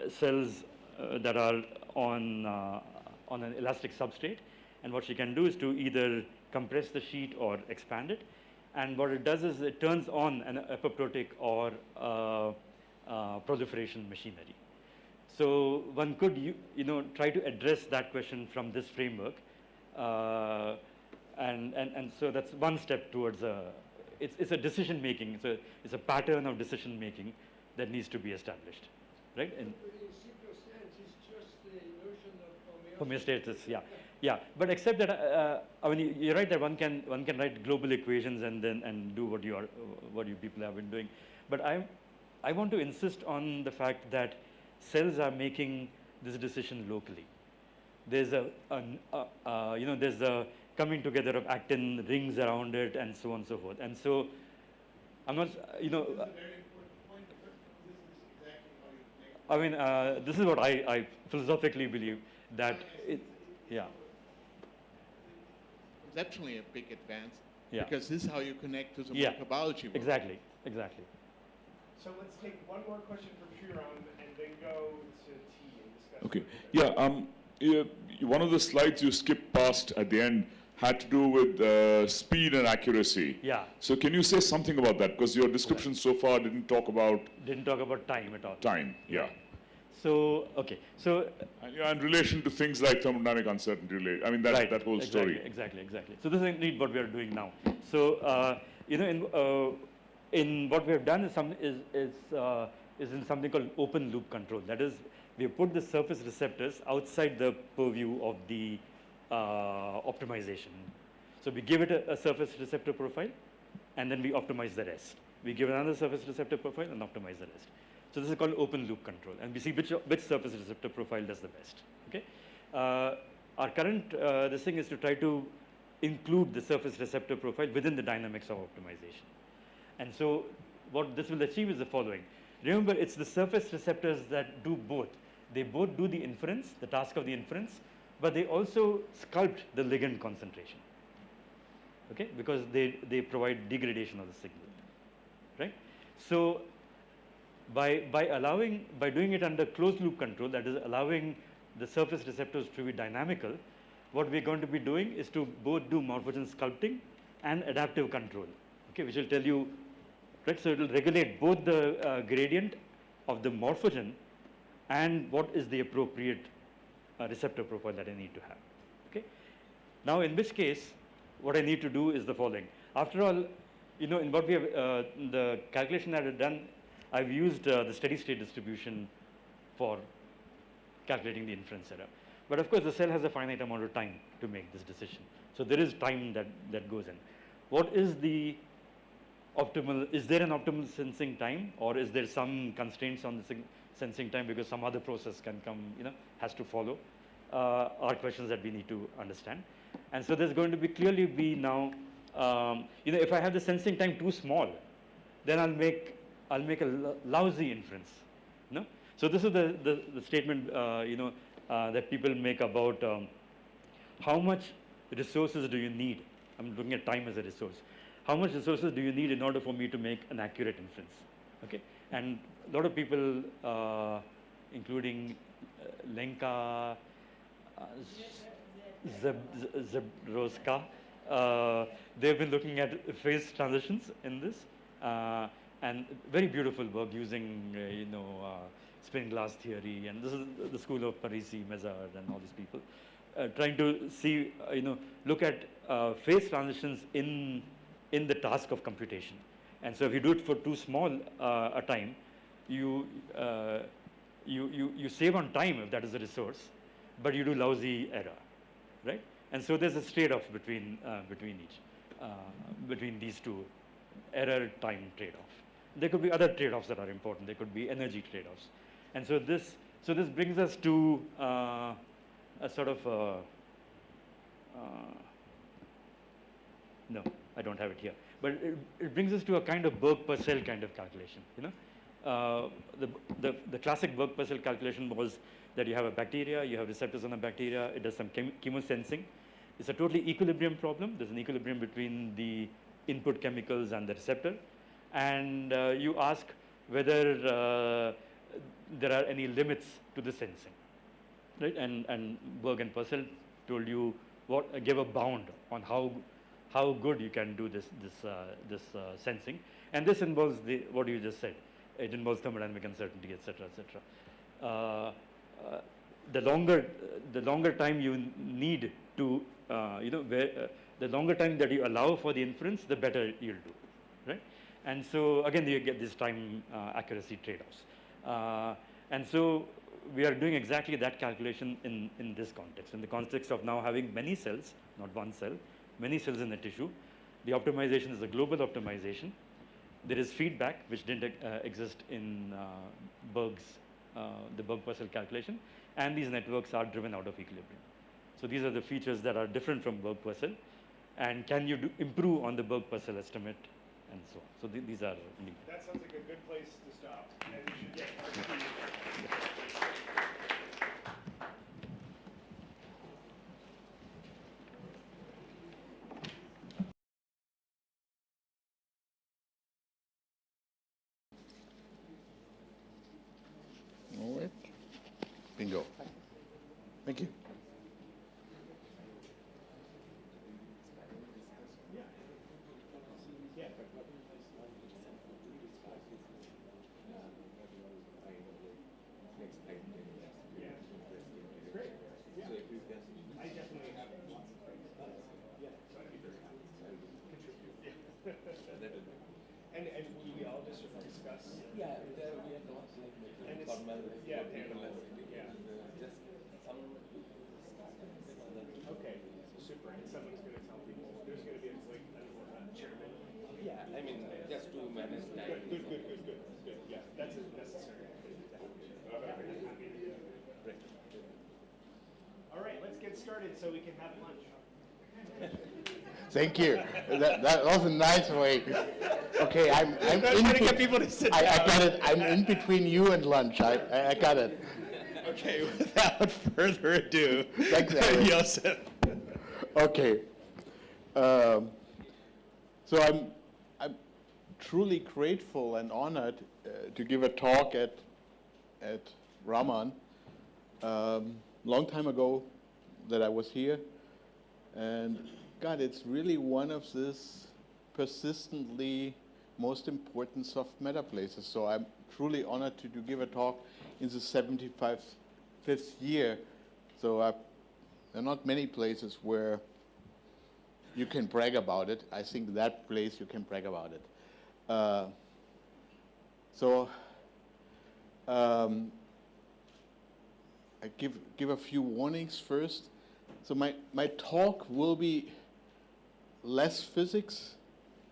cells that are on an elastic substrate, and what she can do is to either compress the sheet or expand it. And what it does is it turns on an apoptotic or proliferation machinery. So one could try to address that question from this framework, and so that's one step towards it's a decision making. It's a pattern of decision making that needs to be established, right? And it's just the notion of homeostasis, yeah. But except that I mean, you're right that one can write global equations and do what you people have been doing. But I want to insist on the fact that cells are making this decision locally. There's there's a coming together of actin rings around it and so on and so forth. And so I'm not, I mean, this is what I philosophically believe, that Conceptually a big advance, because this is how you connect to the microbiology world. Exactly. So let's take one more question from Sriram and then go to T and discuss. Okay. One of the slides you skipped past at the end had to do with speed and accuracy. Yeah. So can you say something about that? Because your description so far didn't talk about time at all. Time, yeah. So, okay. So, in relation to things like thermodynamic uncertainty, I mean, that whole story. Exactly. So this is indeed what we are doing now. So, in what we have done is in something called open loop control. That is, we have put the surface receptors outside the purview of the optimization. So we give it a surface receptor profile, and then we optimize the rest. We give another surface receptor profile and optimize the rest. So this is called open loop control, and we see which surface receptor profile does the best. Okay. Our current this thing is to try to include the surface receptor profile within the dynamics of optimization. And so what this will achieve is the following. Remember, it's the surface receptors that do both. They both do the inference, the task of the inference, but they also sculpt the ligand concentration. Okay, because they provide degradation of the signal, right? So by doing it under closed loop control, that is allowing the surface receptors to be dynamical, what we're going to be doing is to both do morphogen sculpting and adaptive control, okay, which will tell you, right? So it will regulate both the gradient of the morphogen and what is the appropriate receptor profile that I need to have. Okay. Now, in which case, what I need to do is the following. After all, in what we have, the calculation that I've done, I've used the steady state distribution for calculating the inference error. But of course, the cell has a finite amount of time to make this decision. So there is time that goes in. What is the optimal? Is there an optimal sensing time, or is there some constraints on the sensing time because some other process can come, has to follow? Are questions that we need to understand. And so there's going to clearly be now, if I have the sensing time too small, then I'll make a lousy inference. So this is the statement that people make about how much resources do you need. I'm looking at time as a resource. How much resources do you need in order for me to make an accurate inference? Okay, and a lot of people, including Lenka, Zabrowska, they've been looking at phase transitions in this, and very beautiful work using spin glass theory, and this is the school of Parisi, Mazard, and all these people, trying to see, look at phase transitions in the task of computation. And so if you do it for too small a time, you save on time if that is a resource, but you do lousy error, right? And so there's a trade-off between these two, error time trade-off. there could be other trade-offs that are important. There could be energy trade-offs. And so this brings us to a sort of, no, I don't have it here. But it brings us to a kind of Berg-Purcell kind of calculation, you know. The classic Berg-Purcell calculation was that you have a bacteria, you have receptors on a bacteria, it does some chemosensing. It's a totally equilibrium problem. There's an equilibrium between the input chemicals and the receptor. And you ask whether there are any limits to the sensing, right? And Berg and Purcell told you gave a bound on how good you can do this sensing. And this involves what you just said. It involves thermodynamic uncertainty, etc., etc. The longer time you need to, the longer time that you allow for the inference, the better you'll do, right? And so again, you get this time accuracy trade-offs. And so we are doing exactly that calculation in this context, in the context of now having many cells, not one cell, many cells in the tissue. The optimization is a global optimization. There is feedback, which didn't exist in the Berg-Purcell calculation, and these networks are driven out of equilibrium. So these are the features that are different from Berg-Purcell, and can you improve on the Berg-Purcell estimate, and so on. So these are new. That sounds like a good place to stop, and we should get our All right. Bingo. Thank you. And we all just discuss. Yeah, we are not like formal. Yeah, panel. Yeah. Just some. Okay, super. And someone's going to tell people. There's going to be a chairman. Yeah, I mean just to manage time. Good. Yeah, that's necessary. All right, let's get started so we can have lunch. Thank you. That was a nice way. Okay, I'm in. Trying to get people to sit down. I got it. I'm in between you and lunch. I got it. Okay, without further ado, Thanks, Aaron. Joseph. Okay. So I'm truly grateful and honored to give a talk at Raman. Long time ago that I was here, and God, it's really one of this persistently most important soft matter places. So I'm truly honored to give a talk in the 75th year. So there are not many places where you can brag about it. I think that place you can brag about it. I give a few warnings first. So my talk will be less physics,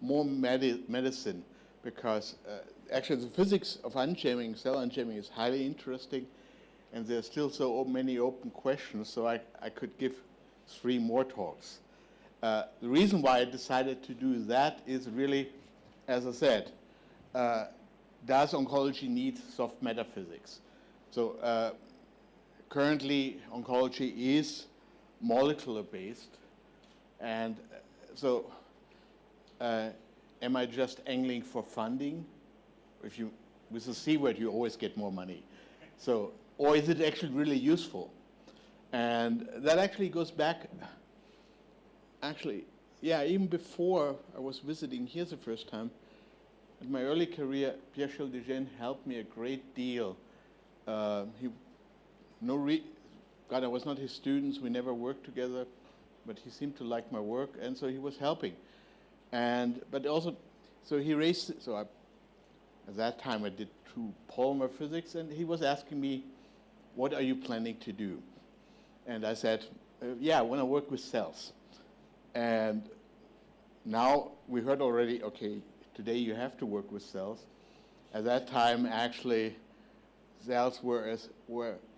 more medicine, because actually the physics of unjamming, cell unjamming is highly interesting, and there's still so many open questions, so I could give 3 more talks. The reason why I decided to do that is really, as I said, does oncology need soft matter physics? So currently oncology is molecular based, and so am I just angling for funding? With the C word, you always get more money. So, or is it actually really useful? And that actually goes back, even before I was visiting here the first time. In my early career, Pierre Childegen helped me a great deal. God, I was not his students, we never worked together, but he seemed to like my work, and so he was helping. But also, at that time I did 2 polymer physics, and he was asking me, what are you planning to do? And I said, I want to work with cells. And now we heard already, okay, today you have to work with cells. At that time, actually, cells were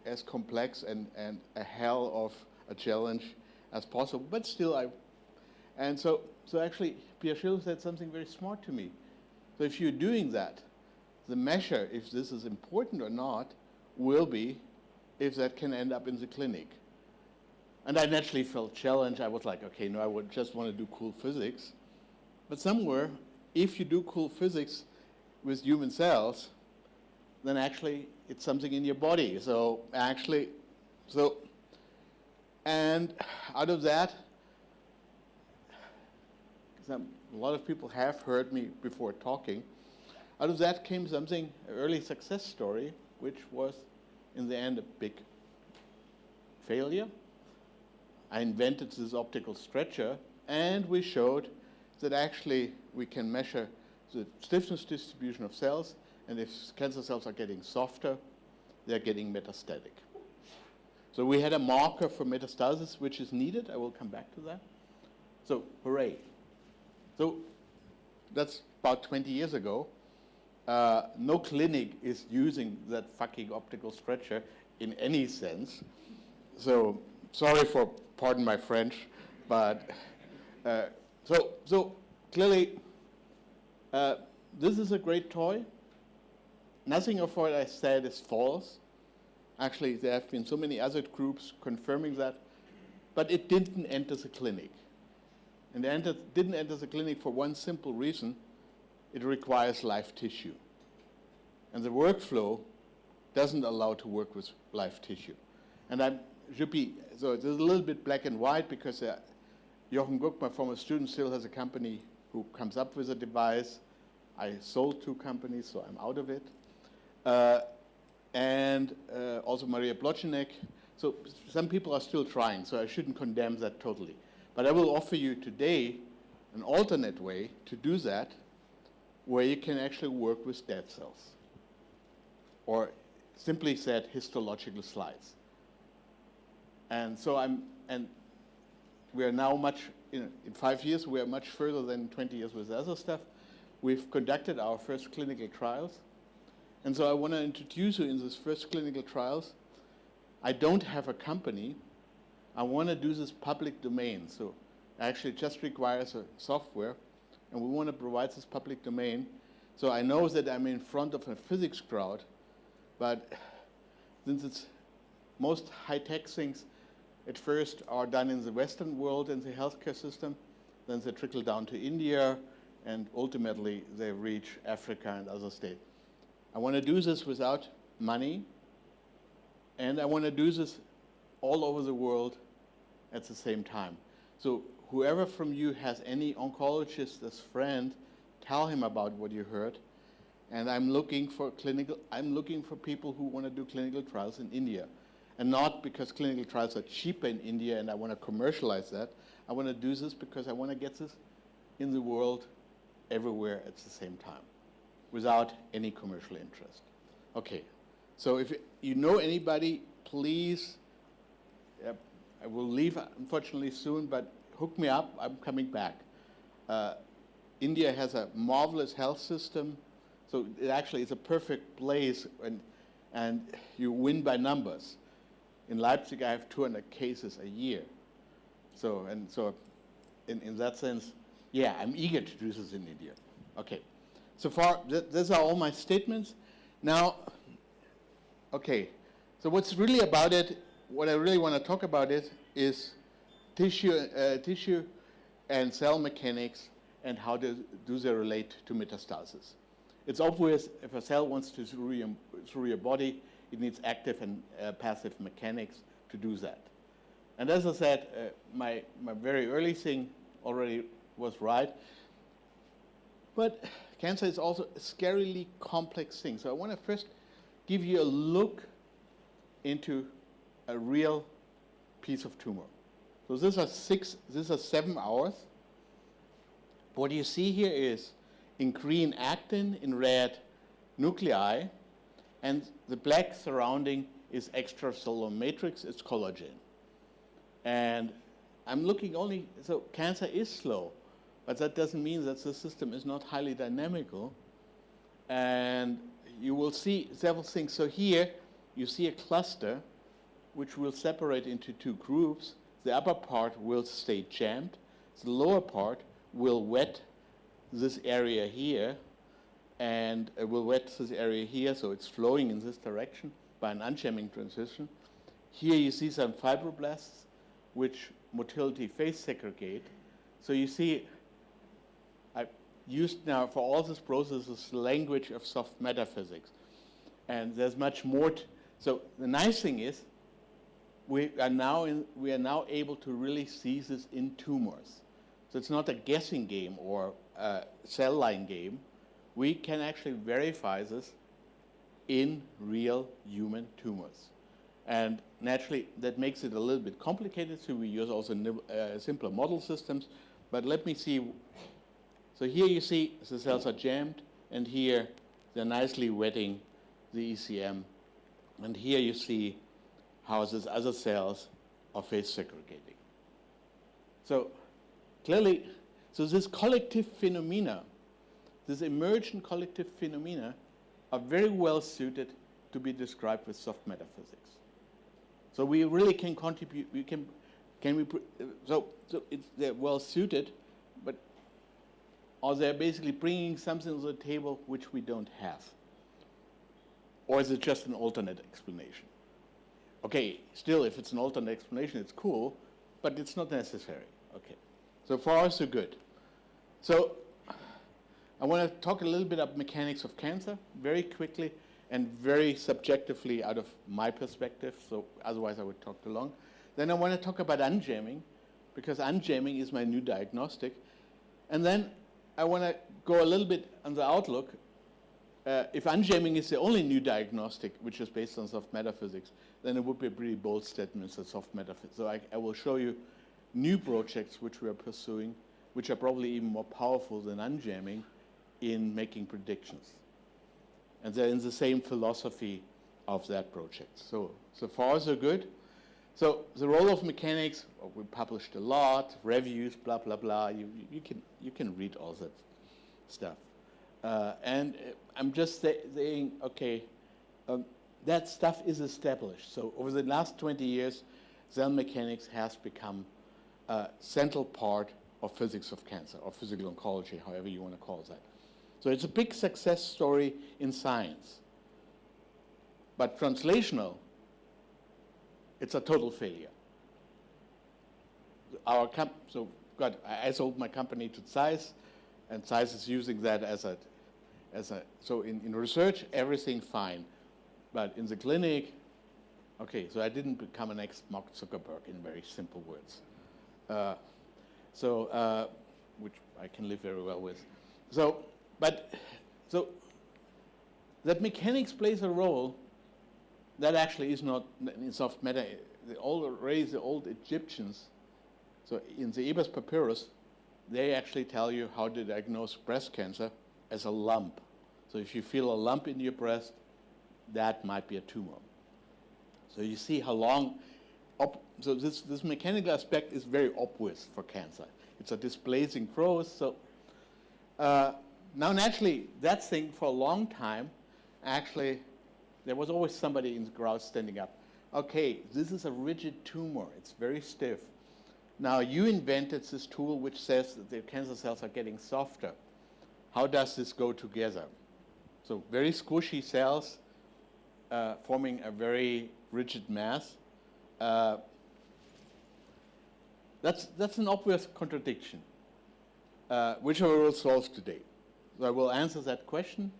as complex and a hell of a challenge as possible. But still, so actually, Pierre Schill said something very smart to me. So if you're doing that, the measure, if this is important or not, will be if that can end up in the clinic. And I naturally felt challenged. I was like, okay, no, I would just want to do cool physics. But somewhere, if you do cool physics with human cells, then actually it's something in your body. And out of that, a lot of people have heard me before talking. Out of that came something, an early success story, which was in the end a big failure. I invented this optical stretcher, and we showed that actually we can measure the stiffness distribution of cells, and if cancer cells are getting softer, they're getting metastatic. So we had a marker for metastasis, which is needed. I will come back to that. So, hooray. So that's about 20 years ago. No clinic is using that fucking optical stretcher in any sense. So sorry for, pardon my French, but so clearly this is a great toy. Nothing of what I said is false. Actually, there have been so many other groups confirming that, but it didn't enter the clinic. And it didn't enter the clinic for one simple reason: it requires live tissue. And the workflow doesn't allow to work with live tissue. And so it's a little bit black and white because Jochen Guck, my former student, still has a company who comes up with a device. I sold 2 companies, so I'm out of it. And also Maria Blocinek. So some people are still trying, so I shouldn't condemn that totally. But I will offer you today an alternate way to do that, where you can actually work with dead cells, or simply said, histological slides. And so we are now in 5 years, we are much further than 20 years with other stuff. We've conducted our first clinical trials. And so I want to introduce you in these first clinical trials. I don't have a company. I want to do this public domain. So actually it just requires a software, and we want to provide this public domain. So I know that I'm in front of a physics crowd, but since it's most high-tech things at first are done in the Western world in the healthcare system, then they trickle down to India, and ultimately they reach Africa and other states. I want to do this without money, and I want to do this all over the world at the same time. So whoever from you has any oncologist as friend, tell him about what you heard. And I'm looking for people who want to do clinical trials in India. And not because clinical trials are cheaper in India and I want to commercialize that. I want to do this because I want to get this in the world everywhere at the same time, without any commercial interest. Okay, so if you know anybody, please, I will leave unfortunately soon, but hook me up, I'm coming back. India has a marvelous health system, so it actually is a perfect place, and you win by numbers. In Leipzig, I have 200 cases a year. So in that sense, yeah, I'm eager to do this in India. Okay, so far, these are all my statements. Now, okay, so what's really about it, what I really want to talk about it is tissue and cell mechanics and how do they relate to metastasis. It's obvious if a cell wants to through your body, it needs active and passive mechanics to do that. And as I said, my very early thing already was right. But cancer is also a scarily complex thing. So I want to first give you a look into a real piece of tumor. So these are 7 hours. What you see here is in green actin, in red nuclei, and the black surrounding is extracellular matrix, it's collagen. And I'm looking only, so cancer is slow, but that doesn't mean that the system is not highly dynamical. And you will see several things. So here you see a cluster which will separate into two groups. The upper part will stay jammed. The lower part will wet this area here, and it will wet this area here, so it's flowing in this direction by an unjamming transition. Here you see some fibroblasts which motility phase segregate. So you see, I've used now for all these processes the language of soft matter physics. And there's much more. So the nice thing is, we are now able to really see this in tumors. So it's not a guessing game or a cell line game. We can actually verify this in real human tumors. And naturally, that makes it a little bit complicated, so we use also simpler model systems. But let me see. So here you see the cells are jammed, and here they're nicely wetting the ECM. And here you see how these other cells are phase segregating. So clearly, so this collective phenomena, this emergent collective phenomena, are very well suited to be described with soft matter physics. So we really can contribute. They're well suited, but or they're basically bringing something to the table which we don't have, or is it just an alternate explanation? Okay, still, if it's an alternate explanation, it's cool, but it's not necessary. Okay, so far so good. So I want to talk a little bit about mechanics of cancer very quickly and very subjectively out of my perspective, so otherwise I would talk too long. Then I want to talk about unjamming, because unjamming is my new diagnostic. And then I want to go a little bit on the outlook. If unjamming is the only new diagnostic which is based on soft matter physics, then it would be a pretty bold statement that soft matter physics. So I will show you new projects which we are pursuing, which are probably even more powerful than unjamming in making predictions. And they're in the same philosophy of that project. So far so good. So the role of mechanics, we published a lot, reviews, blah, blah, blah. You can read all that stuff. And I'm just saying, okay, that stuff is established. So over the last 20 years, cell mechanics has become a central part of physics of cancer, or physical oncology, however you want to call that. So it's a big success story in science. But translational, it's a total failure. I sold my company to Zeiss, and Zeiss is using that so in research, everything fine. But in the clinic, okay, so I didn't become an ex-Mark Zuckerberg in very simple words. Which I can live very well with. So that mechanics plays a role, that actually is not in soft matter. The old Egyptians, so in the Ebers Papyrus, they actually tell you how to diagnose breast cancer as a lump. So if you feel a lump in your breast, that might be a tumor. So you see how long, so this mechanical aspect is very obvious for cancer. It's a displacing process. So now naturally, that thing for a long time, actually, there was always somebody in the crowd standing up. Okay, this is a rigid tumor. It's very stiff. Now you invented this tool which says that the cancer cells are getting softer. How does this go together? So very squishy cells forming a very rigid mass. That's an obvious contradiction, which I will solve today. So I will answer that question.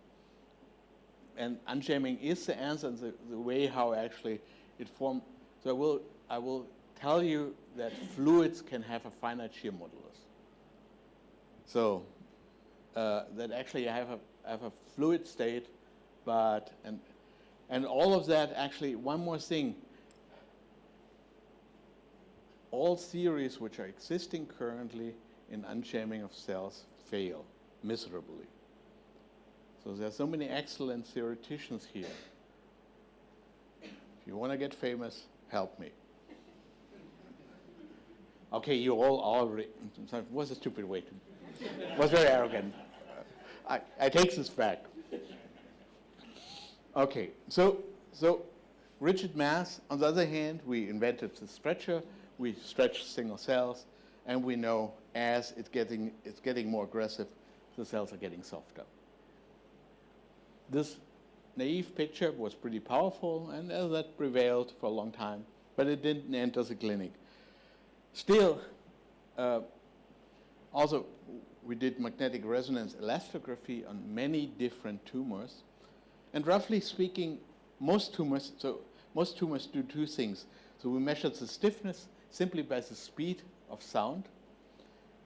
And unjamming is the answer, and the way how actually it formed. So I will tell you that fluids can have a finite shear modulus. So that actually I have a fluid state, and all of that actually, one more thing. All theories which are existing currently in unjamming of cells fail miserably. So there are so many excellent theoreticians here. If you want to get famous, help me. Okay, you all already. It was a stupid way to. It was very arrogant. I take this back. Okay, so rigid mass, on the other hand, we invented the stretcher, we stretch single cells, and we know as it's getting more aggressive, the cells are getting softer. This naive picture was pretty powerful, and that prevailed for a long time, but it didn't enter the clinic. Still, also, we did magnetic resonance elastography on many different tumors, and roughly speaking, most tumors do two things. So we measured the stiffness simply by the speed of sound,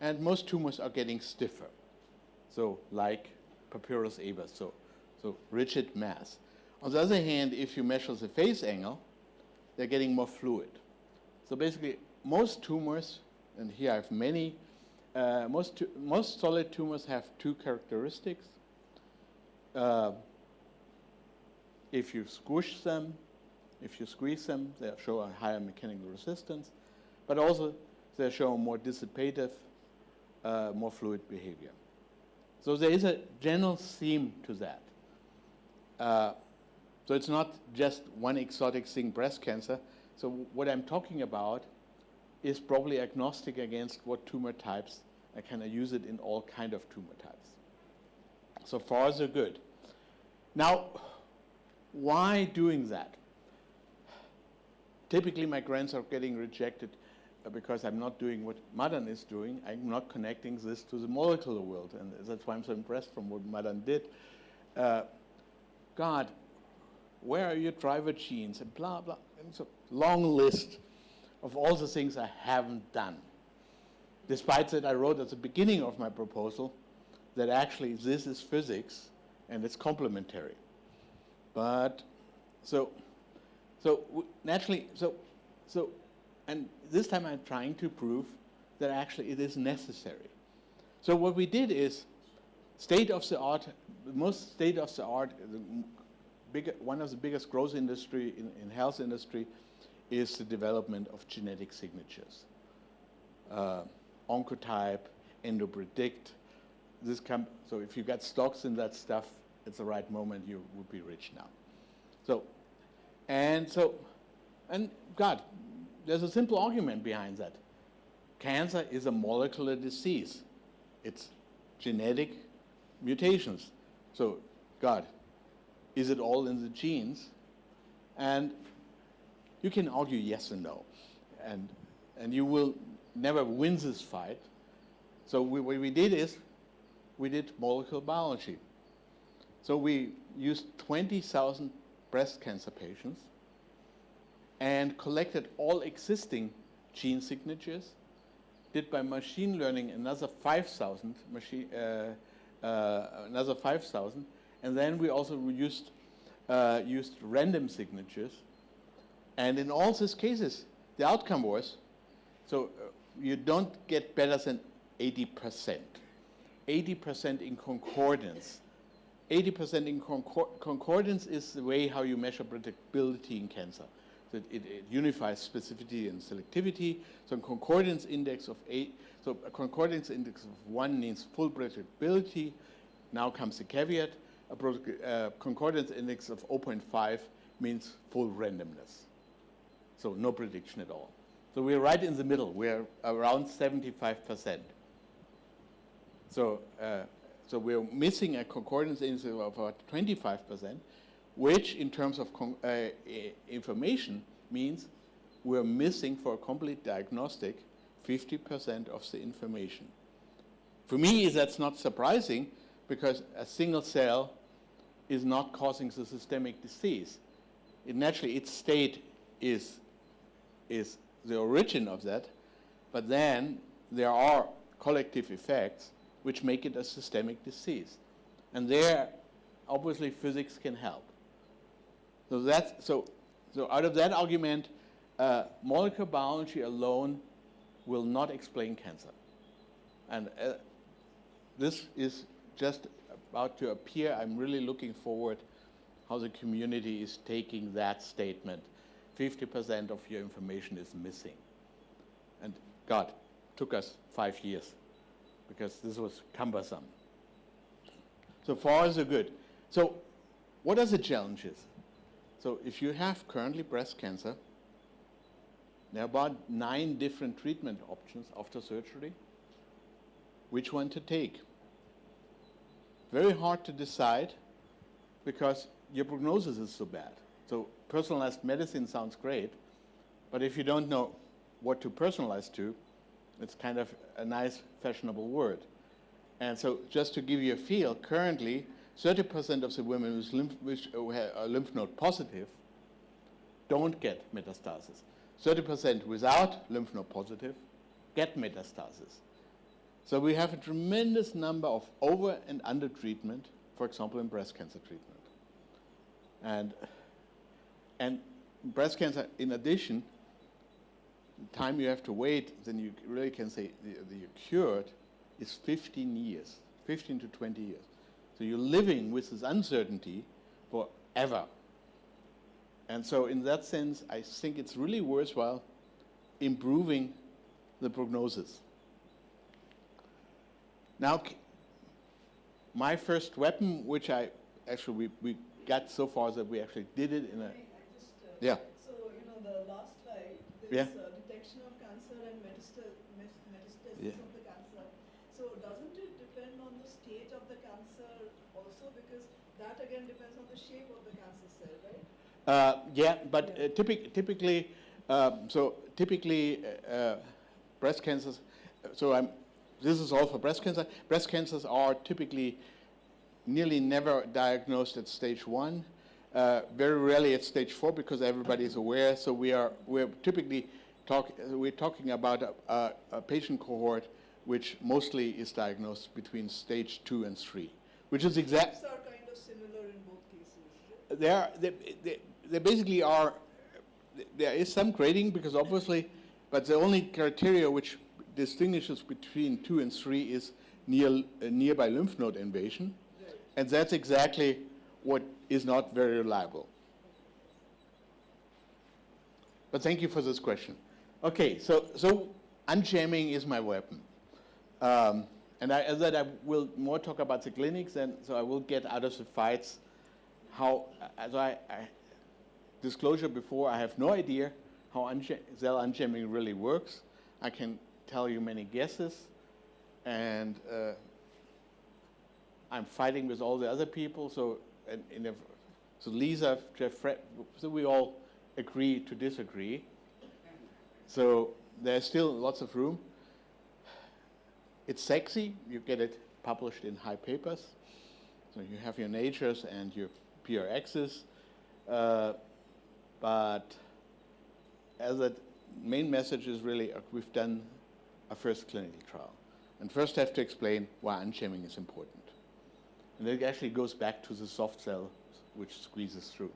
and most tumors are getting stiffer. So like Papyrus Ebers, so rigid mass. On the other hand, if you measure the phase angle, they're getting more fluid. So basically, most tumors, and here I have many, most solid tumors have two characteristics. If you squish them, if you squeeze them, they show a higher mechanical resistance, but also they show more dissipative, more fluid behavior. So there is a general theme to that. So it's not just one exotic thing, breast cancer. So what I'm talking about is probably agnostic against what tumor types. I can use it in all kind of tumor types. So far, so good. Now, why doing that? Typically, my grants are getting rejected because I'm not doing what Madan is doing. I'm not connecting this to the molecular world, and that's why I'm so impressed from what Madan did. God, where are your driver genes, and blah, blah. And it's a long list of all the things I haven't done. Despite that, I wrote at the beginning of my proposal that actually this is physics, and it's complementary. But, and this time I'm trying to prove that actually it is necessary. So what we did is state of the art, the most state of the art, one of the biggest growth industry in health industry is the development of genetic signatures. Oncotype, EndoPredict, so if you got stocks in that stuff, it's the right moment, you would be rich now. And God, there's a simple argument behind that. Cancer is a molecular disease. It's genetic mutations. So, God, is it all in the genes? And you can argue yes and no. And you will never win this fight. So what we did is, we did molecular biology. So we used 20,000 breast cancer patients and collected all existing gene signatures, did by machine learning another 5,000, and then we also used random signatures. And in all these cases, the outcome was, you don't get better than 80%. 80% in concordance. 80% in concordance is the way how you measure predictability in cancer. So it unifies specificity and selectivity. So a concordance index of 1 means full predictability. Now comes the caveat. A concordance index of 0.5 means full randomness. So no prediction at all. So we're right in the middle. We're around 75%. So we're missing a concordance index of about 25%, which in terms of information means we're missing for a complete diagnostic 50% of the information. For me, that's not surprising because a single cell is not causing the systemic disease. Its state is the origin of that, but then there are collective effects which make it a systemic disease. And there, obviously, physics can help. So out of that argument, molecular biology alone will not explain cancer. And this is just about to appear. I'm really looking forward how the community is taking that statement. 50% of your information is missing. And God, took us 5 years because this was cumbersome. So far, so good. So what are the challenges? So if you have currently breast cancer, there are about 9 different treatment options after surgery. Which one to take? Very hard to decide because your prognosis is so bad. So personalized medicine sounds great, but if you don't know what to personalize to, it's kind of a nice fashionable word. And so just to give you a feel, currently 30% of the women who are lymph node positive don't get metastasis. 30% without lymph node positive get metastasis. So we have a tremendous number of over and under treatment, for example, in breast cancer treatment. And breast cancer, in addition, the time you have to wait, then you really can say you're cured, is 15 years, 15 to 20 years. So you're living with this uncertainty forever. And so in that sense, I think it's really worthwhile improving the prognosis. Now, my first weapon, which we got so far that we actually did it in a... Yeah. So, the last slide, Yeah. detection of cancer and metastasis Yeah. of the cancer. So doesn't it depend on the stage of the cancer also? Because that again depends on the shape of the cancer cell, right? Yeah, but typically, breast cancers, this is all for breast cancer. Breast cancers are typically nearly never diagnosed at stage 1, very rarely at stage 4 because everybody is aware. So we're typically talking about a patient cohort which mostly is diagnosed between stage 2 and 3, which is exact. Shapes are kind of similar in both cases. They basically are. There is some grading because obviously, but the only criteria which distinguishes between 2 and 3 is nearby lymph node invasion, and that's exactly what is not very reliable. But thank you for this question. Okay, so unjamming is my weapon, and as that I will more talk about the clinics, and so I will get out of the fights. How, as I disclosure before, I have no idea how cell unjamming really works. I can tell you many guesses, and I'm fighting with all the other people. So, so Lisa, Jeff, Fred, so we all agree to disagree. So there's still lots of room. It's sexy. You get it published in high papers. So you have your Natures and your PRXs. But as a main message is really, we've done a first clinical trial. And first I have to explain why unjamming is important. And it actually goes back to the soft cell which squeezes through.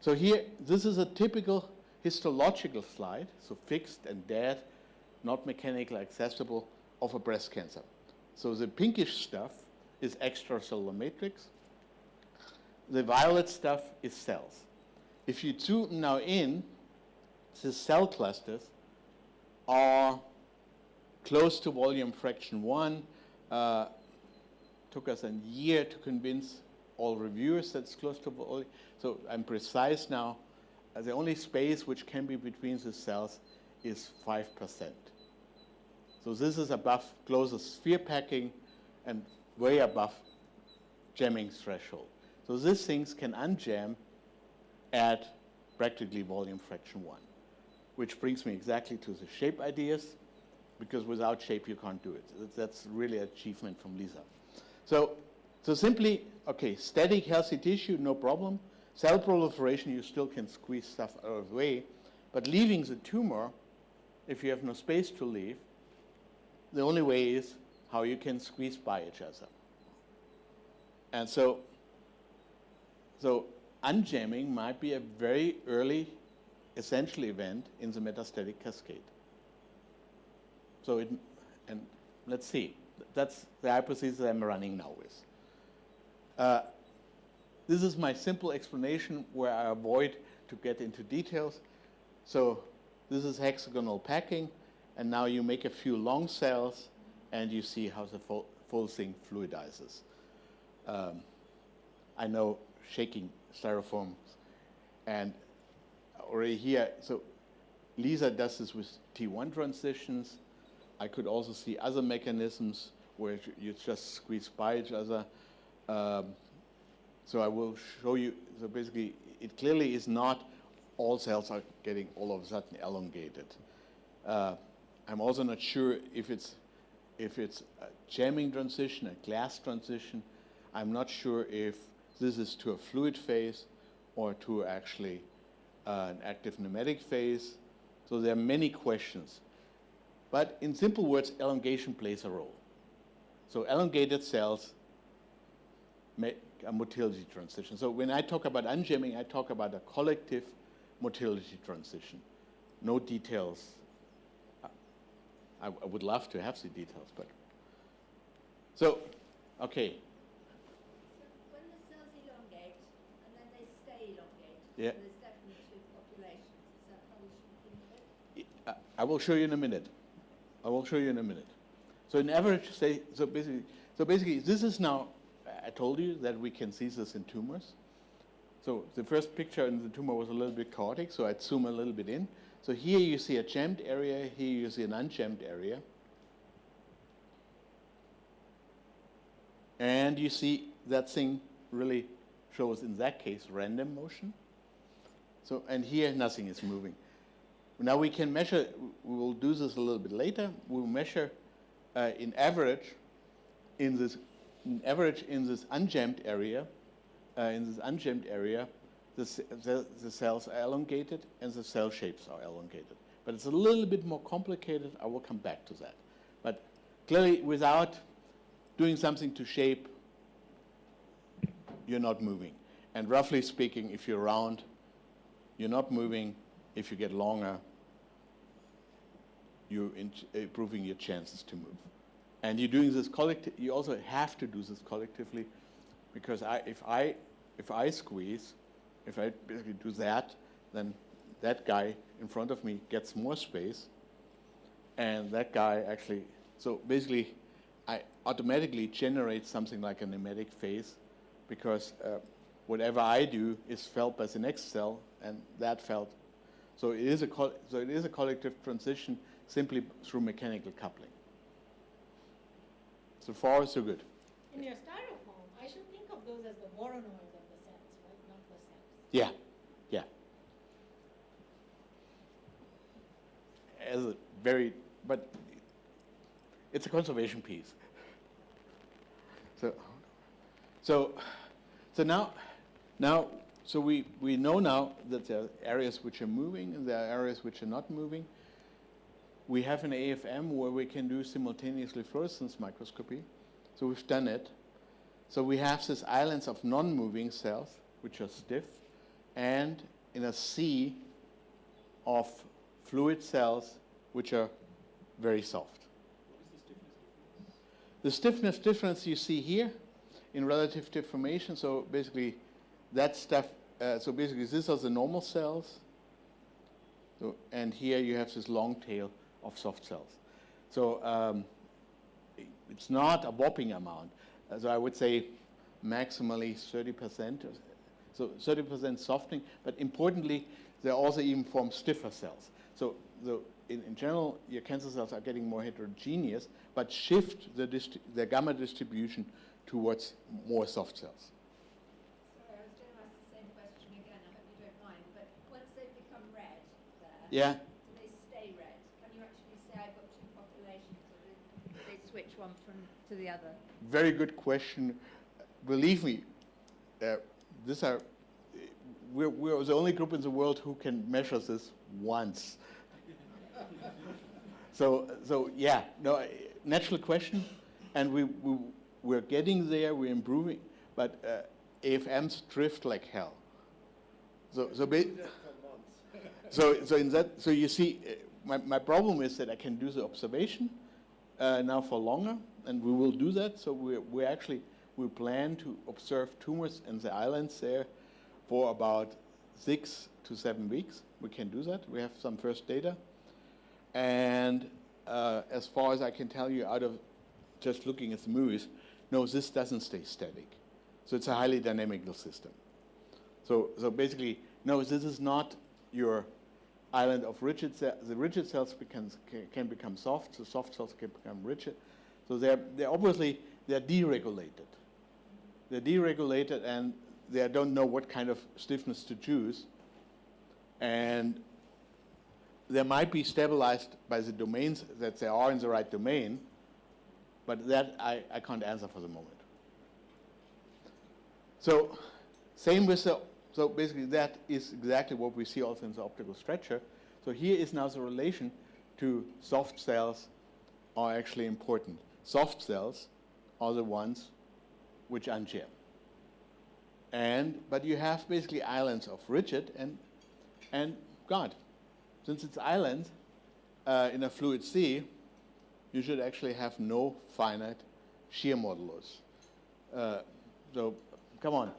So here, this is a typical histological slide, so fixed and dead, not mechanically accessible, of a breast cancer. So the pinkish stuff is extracellular matrix. The violet stuff is cells. If you zoom now in, the cell clusters are close to volume fraction 1. Took us a year to convince all reviewers that it's close to volume. So I'm precise now. The only space which can be between the cells is 5%. So this is above closest sphere packing and way above jamming threshold. So these things can unjam at practically volume fraction 1, which brings me exactly to the shape ideas, because without shape you can't do it. That's really an achievement from Lisa. So simply, okay, static healthy tissue, no problem. Cell proliferation, you still can squeeze stuff out of the way, but leaving the tumor, if you have no space to leave, the only way is how you can squeeze by each other. And so unjamming might be a very early essential event in the metastatic cascade. So and let's see, that's the hypothesis I'm running now with. This is my simple explanation where I avoid to get into details. So this is hexagonal packing, and now you make a few long cells, and you see how the full thing fluidizes. I know shaking styrofoam. And already here, so Lisa does this with T1 transitions. I could also see other mechanisms where you just squeeze by each other. So I will show you, so basically it clearly is not all cells are getting all of a sudden elongated. I'm also not sure if it's a jamming transition, a glass transition. I'm not sure if this is to a fluid phase or to actually an active pneumatic phase. So there are many questions. But in simple words, elongation plays a role. So elongated cells make a motility transition. So when I talk about unjamming, I talk about a collective motility transition. No details. I would love to have the details, but. So, okay. So when the cells elongate and then they stay elongated, Yeah. there's definitely two populations. Is that how we should think of it? I will show you in a minute. I will show you in a minute. So in average, say, so basically, this is now, I told you that we can see this in tumors. So the first picture in the tumor was a little bit chaotic, so I'd zoom a little bit in. So here you see a jammed area, here you see an unjammed area. And you see that thing really shows, in that case, random motion. So, and here nothing is moving. Now we can measure, we will do this a little bit later, we'll measure in average in this unjammed area, the cells are elongated and the cell shapes are elongated. But it's a little bit more complicated. I will come back to that. But clearly, without doing something to shape, you're not moving. And roughly speaking, if you're round, you're not moving. If you get longer, you're improving your chances to move. And you're doing this you also have to do this collectively, because if I squeeze, if I basically do that, then that guy in front of me gets more space, and that guy actually, so basically I automatically generate something like a pneumatic phase, because whatever I do is felt by the next cell, and that felt. So it is a collective transition simply through mechanical coupling. So far, so good. In your styrofoam, I should think of those as the Voronoi of the cells, right? Not the cells. Yeah, yeah. As a very, but it's a conservation piece. So we know now that there are areas which are moving and there are areas which are not moving. We have an AFM where we can do simultaneously fluorescence microscopy. So we've done it. So we have these islands of non-moving cells, which are stiff, and in a sea of fluid cells, which are very soft. The stiffness difference you see here in relative deformation. So basically, that stuff. So basically, these are the normal cells. So, and here you have this long tail of soft cells. So it's not a whopping amount. So I would say maximally 30%. So 30% softening. But importantly, they also even form stiffer cells. So in general, your cancer cells are getting more heterogeneous, but shift the gamma distribution towards more soft cells. Sorry, I was going to ask the same question again. I hope you don't mind. But once they become red there, Yeah. do they stay red? Can you actually say I've got two populations, or do they switch one to the other? Very good question. Believe me, we're the only group in the world who can measure this once. So yeah, no, natural question, and we're getting there. We're improving, but AFMs drift like hell. So you see, my problem is that I can do the observation now for longer, and we will do that. So we plan to observe tumors in the islands there for about 6 to 7 weeks. We can do that. We have some first data. And as far as I can tell you, out of just looking at the movies, no, this doesn't stay static. So it's a highly dynamical system. So basically, no, this is not your island of rigid cells. The rigid cells can become soft, the soft cells can become rigid. So they're obviously, they're deregulated. They're deregulated and they don't know what kind of stiffness to choose. And they might be stabilized by the domains that they are in the right domain, but that I can't answer for the moment. So same with so basically that is exactly what we see also in the optical stretcher. So here is now the relation to soft cells are actually important. Soft cells are the ones which unjam. But you have basically islands of rigid and God. Since it's islands in a fluid sea, you should actually have no finite shear modulus. So come on.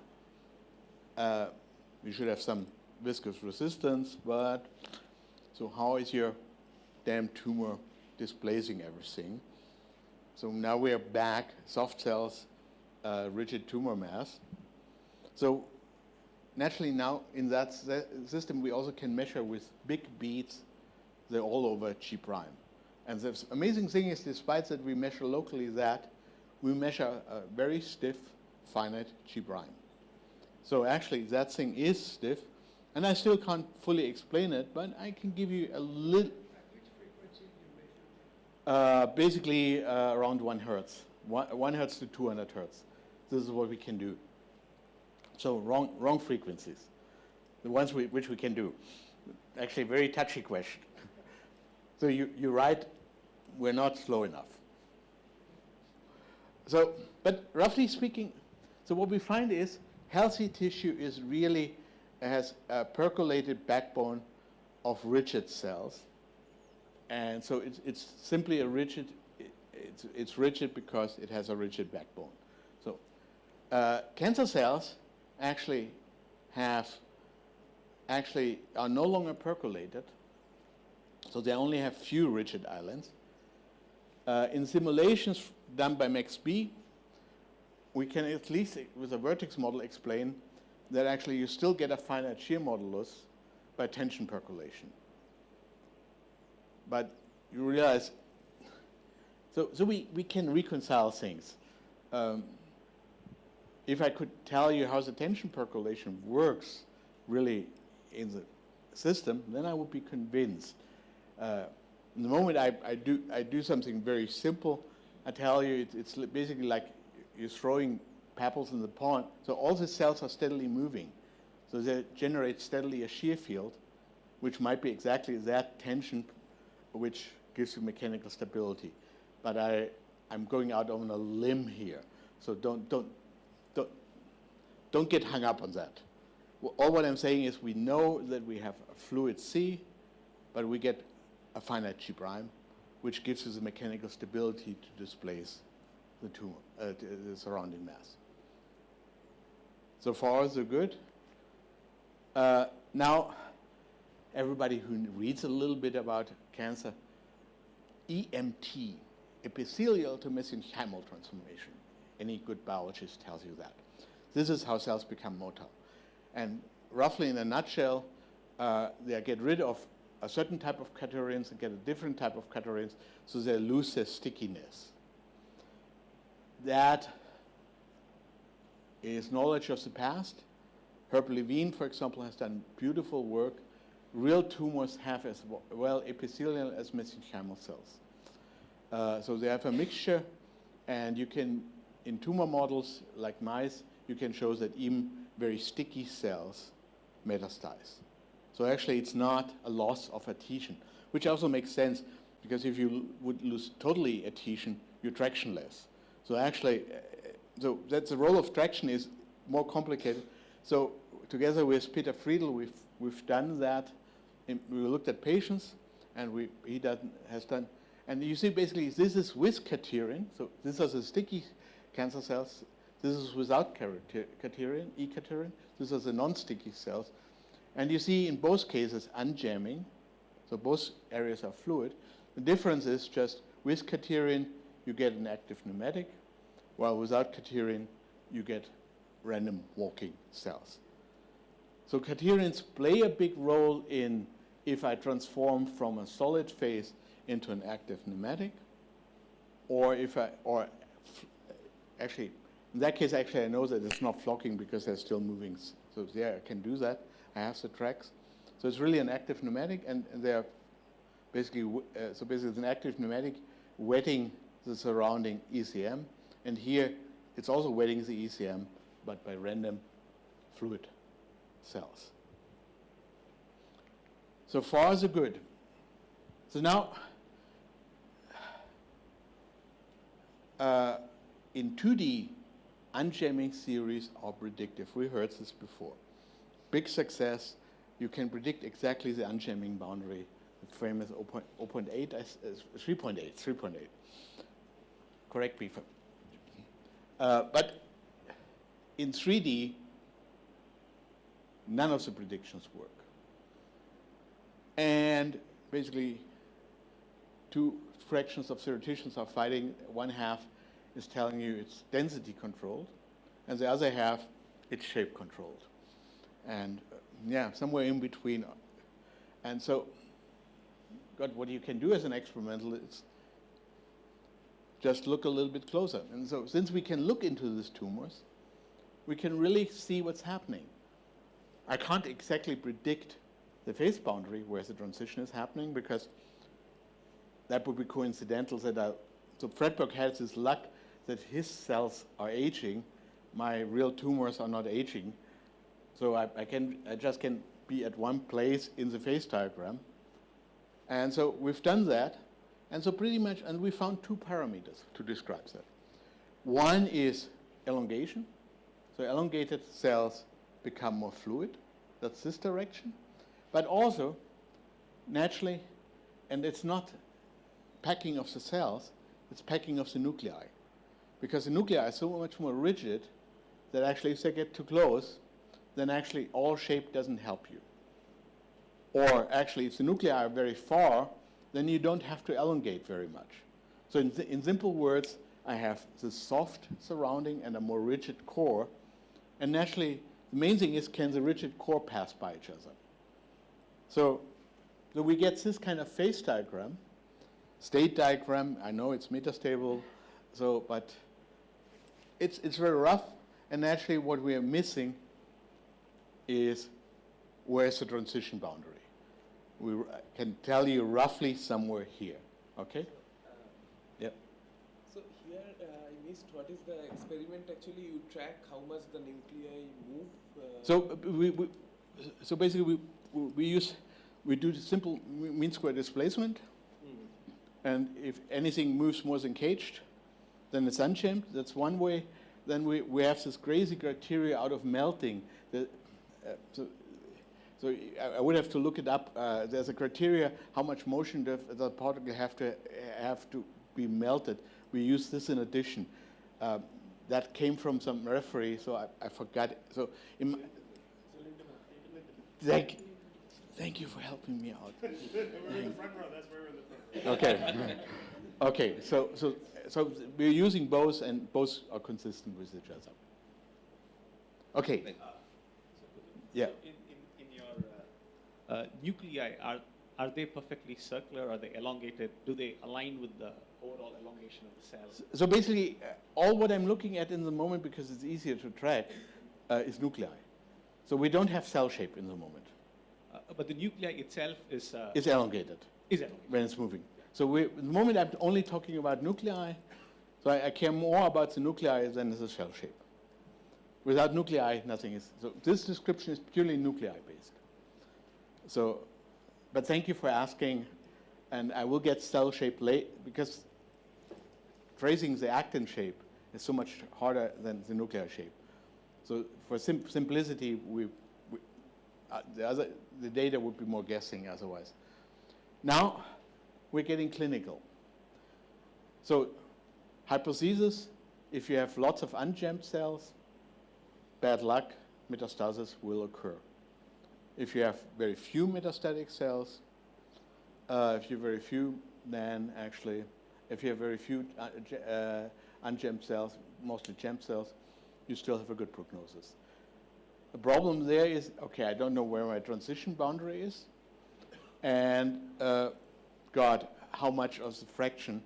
You should have some viscous resistance, but so how is your damn tumor displacing everything? So now we are back, soft cells, rigid tumor mass. So naturally now in that system we also can measure with big beads, they're all over G prime. And the amazing thing is, despite that we measure locally that, we measure a very stiff finite G prime. So actually that thing is stiff, and I still can't fully explain it, but I can give you a little. At which frequency do you measure? Basically around 1 hertz, 1 hertz to 200 hertz. This is what we can do. So wrong frequencies, the ones which we can do. Actually, very touchy question. So you're right, we're not slow enough. So, but roughly speaking, so what we find is healthy tissue is really has a percolated backbone of rigid cells, and so it's simply a rigid. It's rigid because it has a rigid backbone. So cancer cells actually are no longer percolated, so they only have few rigid islands. In simulations done by MaxB, we can at least with a vertex model explain that actually you still get a finite shear modulus by tension percolation. But you realize, so we can reconcile things. If I could tell you how the tension percolation works really in the system, then I would be convinced. In the moment I do something very simple, I tell you it's basically like you're throwing pebbles in the pond. So all the cells are steadily moving. So they generate steadily a shear field, which might be exactly that tension which gives you mechanical stability. But I'm going out on a limb here. So don't get hung up on that. All what I'm saying is we know that we have a fluid C, but we get a finite G prime, which gives us the mechanical stability to displace the tumor, the surrounding mass. So far, so good. Now, everybody who reads a little bit about cancer, EMT, epithelial to mesenchymal transformation. Any good biologist tells you that. This is how cells become motile. And roughly in a nutshell, they get rid of a certain type of catenaries and get a different type of catenaries, so they lose their stickiness. That is knowledge of the past. Herb Levine, for example, has done beautiful work. Real tumors have as well epithelial as mesenchymal cells. So they have a mixture, and you can, in tumor models like mice, you can show that even very sticky cells metastasize. So actually it's not a loss of adhesion, which also makes sense, because if you would lose totally adhesion, you're tractionless. So actually, so that's the role of traction is more complicated. So together with Peter Friedl, we've done that. We looked at patients, and he has done, and you see basically this is with cadherin. So these are the sticky cancer cells. This is without cadherin, E-cadherin. These are the non-sticky cells. And you see in both cases unjamming. So both areas are fluid. The difference is just with cadherin, you get an active pneumatic, while without cadherin, you get random walking cells. So quaternions play a big role in if I transform from a solid phase into an active pneumatic, or if actually, in that case, actually I know that it's not flocking because they're still moving. So there I can do that. I have the tracks. So it's really an active pneumatic, and they're basically, so basically it's an active pneumatic wetting the surrounding ECM. And here it's also wetting the ECM, but by random fluid cells. So far, so good. So now, in 2D, unjamming theories are predictive. We heard this before. Big success. You can predict exactly the unjamming boundary. The frame is 0.8, 3.8. Correct me. But in 3D, none of the predictions work. And basically, two fractions of theoreticians are fighting. One half is telling you it's density controlled, and the other half, it's shape controlled. And yeah, somewhere in between. And so, what you can do as an experimental is just look a little bit closer. And so, since we can look into these tumors, we can really see what's happening. I can't exactly predict the phase boundary where the transition is happening, because that would be coincidental. So Fredberg has this luck that his cells are aging. My real tumors are not aging. So I just can be at one place in the phase diagram. And so we've done that. And so pretty much, and we found two parameters to describe that. One is elongation. So elongated cells become more fluid. That's this direction. But also, naturally, and it's not packing of the cells, it's packing of the nuclei. Because the nuclei are so much more rigid that actually if they get too close, then actually all shape doesn't help you. Or actually, if the nuclei are very far, then you don't have to elongate very much. So in simple words, I have this soft surrounding and a more rigid core. And naturally, the main thing is, can the rigid core pass by each other? So we get this kind of phase diagram, state diagram. I know it's metastable, but it's very rough. And naturally, what we are missing is where's the transition boundary. We can tell you roughly somewhere here. Okay? Yep. So here I missed what is the experiment actually? You track how much the nuclei move? So basically we do simple mean square displacement. And if anything moves more than caged, then it's unjammed. That's one way. Then we have this crazy criteria out of melting. So I would have to look it up. There's a criteria how much motion the particle have to be melted. We use this in addition. That came from some referee, so I forgot it. So thank you for helping me out. We're in the front row. That's where we're in the front row. Okay. Okay. So we're using both, and both are consistent with each other. Okay. Yeah. In your nuclei, are they perfectly circular? Are they elongated? Do they align with the overall elongation of the cells? So basically, all what I'm looking at in the moment, because it's easier to track, is nuclei. So we don't have cell shape in the moment. But the nuclei itself is elongated. Is elongated. When it's moving. So at the moment, I'm only talking about nuclei. So I care more about the nuclei than the cell shape. Without nuclei, nothing is. So this description is purely nuclei-based. So, but thank you for asking. And I will get cell shape late, because tracing the actin shape is so much harder than the nuclear shape. So for simplicity, the data would be more guessing otherwise. Now we're getting clinical. So hypothesis, if you have lots of unjammed cells, bad luck, metastasis will occur. If you have very few metastatic cells, if you have very few, then actually, if you have very few unjammed cells, mostly jammed cells, you still have a good prognosis. The problem there is, okay, I don't know where my transition boundary is, and God, how much of the fraction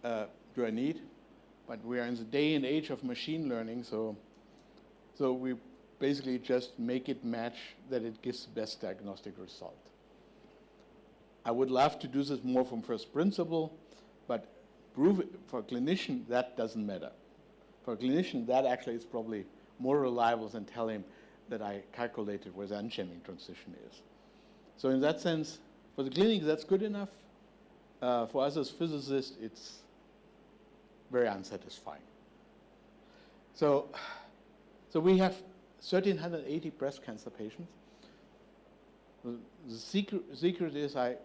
do I need? But we are in the day and age of machine learning, so we basically just make it match that it gives the best diagnostic result. I would love to do this more from first principle, but prove it, for a clinician, that doesn't matter. For a clinician, that actually is probably more reliable than tell him that I calculated where the unjamming transition is. So in that sense, for the clinic, that's good enough. For us as physicists, it's very unsatisfying. So we have 1,380 breast cancer patients. The secret is I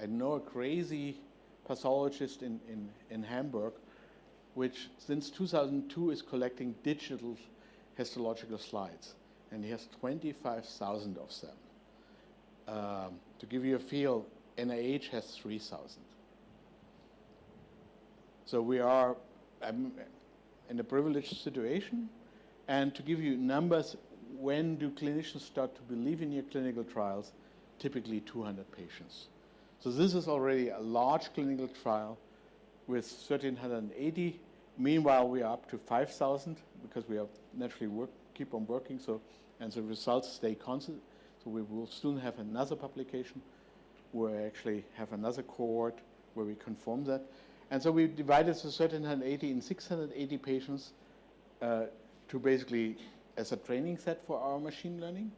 know a crazy pathologist in Hamburg, which since 2002 is collecting digital histological slides, and he has 25,000 of them. To give you a feel, NIH has 3,000. So we are in a privileged situation. And to give you numbers, when do clinicians start to believe in your clinical trials? Typically 200 patients. So this is already a large clinical trial with 1,380. Meanwhile, we are up to 5,000 because we are naturally keep on working. And the results stay constant. So we will soon have another publication where we actually have another cohort where we confirm that. And so we divided the 1,380 in 680 patients to basically as a training set for our machine learning.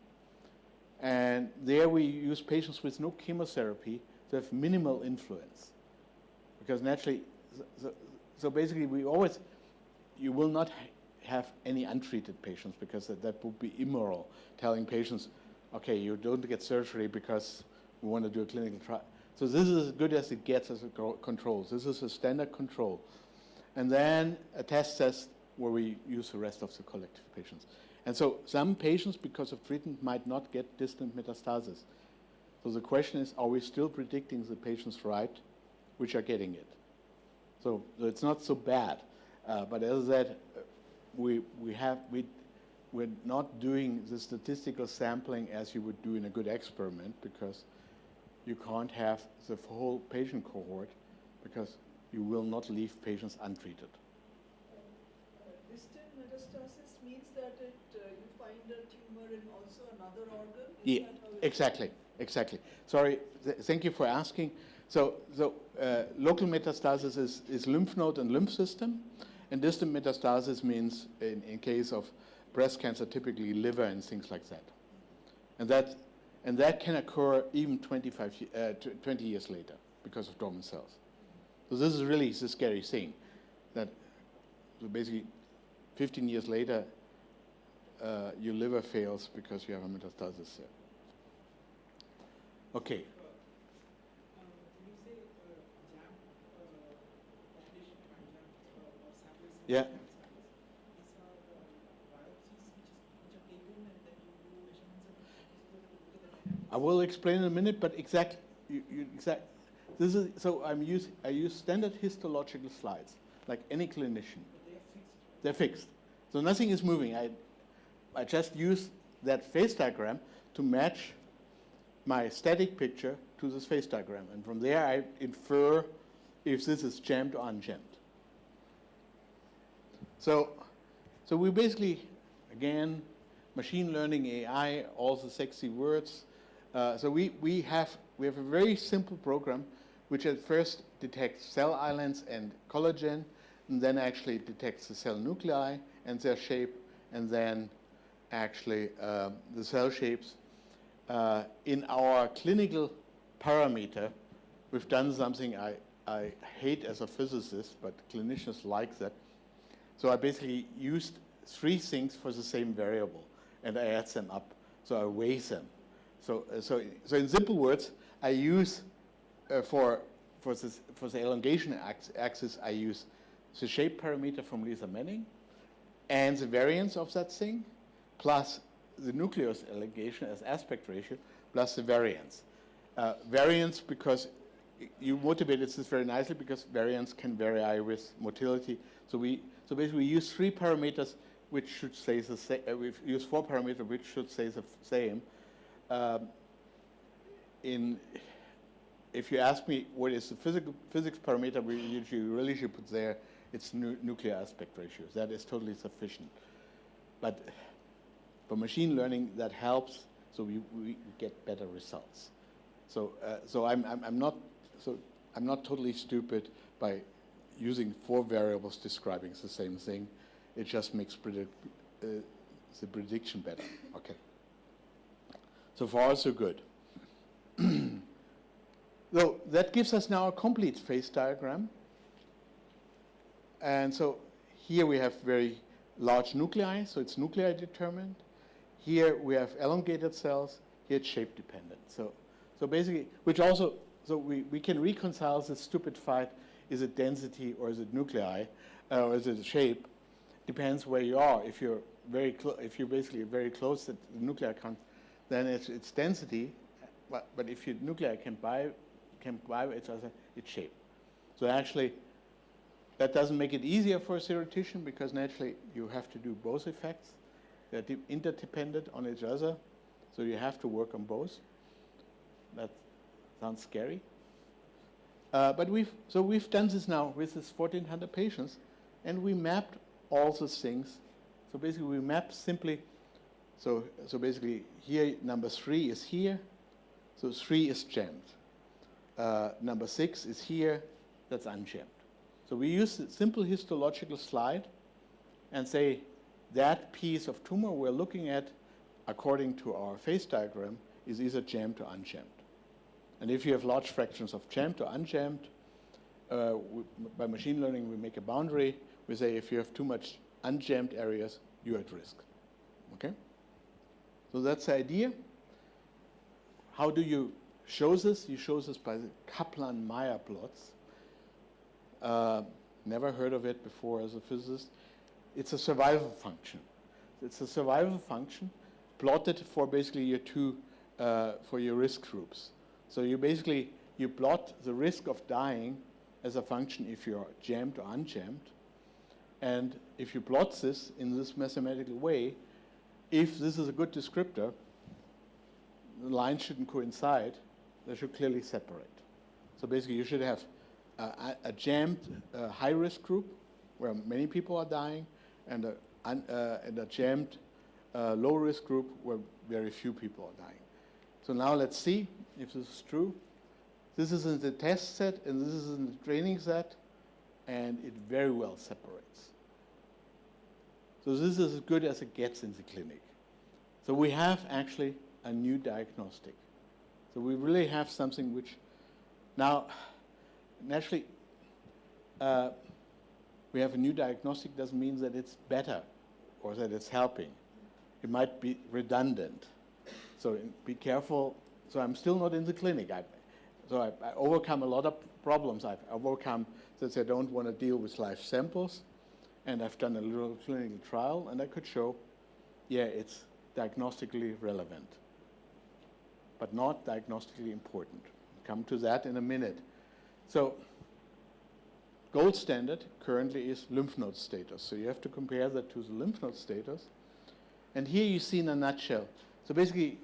And there we use patients with no chemotherapy to have minimal influence. Because naturally, so basically you will not have any untreated patients because that would be immoral, telling patients, okay, you don't get surgery because we want to do a clinical trial. So this is as good as it gets as a control. This is a standard control. And then a test where we use the rest of the collective patients. And so some patients, because of treatment, might not get distant metastasis. So the question is, are we still predicting the patients right, which are getting it? So it's not so bad. But as I said, we're not doing the statistical sampling as you would do in a good experiment because you can't have the whole patient cohort because you will not leave patients untreated. Distant metastasis means that you find a tumor in also another organ? Yeah, exactly. Sorry, thank you for asking. So local metastasis is lymph node and lymph system, and distant metastasis means, in case of breast cancer, typically liver and things like that. And that can occur even 20 years later because of dormant cells. So this is really the scary thing, that so basically 15 years later, your liver fails because you have a metastasis there. Okay. Yeah. I will explain in a minute, but this is so I use standard histological slides like any clinician. They're fixed. So nothing is moving. I just use that phase diagram to match my static picture to this phase diagram, and from there I infer if this is jammed or unjammed. So we basically, again, machine learning, AI, all the sexy words. So we have a very simple program which at first detects cell islands and collagen, and then actually detects the cell nuclei and their shape, and then actually the cell shapes. In our clinical parameter, we've done something I hate as a physicist, but clinicians like that. So I basically used 3 things for the same variable, and I add them up. So I weigh them. So in simple words, I use for the elongation axis, I use the shape parameter from Lisa Manning and the variance of that thing, plus the nucleus elongation as aspect ratio, plus the variance. Variance because you motivated this very nicely because variance can vary with motility. So basically we use 3 parameters which should stay the same. We've used 4 parameters, which should stay the same. If you ask me what is the physics parameter we really should put there, it's nuclear aspect ratios. That is totally sufficient. But for machine learning, that helps, so we get better results. So I'm not totally stupid by using 4 variables describing the same thing. It just makes the prediction better. Okay. So far, so good. So that gives us now a complete phase diagram. And so here we have very large nuclei, so it's nuclei determined. Here we have elongated cells. Here it's shape dependent. So basically, so we can reconcile this stupid fight: is it density or is it nuclei, or is it shape? Depends where you are. If you're basically very close to the nuclear count, then it's density. But if your nuclei can buy each other, it's shape. So actually, that doesn't make it easier for a theoretician, because naturally you have to do both effects. They're interdependent on each other, so you have to work on both. That sounds scary. But we've done this now with this 1,400 patients, and we mapped all those things. So basically, we map simply. So basically, here number 3 is here. So 3 is jammed. Number 6 is here. That's unjammed. So we use a simple histological slide and say that piece of tumor we're looking at, according to our phase diagram, is either jammed or unjammed. And if you have large fractions of jammed or unjammed, by machine learning we make a boundary. We say if you have too much unjammed areas, you're at risk. Okay? So that's the idea. How do you show this? You show this by the Kaplan-Meier plots. Never heard of it before as a physicist. It's a survival function. It's a survival function plotted for basically your for your risk groups. So you plot the risk of dying as a function if you're jammed or unjammed. And if you plot this in this mathematical way, if this is a good descriptor, the lines shouldn't coincide. They should clearly separate. So basically, you should have a jammed high-risk group where many people are dying, and a jammed low-risk group where very few people are dying. So now let's see if this is true. This is in the test set, and this is in the training set, and it very well separates. So this is as good as it gets in the clinic. So we have actually a new diagnostic. So we really have something which now, naturally, we have a new diagnostic doesn't mean that it's better or that it's helping. It might be redundant. So be careful. So I'm still not in the clinic. I overcome a lot of problems. I've overcome that I don't want to deal with live samples. And I've done a little clinical trial, and I could show, yeah, it's diagnostically relevant, but not diagnostically important. I'll come to that in a minute. So gold standard currently is lymph node status. So you have to compare that to the lymph node status. And here you see in a nutshell. So basically,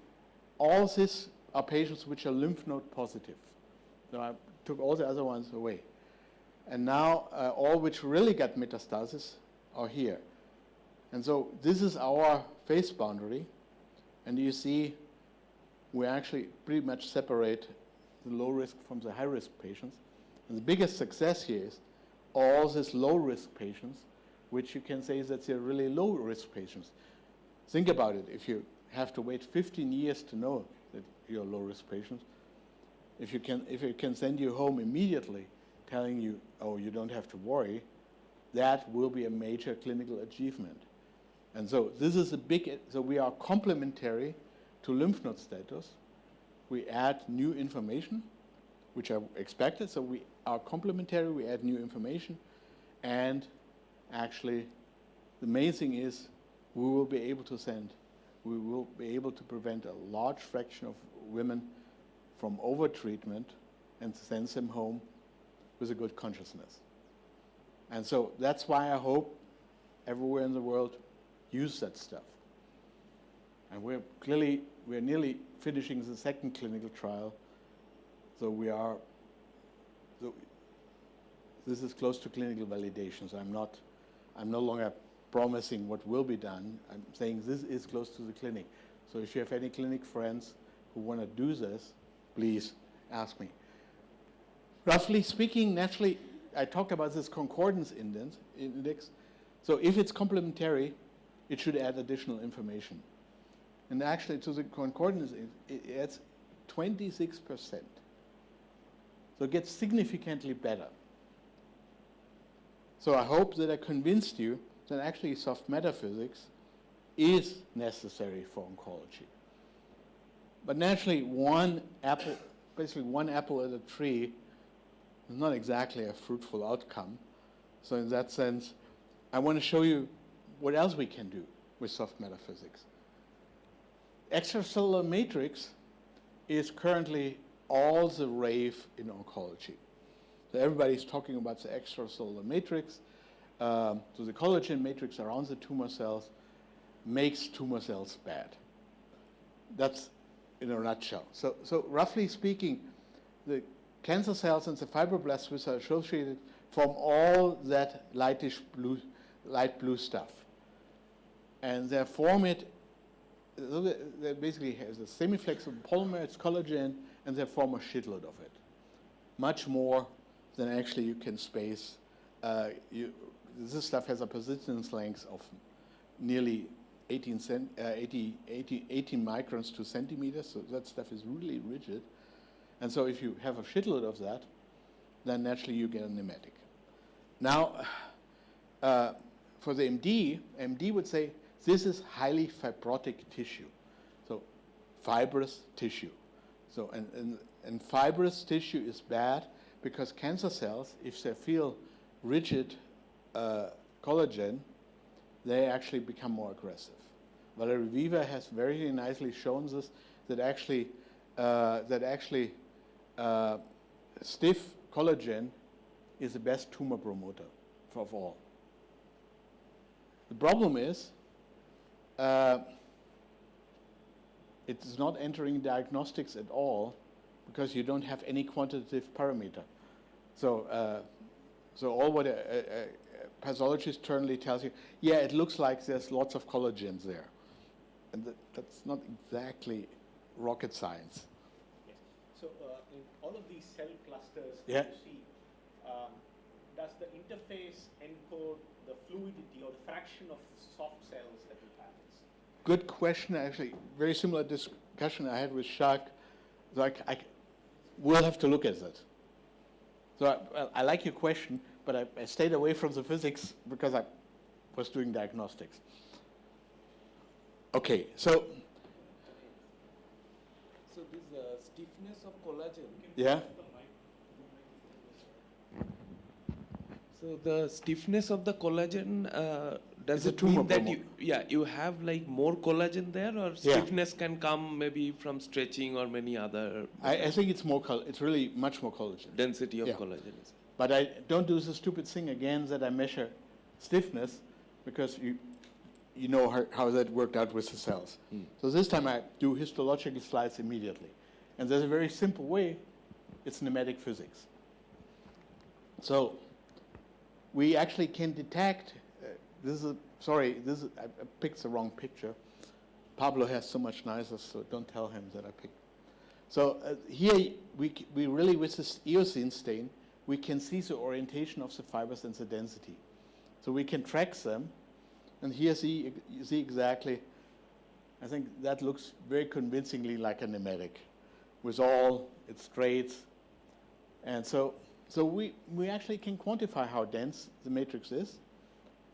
all these are patients which are lymph node positive. So I took all the other ones away. And now all which really got metastasis are here. And so this is our phase boundary. And you see we actually pretty much separate the low risk from the high risk patients. And the biggest success here is all these low risk patients, which you can say that they're really low risk patients. Think about it. If you have to wait 15 years to know that you're low risk patients, if it can send you home immediately, telling you, oh, you don't have to worry, that will be a major clinical achievement. And so this is so we are complementary to lymph node status. We add new information, which I expected. So we are complementary, we add new information. And actually, the main thing is we will be able to prevent a large fraction of women from overtreatment and send them home with a good consciousness. And so that's why I hope everywhere in the world use that stuff. And we're nearly finishing the second clinical trial. So this is close to clinical validation. So I'm no longer promising what will be done. I'm saying this is close to the clinic. So if you have any clinic friends who want to do this, please ask me. Roughly speaking, naturally, I talked about this concordance index. So if it's complementary, it should add additional information. And actually, to the concordance, it adds 26%. So it gets significantly better. So I hope that I convinced you that actually soft metaphysics is necessary for oncology. But naturally, one apple at a tree is not exactly a fruitful outcome. So in that sense, I want to show you what else we can do with soft metaphysics. Extracellular matrix is currently all the rave in oncology. So everybody's talking about the extracellular matrix. So the collagen matrix around the tumor cells makes tumor cells bad. That's in a nutshell. So roughly speaking, the cancer cells and the fibroblasts which are associated form all that light blue stuff. And they form it, they basically has a semi-flexible polymer, it's collagen, and they form a shitload of it. Much more than actually you can space. This stuff has a persistence length of nearly 18 microns to centimeters, so that stuff is really rigid. And so if you have a shitload of that, then naturally you get a nematic. Now, for the MD would say this is highly fibrotic tissue, so fibrous tissue. So and fibrous tissue is bad because cancer cells, if they feel rigid collagen, they actually become more aggressive. Valerie Weaver has very nicely shown this, that actually stiff collagen is the best tumor promoter of all. The problem is it's not entering diagnostics at all because you don't have any quantitative parameter. So all what a pathologist internally tells you, yeah, it looks like there's lots of collagens there. And that's not exactly rocket science. Yes. So in all of these cell clusters Yeah. that you see, does the interface encode the fluidity or the fraction of soft cells that you have? Good question, actually. Very similar discussion I had with Jacques. So we'll have to look at that. So I like your question, but I stayed away from the physics because I was doing diagnostics. Okay, so. So this stiffness of collagen. Yeah. So the stiffness of the collagen, does It's a it tumor mean that you have like more collagen there, or stiffness can come maybe from stretching or many other? I think it's more. It's really much more collagen. Density of collagen. But I don't do the stupid thing again that I measure stiffness because you know how that worked out with the cells. So this time I do histological slides immediately. And there's a very simple way. It's pneumatic physics. So we actually can detect, I picked the wrong picture. Pablo has so much nicer, so don't tell him that I picked. So here we really, with this eosine stain, we can see the orientation of the fibers and the density. So we can track them. And here you see exactly, I think that looks very convincingly like a nematic with all its traits. And so we actually can quantify how dense the matrix is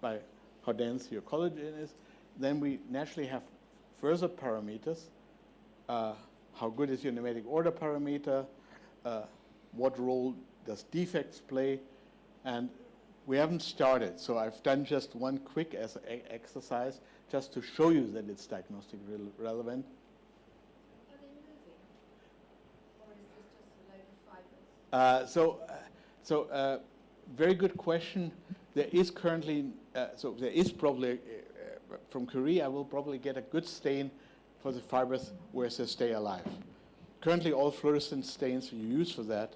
by how dense your collagen is. Then we naturally have further parameters. How good is your nematic order parameter? What role does defects play? And we haven't started, so I've done just one quick exercise just to show you that it's diagnostic relevant. Are they moving? Or is this just a load of fibers? Very good question. There is currently, there is probably from Curie, I will probably get a good stain for the fibers where they stay alive. Currently, all fluorescent stains you use for that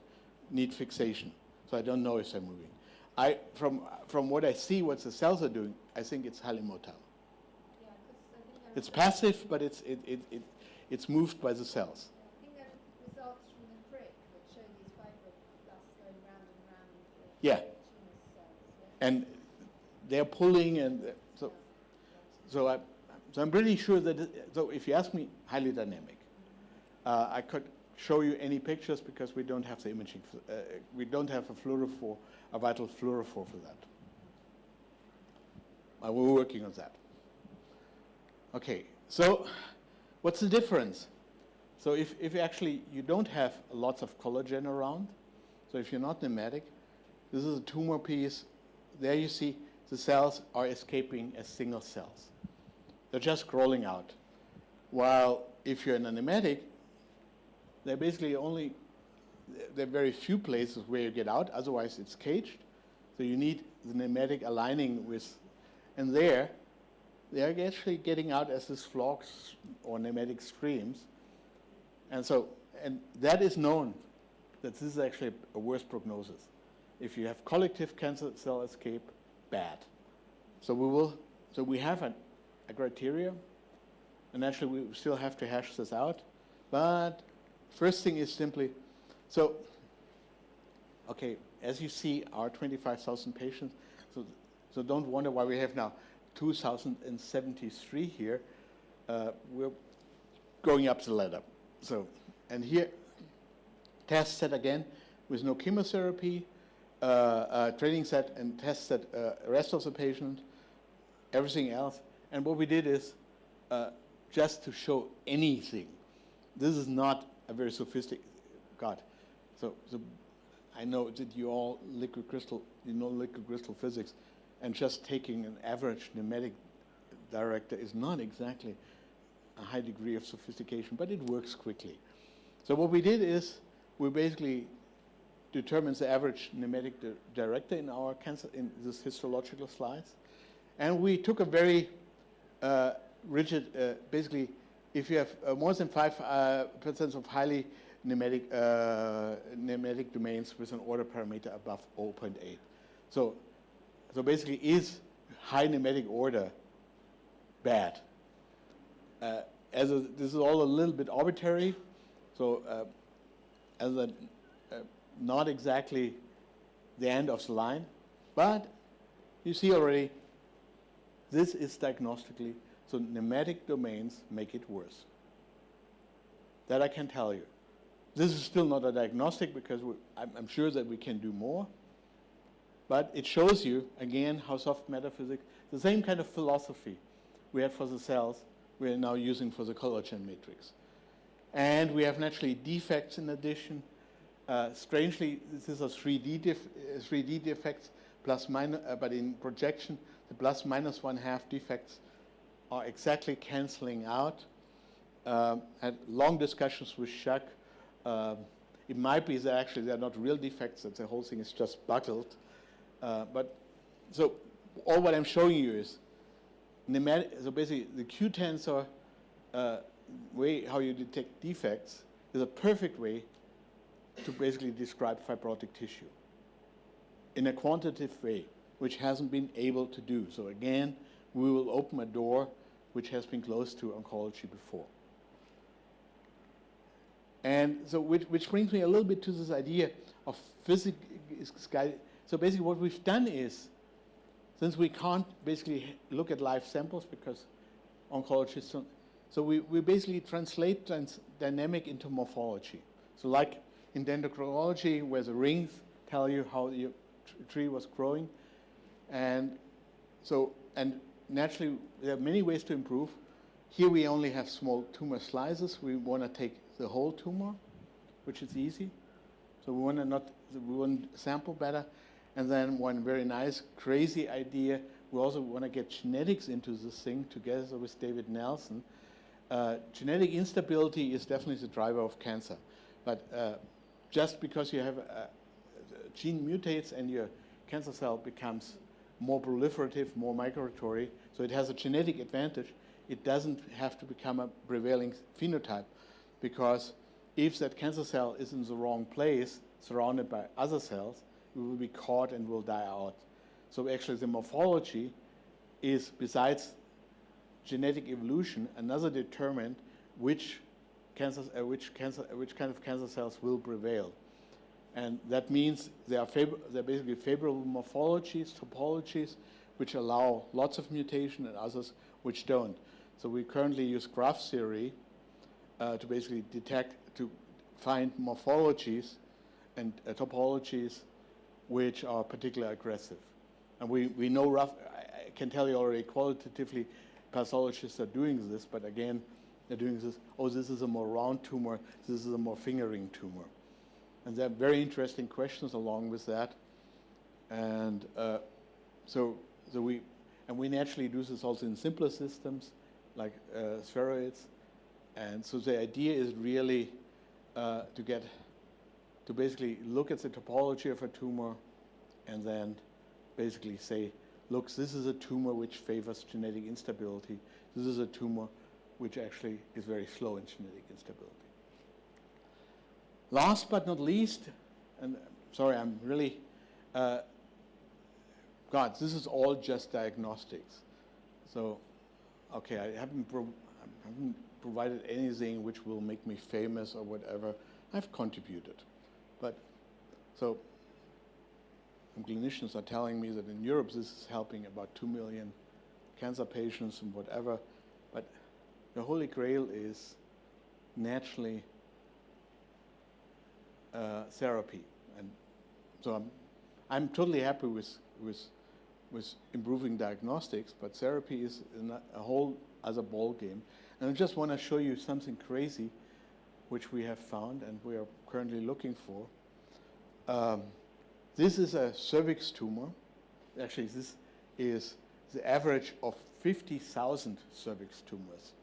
need fixation, so I don't know if they're moving. From what I see, what the cells are doing, I think it's highly motile. Yeah, 'cause I think It's passive, but it's moved by the cells. I think there are results from the prick that show these fibroblasts going round and round the Yeah. tumor cells. Yeah? And they're pulling, and so I'm pretty sure that, so if you ask me, highly dynamic. I could show you any pictures because we don't have the imaging, we don't have a vital fluorophore for that. We're working on that. Okay, so what's the difference? So if actually you don't have lots of collagen around, so if you're not pneumatic, this is a tumor piece. There you see the cells are escaping as single cells. They're just crawling out. While if you're in a pneumatic, they're basically only, there are very few places where you get out, otherwise it's caged. So you need the pneumatic aligning with, and they're actually getting out as these flocks or pneumatic streams. And so, and that is known that this is actually a worse prognosis. If you have collective cancer cell escape, bad. So we have a criteria, and actually we still have to hash this out. But first thing is simply, so, okay, as you see, our 25,000 patients, so don't wonder why we have now 2,073 here. We're going up the ladder. So, and here, test set again with no chemotherapy, training set and test set rest of the patient, everything else. And what we did is just to show anything. This is not a very sophisticated, God. So I know that you all liquid crystal physics, and just taking an average pneumatic director is not exactly a high degree of sophistication, but it works quickly. So what we did is we basically determined the average pneumatic director in our cancer, in this histological slice. And we took a very rigid, basically, if you have more than 5% of highly pneumatic domains with an order parameter above 0.8. So basically, is high pneumatic order bad? This is all a little bit arbitrary, so as a not exactly the end of the line, but you see already this is diagnostically, so pneumatic domains make it worse. That I can tell you. This is still not a diagnostic because I'm sure that we can do more, but it shows you, again, how soft metaphysics, the same kind of philosophy we had for the cells, we are now using for the collagen matrix. And we have naturally defects in addition. Strangely, this is a 3D defects, plus minus, but in projection, the plus minus 1/2 defects are exactly canceling out. Had long discussions with Jacques. It might be that actually they're not real defects, that the whole thing is just buckled. But so all what I'm showing you is so basically the Q-tensor way how you detect defects is a perfect way to basically describe fibrotic tissue in a quantitative way, which hasn't been able to do. So again, we will open a door which has been closed to oncology before. And so which brings me a little bit to this idea of physics. So basically what we've done is, since we can't basically look at live samples because oncologists don't, so we basically translate dynamic into morphology. So like in dendrochronology, where the rings tell you how your tree was growing. And so, and naturally, there are many ways to improve. Here we only have small tumor slices. We want to take the whole tumor, which is easy. So we want to sample better. And then one very nice, crazy idea, we also want to get genetics into this thing together with David Nelson. Genetic instability is definitely the driver of cancer. But just because you have a gene mutates and your cancer cell becomes more proliferative, more migratory, so it has a genetic advantage. It doesn't have to become a prevailing phenotype, because if that cancer cell is in the wrong place, surrounded by other cells, it will be caught and will die out. So actually the morphology is, besides genetic evolution, another determinant which kind of cancer cells will prevail. And that means they're basically favorable morphologies, topologies, which allow lots of mutation, and others which don't. So we currently use graph theory to basically to find morphologies and topologies which are particularly aggressive. And we know I can tell you already qualitatively, pathologists are doing this, but again, they're doing this, this is a more round tumor, this is a more fingering tumor. And there are very interesting questions along with that. And we naturally do this also in simpler systems, like spheroids. And so the idea is really to basically look at the topology of a tumor and then basically say, look, this is a tumor which favors genetic instability. This is a tumor which actually is very slow in genetic instability. Last but not least, and sorry, I'm really, this is all just diagnostics. So, okay, I haven't provided anything which will make me famous or whatever. I've contributed. But, so, some clinicians are telling me that in Europe this is helping about 2 million cancer patients and whatever. But the Holy Grail is naturally therapy. And so I'm totally happy with improving diagnostics, but therapy is a whole other ball game. And I just want to show you something crazy which we have found and we are currently looking for. This is a cervix tumor. Actually, this is the average of 50,000 cervix tumors,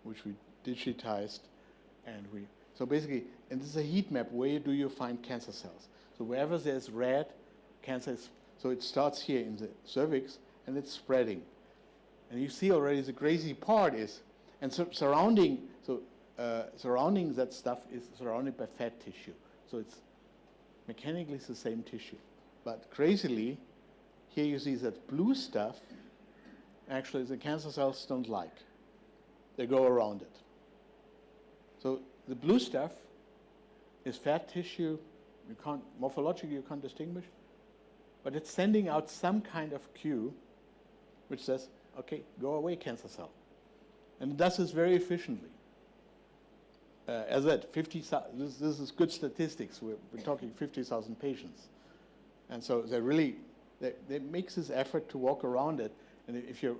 which we digitized. So basically, and this is a heat map. Where do you find cancer cells? So wherever there's red, cancer is, so it starts here in the cervix, and it's spreading. And you see already the crazy part is, and so surrounding that stuff is surrounded by fat tissue. So it's mechanically the same tissue. But crazily, here you see that blue stuff, actually the cancer cells don't like. They go around it. So the blue stuff is fat tissue. Morphologically you can't distinguish, but it's sending out some kind of cue which says, okay, go away, cancer cell. And it does this very efficiently. As I said, this is good statistics. We're talking 50,000 patients. And so they make this effort to walk around it. And if you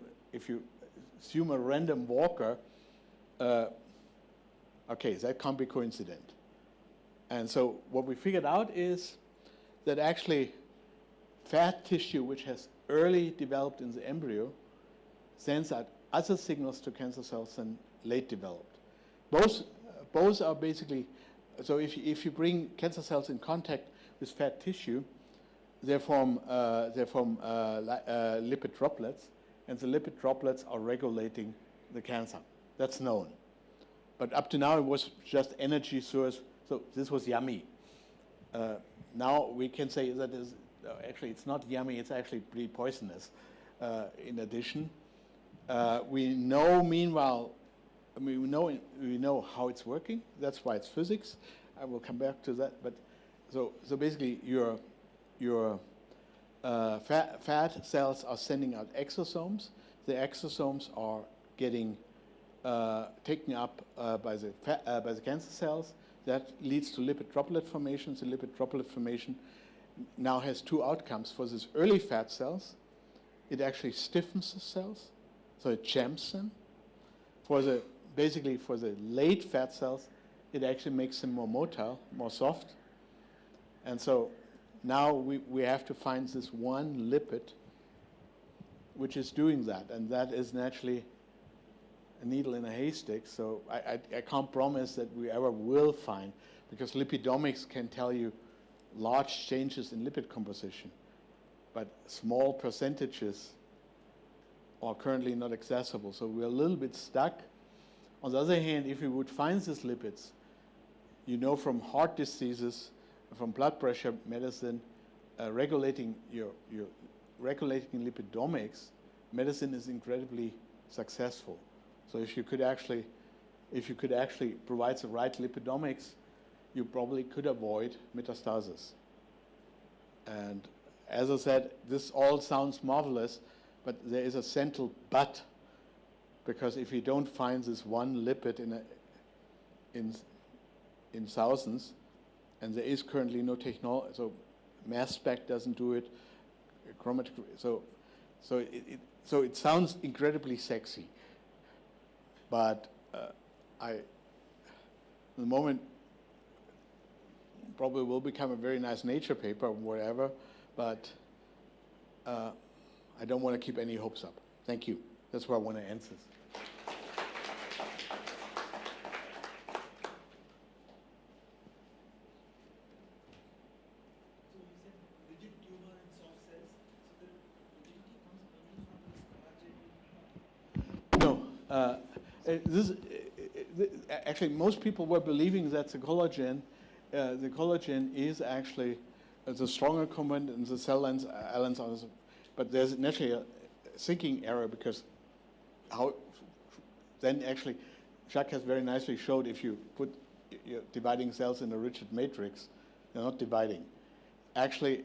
assume a random walker, okay, that can't be coincident. And so what we figured out is that actually fat tissue, which has early developed in the embryo, sends out other signals to cancer cells than late developed. Both are basically, so if you bring cancer cells in contact with fat tissue, they form lipid droplets, and the lipid droplets are regulating the cancer. That's known. But up to now, it was just energy source, so this was yummy. Now we can say that actually it's not yummy, it's actually pretty poisonous in addition. We know, meanwhile, we know how it's working. That's why it's physics. I will come back to that. But so basically, your fat cells are sending out exosomes. The exosomes are getting taken up by the cancer cells. That leads to lipid droplet formation. The lipid droplet formation now has two outcomes. For these early fat cells, it actually stiffens the cells, so it jams them. Basically, for the late fat cells, it actually makes them more motile, more soft. And so now we have to find this one lipid which is doing that, and that is naturally a needle in a haystack. So I can't promise that we ever will find, because lipidomics can tell you large changes in lipid composition. but small percentages are currently not accessible. So we're a little bit stuck. On the other hand, if we would find these lipids, you know from heart diseases, from blood pressure medicine, regulating lipidomics, medicine is incredibly successful. So if you could actually provide the right lipidomics, you probably could avoid metastasis. And as I said, this all sounds marvelous, but there is a central but, because if you don't find this one lipid in thousands, and there is currently no technology, so mass spec doesn't do it, chromatography, so it sounds incredibly sexy, but at the moment probably will become a very nice Nature paper or whatever, but I don't want to keep any hopes up. Thank you. That's where I want to end this. Actually, most people were believing that the collagen is actually the stronger component in the cell lines, but there's naturally a thinking error, because then actually Jacques has very nicely showed if you put you're dividing cells in a rigid matrix, they're not dividing. Actually,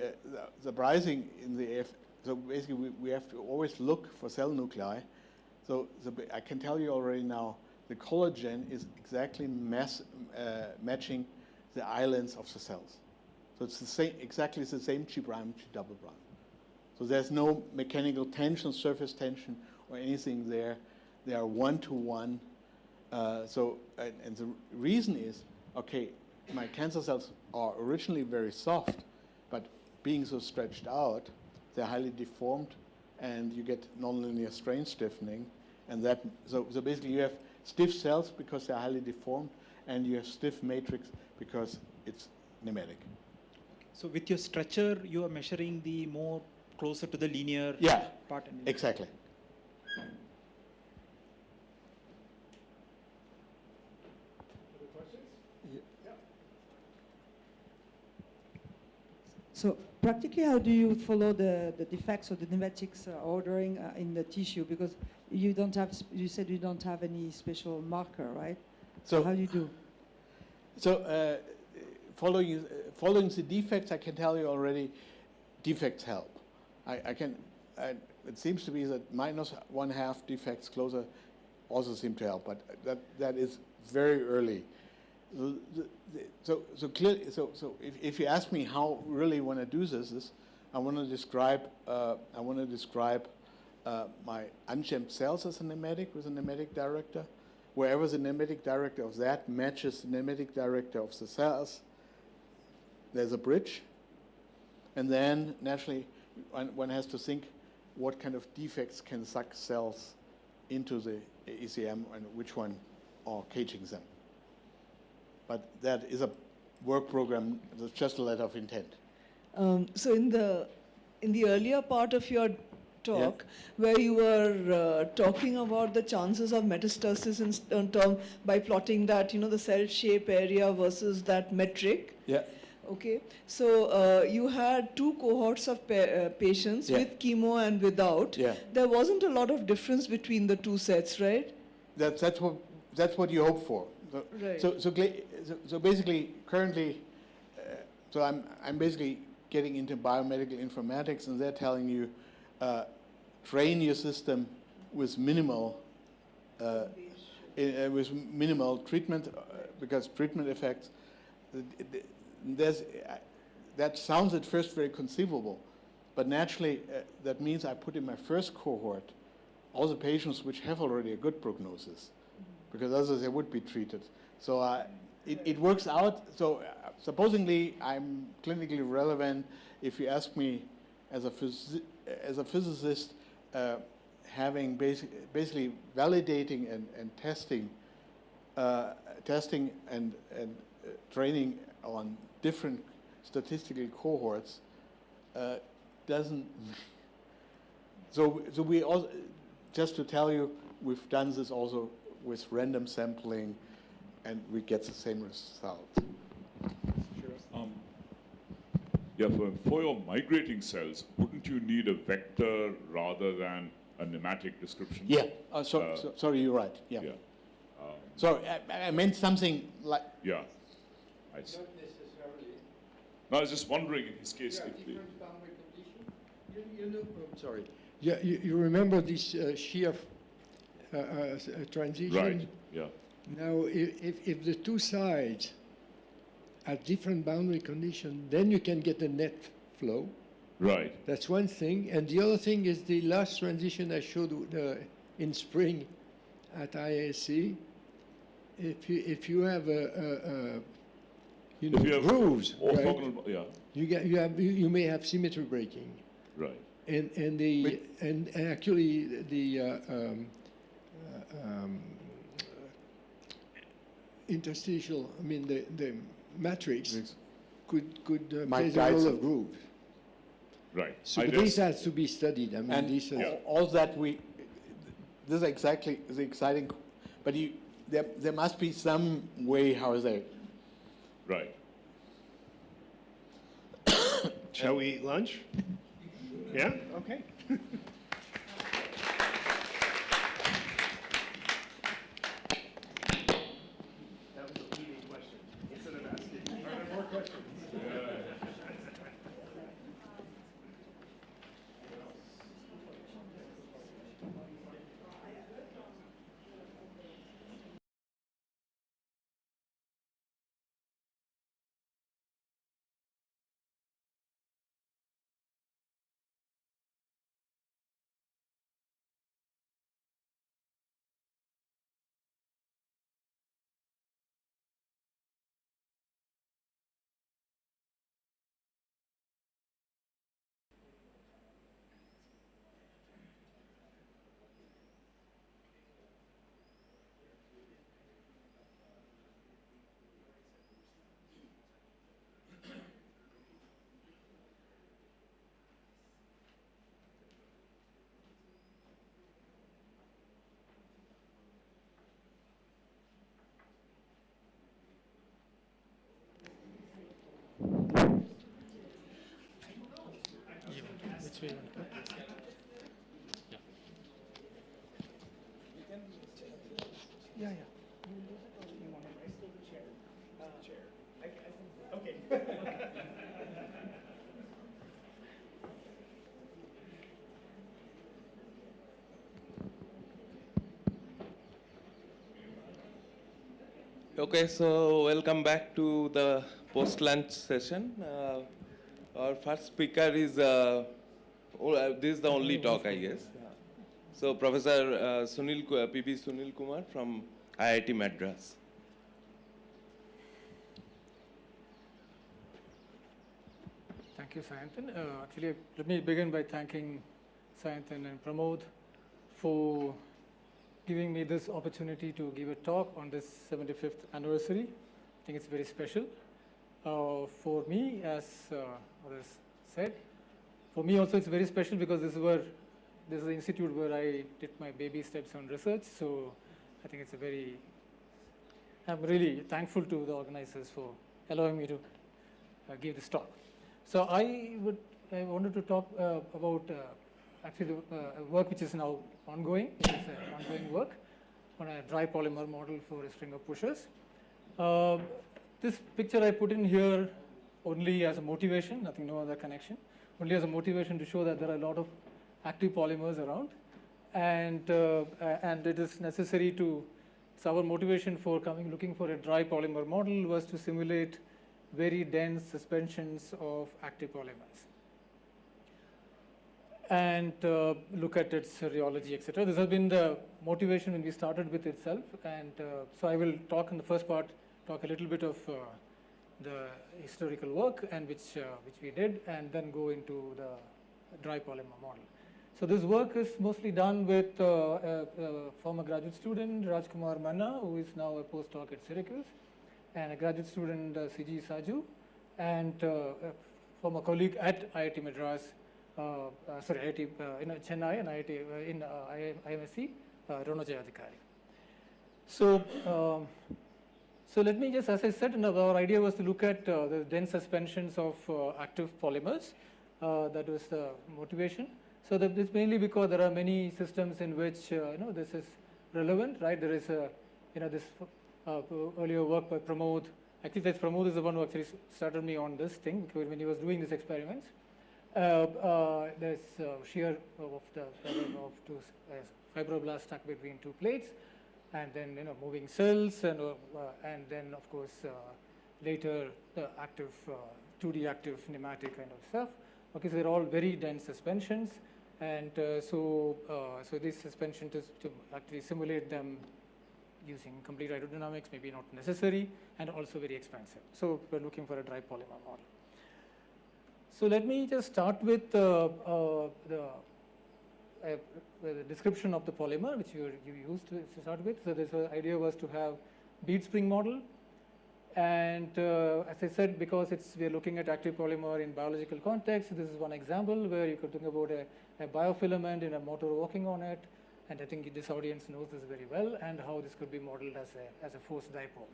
the rising in the so basically we have to always look for cell nuclei. So I can tell you already now, the collagen is exactly matching the islands of the cells. So it's the same, exactly the same G prime, G double prime. So there's no mechanical tension, surface tension, or anything there. They are one-to-one. And the reason is, okay, my cancer cells are originally very soft, but being so stretched out, they're highly deformed, and you get nonlinear strain stiffening. And that, so basically you have stiff cells because they're highly deformed, and you have stiff matrix because it's pneumatic. So with your stretcher, you are measuring the more closer to the linear part. Exactly. Other questions? Yeah. So practically, how do you follow the defects or the pneumatics ordering in the tissue? Because you don't have, you said you don't have any special marker, right? So how do you do? So following the defects, I can tell you already, defects help. It seems to be that -1/2 defects closer also seem to help, but that is very early. So clearly, if you ask me how really want to do this, I want to describe my ungemmed cells as a pneumatic with a pneumatic director. Wherever the pneumatic director of that matches the pneumatic director of the cells, there's a bridge. And then naturally, one has to think what kind of defects can suck cells into the ECM and which one are caging them. But that is a work program, it's just a letter of intent. So in the earlier part of your talk, where you were talking about the chances of metastasis in term by plotting that, the cell shape area versus that metric. Yeah. Okay, so you had two cohorts of patients with chemo and without. Yeah. There wasn't a lot of difference between the two sets, right? That's what you hope for. Right. So basically, currently, so I'm basically getting into biomedical informatics, and they're telling you train your system with minimal treatment, because treatment effects. That sounds at first very conceivable, but naturally that means I put in my first cohort all the patients which have already a good prognosis, because otherwise they would be treated. So it works out. So supposedly I'm clinically relevant. If you ask me as a physicist, having basically validating and testing and training on different statistical cohorts doesn't. So we also, just to tell you, we've done this also with random sampling, and we get the same result. Yeah, for your migrating cells, wouldn't you need a vector rather than a nematic description? Yeah. Sorry, you're right. Yeah. Sorry, I meant something like. Yeah. I see. Not necessarily. No, I was just wondering in his case if the, Different boundary condition. You know, sorry. Yeah, you remember this shear transition? right, yeah, Now, if the two sides are different boundary conditions, then you can get a net flow. right, That's one thing. And the other thing is the last transition I showed in spring at IASC. If you have if you have grooves, right, orthogonal, yeah, you may have symmetry breaking. right, And actually the interstitial, I mean the matrix could play the role of grooves. right. So I this just- has to be studied. I mean, And this is, all that this is exactly the exciting, but there must be some way how they. right. Shall we eat lunch? Yeah? Okay. That was a leading question. Instead of asking, are there more questions? Okay, so welcome back to the post-lunch session. Our first speaker is, this is the only talk, I guess. So Professor P.B. Sunil Kumar from IIT Madras. Thank you, Sayantan. Actually, let me begin by thanking Sayantan and Pramod for giving me this opportunity to give a talk on this 75th anniversary. I think it's very special for me, as others said. For me also, it's very special because this is the institute where I did my baby steps on research. So I think it's I'm really thankful to the organizers for allowing me to give this talk. So I wanted to talk about actually the work which is now ongoing. It's an ongoing work on a dry polymer model for a string of pushers. This picture I put in here only as a motivation, no other connection, only as a motivation to show that there are a lot of active polymers around, and it is necessary to. So our motivation for looking for a dry polymer model was to simulate very dense suspensions of active polymers and look at its rheology, etc. This has been the motivation when we started with itself, and so I will talk in the first part, talk a little bit of the historical work and which we did, and then go into the dry polymer model. So this work is mostly done with a former graduate student, Rajkumar Manna, who is now a postdoc at Syracuse, and a graduate student, C.G. Saju, and a former colleague at IIT Madras, IIT in Chennai and IIT in IMSC, Rono Jayadhikari. So, so let me just, as I said, our idea was to look at the dense suspensions of active polymers. That was the motivation. So that is mainly because there are many systems in which this is relevant, right? There is this earlier work by Pramod. Actually, Pramod is the one who actually started me on this thing because when he was doing these experiments. There's shear of the two fibroblasts stuck between two plates, and then moving cells, and then of course later the active 2D active pneumatic kind of stuff. Okay, so they're all very dense suspensions, and so this suspension to actually simulate them using complete hydrodynamics may be not necessary and also very expensive. So we're looking for a dry polymer model. So let me just start with the description of the polymer which you used to start with. So the idea was to have bead spring model, and as I said, because we are looking at active polymer in biological context, this is one example where you could think about a biofilament in a motor working on it, and I think this audience knows this very well, and how this could be modeled as a forced dipole.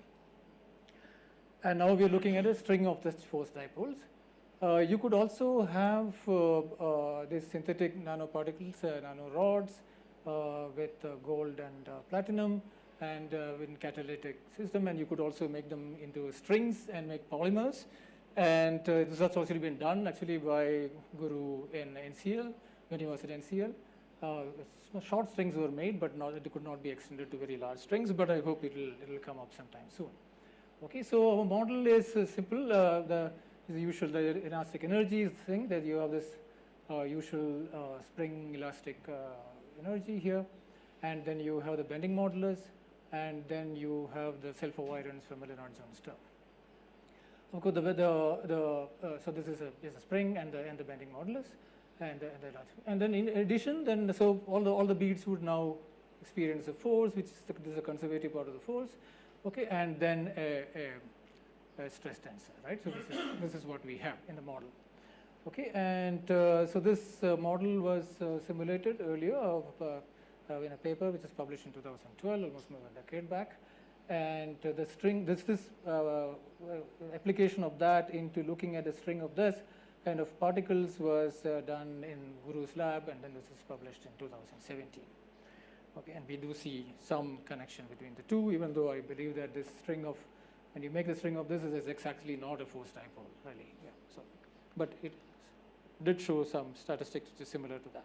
And now we are looking at a string of such forced dipoles. You could also have these synthetic nanoparticles, nanorods with gold and platinum, and in catalytic system, and you could also make them into strings and make polymers. And this has also been done actually by Guru in NCL, when he was at NCL. Short strings were made, but it could not be extended to very large strings, but I hope it'll come up sometime soon. Okay, so our model is simple. The usual elastic energy thing that you have this usual spring elastic energy here, and then you have the bending modulus, and then you have the self-avoidance from a Lennard-Jones term. Of course, so this is a spring and the bending modulus, and then in addition, so all the beads would now experience a force, which is the conservative part of the force, okay, and then a stress tensor, right? So this is what we have in the model, okay, and so this model was simulated earlier in a paper which was published in 2012, almost more than a decade back, and the string, this application of that into looking at a string of this kind of particles was done in Guru's lab, and then this is published in 2017. Okay, and we do see some connection between the two, even though I believe that this string of, when you make the string of this, is exactly not a forced dipole, really. Yeah, so, but it did show some statistics which is similar to that.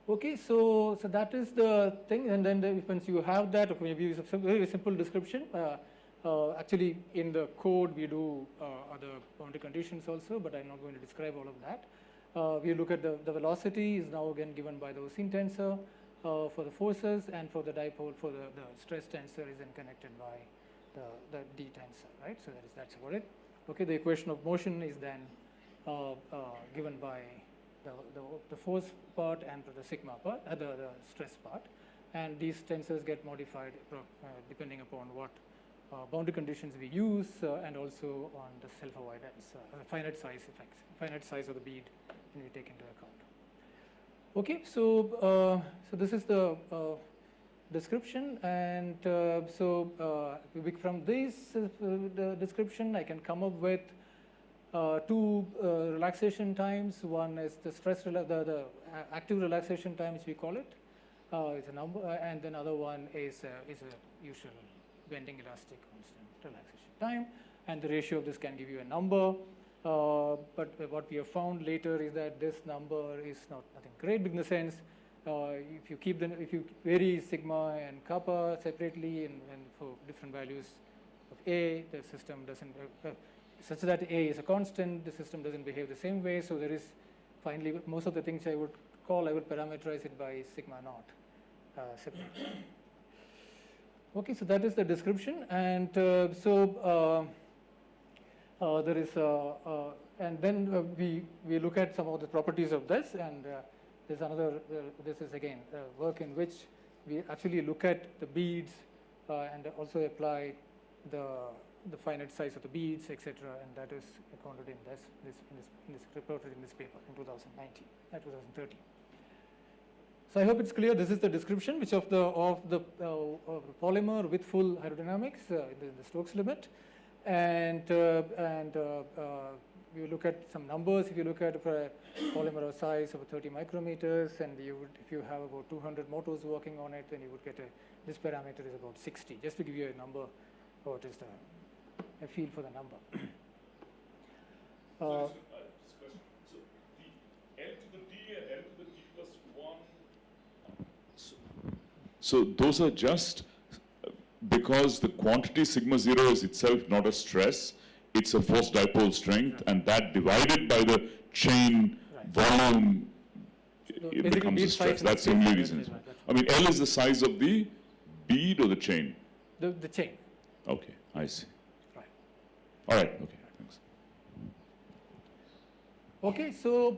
Okay, so that is the thing, and then once you have that, okay, maybe use a very simple description. Actually, in the code, we do other boundary conditions also, but I'm not going to describe all of that. We look at the velocity is now again given by the Oseen tensor for the forces, and for the dipole, for the stress tensor is then connected by the D tensor, right? So that's about it. Okay, the equation of motion is then given by the force part and the sigma part, the stress part, and these tensors get modified depending upon what boundary conditions we use, and also on the self-avoidance, finite size effects, finite size of the bead when we take into account. Okay, so this is the description, and from this the description, I can come up with two relaxation times. One is the the active relaxation time, which we call it. It's a number, and then other one is a usual bending elastic constant relaxation time, and the ratio of this can give you a number. But what we have found later is that this number is nothing great, in the sense if you vary sigma and kappa separately and for different values of A, the system doesn't such that A is a constant, the system doesn't behave the same way. So there is finally most of the things I would parameterize it by sigma naught separately. Okay, so that is the description, and there is and then we look at some of the properties of this, and there's another. This is again work in which we actually look at the beads and also apply the the finite size of the beads, etc., and that is accounted in this reported in this paper in 2019 and 2013. So I hope it's clear. This is the description which of the polymer with full hydrodynamics in the Stokes limit, and we look at some numbers. If you look at a polymer of size of 30 micrometers, and you would, if you have about 200 motors working on it, then you would get this parameter is about 60. Just to give you a number, what is a feel for the number. So the L to the D and L to the D plus 1. So those are just because the quantity sigma 0 is itself not a stress, it's a force dipole strength, and that divided by the chain volume, it becomes a stress. That's the only reason. I mean, L is the size of the bead or the chain? The chain. Okay, I see. Right. All right, okay, thanks. Okay, so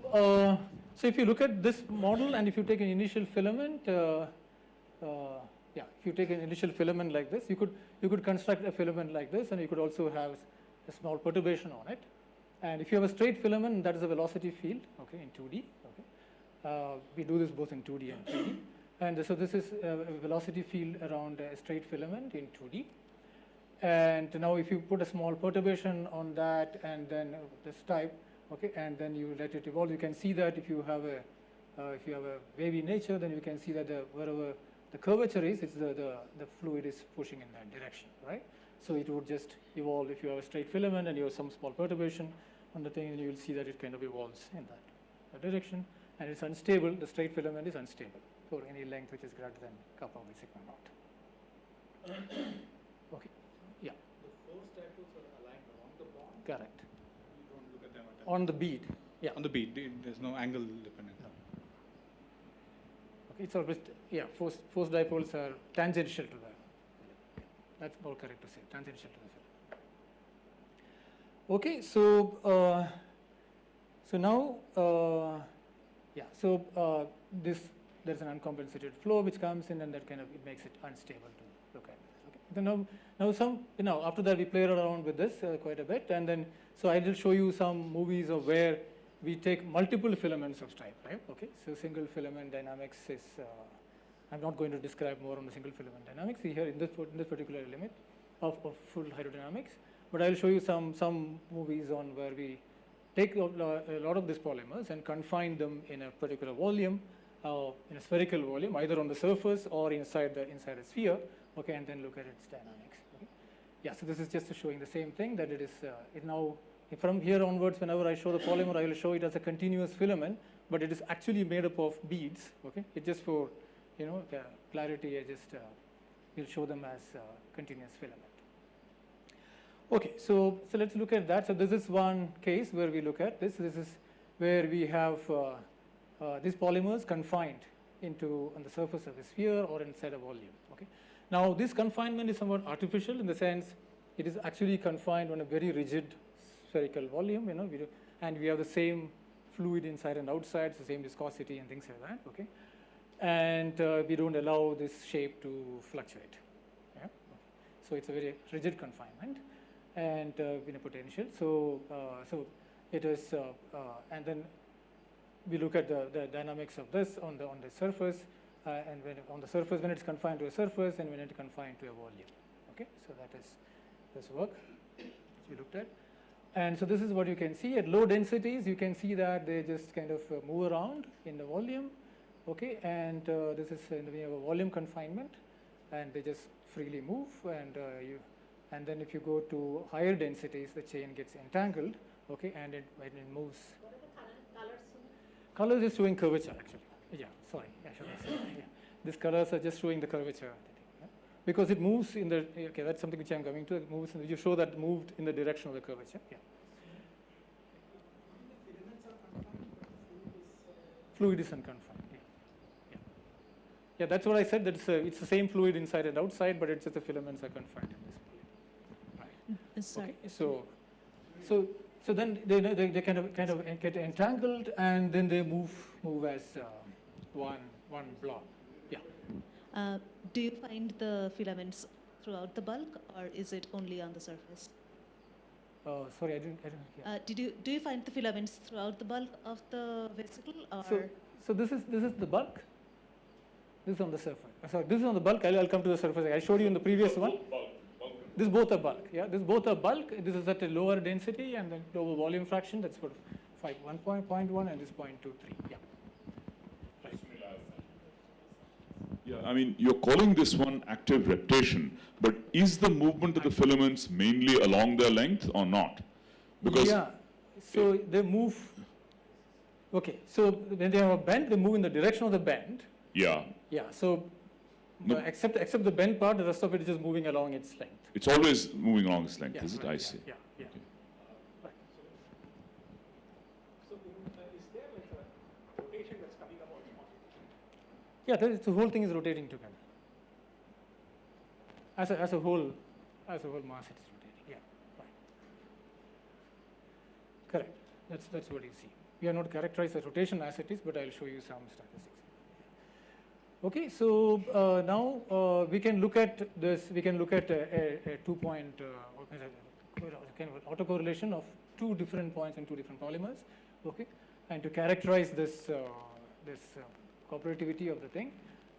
if you look at this model, and if you take an initial filament, if you take an initial filament like this, you could construct a filament like this, and you could also have a small perturbation on it. And if you have a straight filament, that is a velocity field, okay, in 2D. Okay, we do this both in 2D and 3D. And so this is a velocity field around a straight filament in 2D. And now if you put a small perturbation on that, and then this type, okay, and then you let it evolve, you can see that if you have a wavy nature, then you can see that wherever the curvature is, it's the fluid is pushing in that direction, right? So it would just evolve if you have a straight filament and you have some small perturbation on the thing, and you will see that it kind of evolves in that direction, and it's unstable. The straight filament is unstable for any length which is greater than kappa by sigma naught. Okay, yeah. The force dipoles are aligned along the bond. Correct. You don't look at them at all. On the bead, yeah. On the bead, there's no angle dependent. No. Okay, it's always, yeah, force dipoles are tangential to that. That's more correct to say, tangential to the filament. Okay, so now, there's an uncompensated flow which comes in, and that kind of it makes it unstable to look at this. Okay. Now after that we played around with this quite a bit, and then so I will show you some movies of where we take multiple filaments of stripe, right? Okay, so single filament dynamics is. I'm not going to describe more on the single filament dynamics here in this particular limit of full hydrodynamics, but I will show you some movies on where we take a lot of these polymers and confine them in a particular volume, in a spherical volume, either on the surface or inside the sphere, okay, and then look at its dynamics. Okay? Yeah, so this is just showing the same thing, that it is it now from here onwards, whenever I show the polymer, I will show it as a continuous filament, but it is actually made up of beads. Okay, it's just for the clarity, I just will show them as continuous filament. Okay, so let's look at that. So this is one case where we look at this. This is where we have these polymers confined on the surface of a sphere or inside a volume. Okay. Now this confinement is somewhat artificial in the sense it is actually confined on a very rigid spherical volume. And we have the same fluid inside and outside, the same viscosity and things like that. Okay. And we don't allow this shape to fluctuate. Yeah? So it's a very rigid confinement and in a potential. So it is, and then we look at the dynamics of this on the surface, and on the surface when it's confined to a surface, and when it's confined to a volume. Okay, so that is this work which we looked at. And so this is what you can see at low densities. You can see that they just kind of move around in the volume. Okay, and this is we have a volume confinement, and they just freely move, and then if you go to higher densities, the chain gets entangled. Okay, and when it moves. What are the colors? Colors is showing curvature actually. Yeah, sorry, I should have said. Yeah. These colors are just showing the curvature. Yeah? Because it moves in the. Okay, that's something which I'm coming to. It moves. You show that moved in the direction of the curvature. Yeah. Fluid is unconfined. Yeah, that's what I said. That it's the same fluid inside and outside, but it's just the filaments are confined in this fluid. Right. Okay. So then they kind of get entangled, and then they move as one blob. Yeah. Do you find the filaments throughout the bulk, or is it only on the surface? Sorry, I didn't hear. Do you find the filaments throughout the bulk of the vesicle, or? So this is the bulk. This is on the surface. Sorry, this is on the bulk. I'll come to the surface. I showed you in the previous one. This both are bulk. Yeah, this both are bulk. This is at a lower density and then lower volume fraction. That's sort of 1.1 and this 0.23. Yeah. Right. Yeah, I mean, you're calling this one active reptation, but is the movement of the filaments mainly along their length or not? Because yeah, so they move. Okay, so when they have a bend, they move in the direction of the bend. yeah, Yeah, so except the bend part, the rest of it is just moving along its length. it's always moving along its length, Yeah, is it? right, I yeah, see. Yeah, yeah. Okay. Right. So is there like a rotation that's coming about? Yeah, the whole thing is rotating together. As a whole mass, it is rotating. Yeah, right. Correct. That's what you see. We have not characterized the rotation as it is, but I'll show you some statistics. Okay, so now we can look at this. We can look at a 2-point kind of autocorrelation of two different points in two different polymers. Okay, and to characterize this cooperativity of the thing,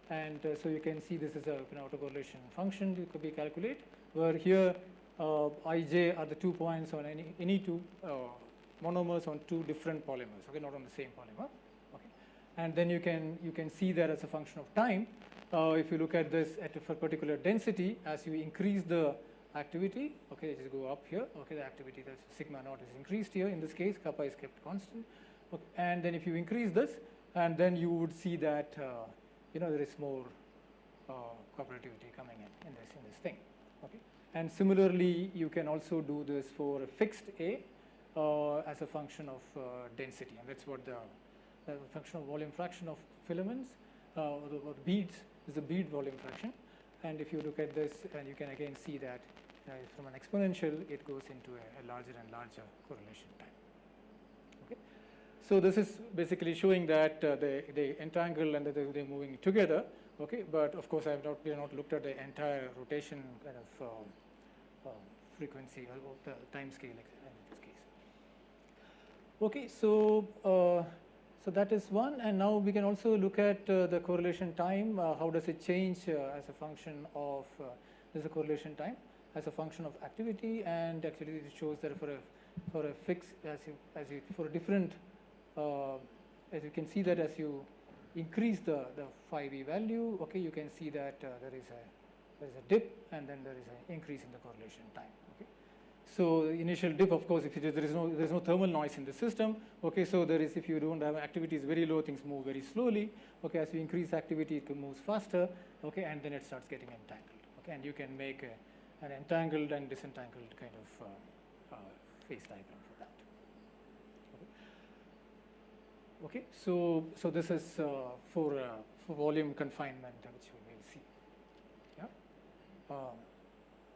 and so you can see this is an autocorrelation function that could be calculated. Where here ij are the 2 points on any two monomers on two different polymers. Okay, not on the same polymer. And then you can see that as a function of time. If you look at this at a particular density, as you increase the activity, okay, just go up here. Okay, the activity, that's sigma naught is increased here. In this case, kappa is kept constant. Okay, and then if you increase this, and then you would see that there is more cooperativity coming in this thing. Okay, and similarly, you can also do this for a fixed A as a function of density, and that's what the function of volume fraction of filaments or beads is the bead volume fraction. And if you look at this, and you can again see that from an exponential, it goes into a larger and larger correlation time. Okay, so this is basically showing that they entangle and that they're moving together. Okay, but of course we have not looked at the entire rotation kind of frequency or the time scale in this case. Okay, so. So that is one, and now we can also look at the correlation time. How does it change as a function of this is a correlation time as a function of activity? And actually, it shows that for a fix as you for a different as you can see that as you increase the 5e value, okay, you can see that there is a dip, and then there is an increase in the correlation time. Okay. So the initial dip, of course, if there is no thermal noise in the system, okay, so if you don't have activity is very low, things move very slowly. Okay, as you increase activity, it moves faster. Okay, and then it starts getting entangled. Okay, and you can make an entangled and disentangled kind of phase diagram for that. Okay, so this is for volume confinement, which we will see. Yeah.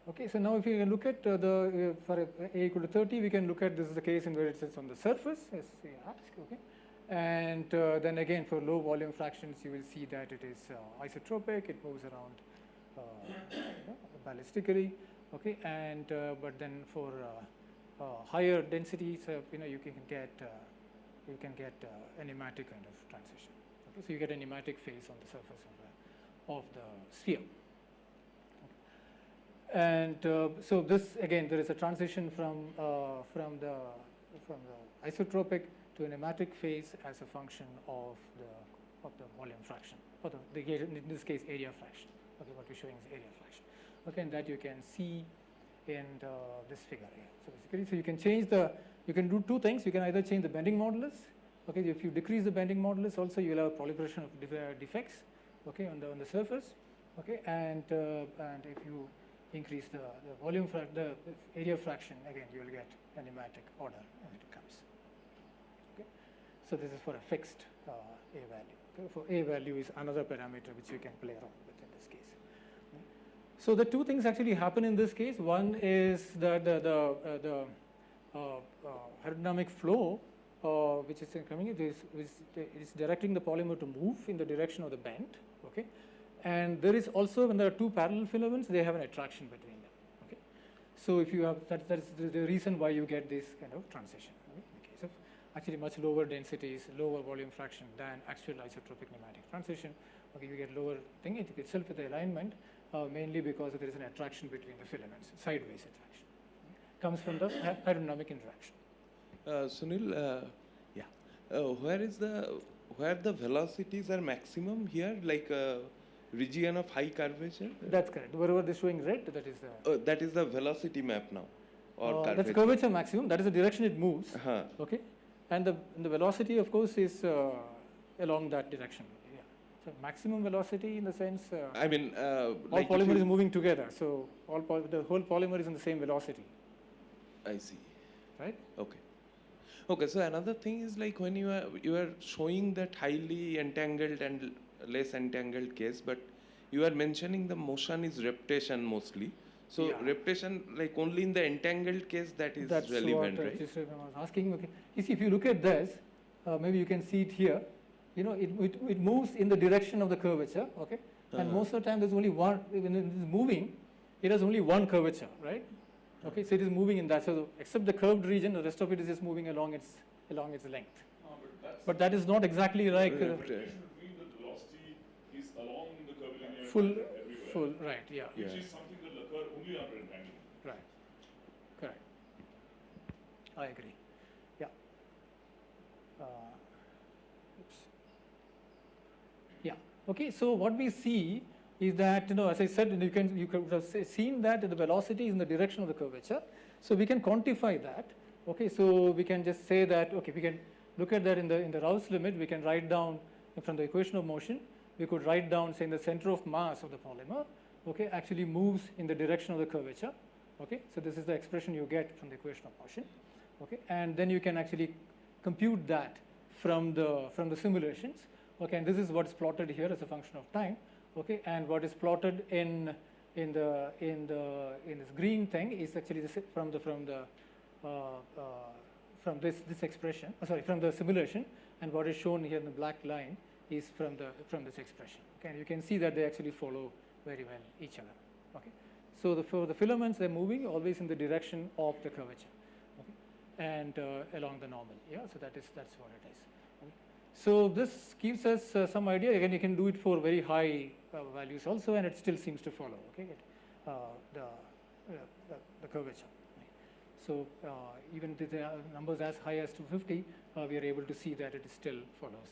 Okay, so now if you look at for A equal to 30, we can look at this is the case in where it sits on the surface, as we asked, okay. And then again for low volume fractions, you will see that it is isotropic, it moves around ballistically, okay. And but then for higher densities, you can get a nematic kind of transition. Okay, so you get a nematic phase on the surface of the sphere. And so this again, there is a transition from the isotropic to a nematic phase as a function of the volume fraction, or in this case area fraction. Okay, what we're showing is area fraction. Okay, and that you can see in this figure here. So basically, so you can do two things. You can either change the bending modulus. Okay, if you decrease the bending modulus, also you'll have proliferation of defects. Okay, on the surface. Okay, and if you increase the volume the area fraction, again you will get a nematic order when it comes. Okay, so this is for a fixed A value. Okay? For A value is another parameter which you can play around with in this case. Okay. So the two things actually happen in this case. One is the aerodynamic flow, which is coming. It is directing the polymer to move in the direction of the bend. Okay. and there is also, when there are two parallel filaments, they have an attraction between them. Okay, so if you have that's the reason why you get this kind of transition. Okay? In the case of actually much lower densities, lower volume fraction than actual isotropic nematic transition. Okay, you get lower thing itself with the alignment, mainly because there is an attraction between the filaments, sideways attraction. Comes from the hydrodynamic interaction. Sunil, where the velocities are maximum here, like region of high curvature? That's correct. Wherever they're showing red, that is the. That is the velocity map now, or curvature. That's curvature maximum. That is the direction it moves. Okay, and the velocity, of course, is along that direction. Yeah. So maximum velocity in the sense. I mean, all like polymer is moving together, so the whole polymer is in the same velocity. I see. Right. Okay. Okay. So another thing is like when you are showing that highly entangled and less entangled case, but you are mentioning the motion is reptation mostly. So reptation, like only in the entangled case, that is relevant, right? That's what I was asking. Okay. You see, if you look at this, maybe you can see it here. You know, it moves in the direction of the curvature. Okay, and most of the time there's only one. When it is moving, it has only one curvature, right? Okay, so it is moving in that. So except the curved region, the rest of it is just moving along its length. But that is not exactly like. Full, right, yeah. Which is something that will occur only under entanglement. Right, correct. I agree. Yeah. Oops. Yeah. Okay. So what we see is that, you know, as I said, you could have seen that the velocity is in the direction of the curvature. So we can quantify that. Okay. So we can just say that. Okay, we can look at that in the Raoult's limit. We can write down from the equation of motion. We could write down, saying the center of mass of the polymer, okay, actually moves in the direction of the curvature. Okay, so this is the expression you get from the equation of motion. Okay, and then you can actually compute that from the simulations. Okay, and this is what's plotted here as a function of time. Okay, and what is plotted in this green thing is actually from this expression. From the simulation, and what is shown here in the black line is from this expression. Okay, and you can see that they actually follow very well each other. Okay, so for the filaments, they're moving always in the direction of the curvature, okay, and along the normal. Yeah, so that's what it is. Okay. So this gives us some idea. Again, you can do it for very high values also, and it still seems to follow. Okay, the curvature. So even with the numbers as high as 250, we are able to see that it still follows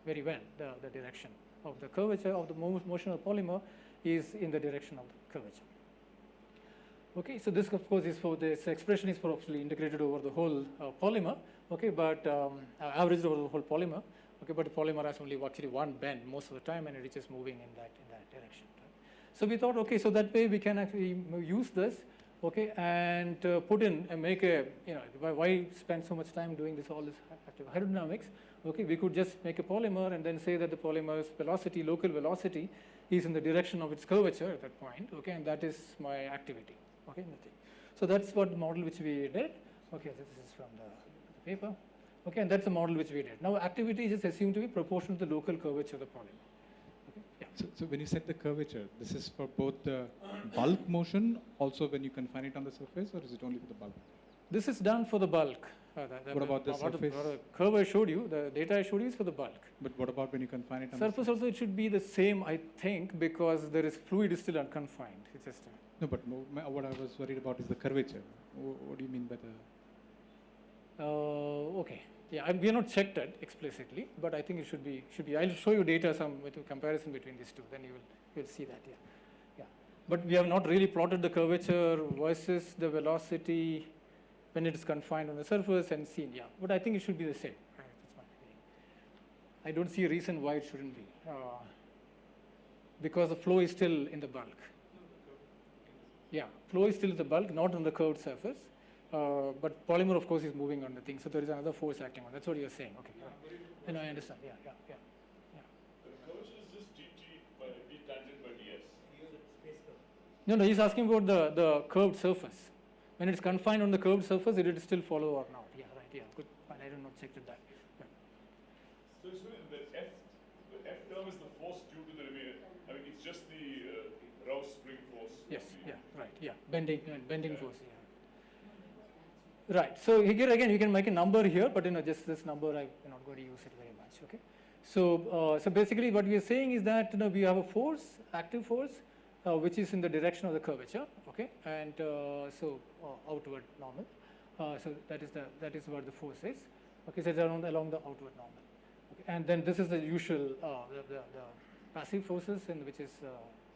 very well the direction of the curvature of the motion of the polymer is in the direction of the curvature. Okay, so this of course is for this expression is for actually integrated over the whole polymer. Okay, but averaged over the whole polymer. Okay, but the polymer has only actually one bend most of the time, and it is just moving in that direction. Right? So we thought, okay, so that way we can actually use this. Okay, and put in and make a, you know, why spend so much time doing all this active hydrodynamics? Okay, we could just make a polymer and then say that the polymer's velocity, local velocity, is in the direction of its curvature at that point. Okay, and that is my activity. Okay, nothing. So that's what model which we did. Okay, so this is from the paper. Okay, and that's the model which we did. Now activity is just assumed to be proportional to the local curvature of the polymer. Okay, yeah. So when you set the curvature, this is for both the bulk motion, also when you confine it on the surface, or is it only for the bulk? This is done for the bulk. What about the surface? The curve I showed you, the data I showed you is for the bulk. But what about when you confine it on surface? Also, it should be the same, I think, because there is fluid is still unconfined. It's just no, but what I was worried about is the curvature. What do you mean by the? Okay. Yeah, we have not checked that explicitly, but I think it should be. I'll show you data with a comparison between these two. Then you'll see that. Yeah. But we have not really plotted the curvature versus the velocity when it is confined on the surface and seen. Yeah, but I think it should be the same. Right? That's my opinion. I don't see a reason why it shouldn't be, because the flow is still in the bulk. Yeah, flow is still in the bulk, not on the curved surface. But polymer, of course, is moving on the thing. So there is another force acting on. That's what you're saying. Okay. And I understand. Yeah. The curvature is just dt by d tangent by ds. No, he's asking about the curved surface. When it's confined on the curved surface, it will still follow or not. Yeah, right. Yeah, good. Fine. I did not check that. Yeah. So the F term is the force due to the yeah, bending force. Yeah. Right. So here again, you can make a number here, but just this number, I'm not going to use it very much. Okay. So so basically, what we are saying is that we have a force, active force, which is in the direction of the curvature. Okay, and so outward normal. So that is what the force is. Okay, so it's along the outward normal. Okay, and then this is the usual the passive forces, and which is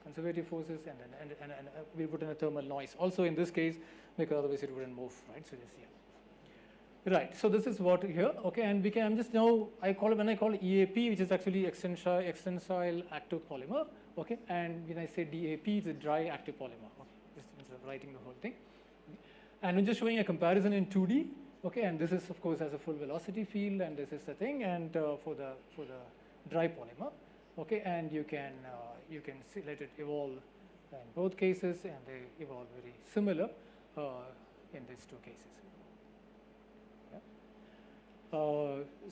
conservative forces, and then and we put in a thermal noise also in this case, because otherwise it wouldn't move, right? So just here. Right. So this is what here. Okay, and we can. I'm just now. When I call EAP, which is actually extensile active polymer. Okay, and when I say DAP, it's a dry active polymer. Okay, just instead of writing the whole thing. And I'm just showing a comparison in 2D. Okay, and this is of course has a full velocity field, and this is the thing, and for the dry polymer. Okay, and you can see, let it evolve in both cases, and they evolve very similar in these two cases.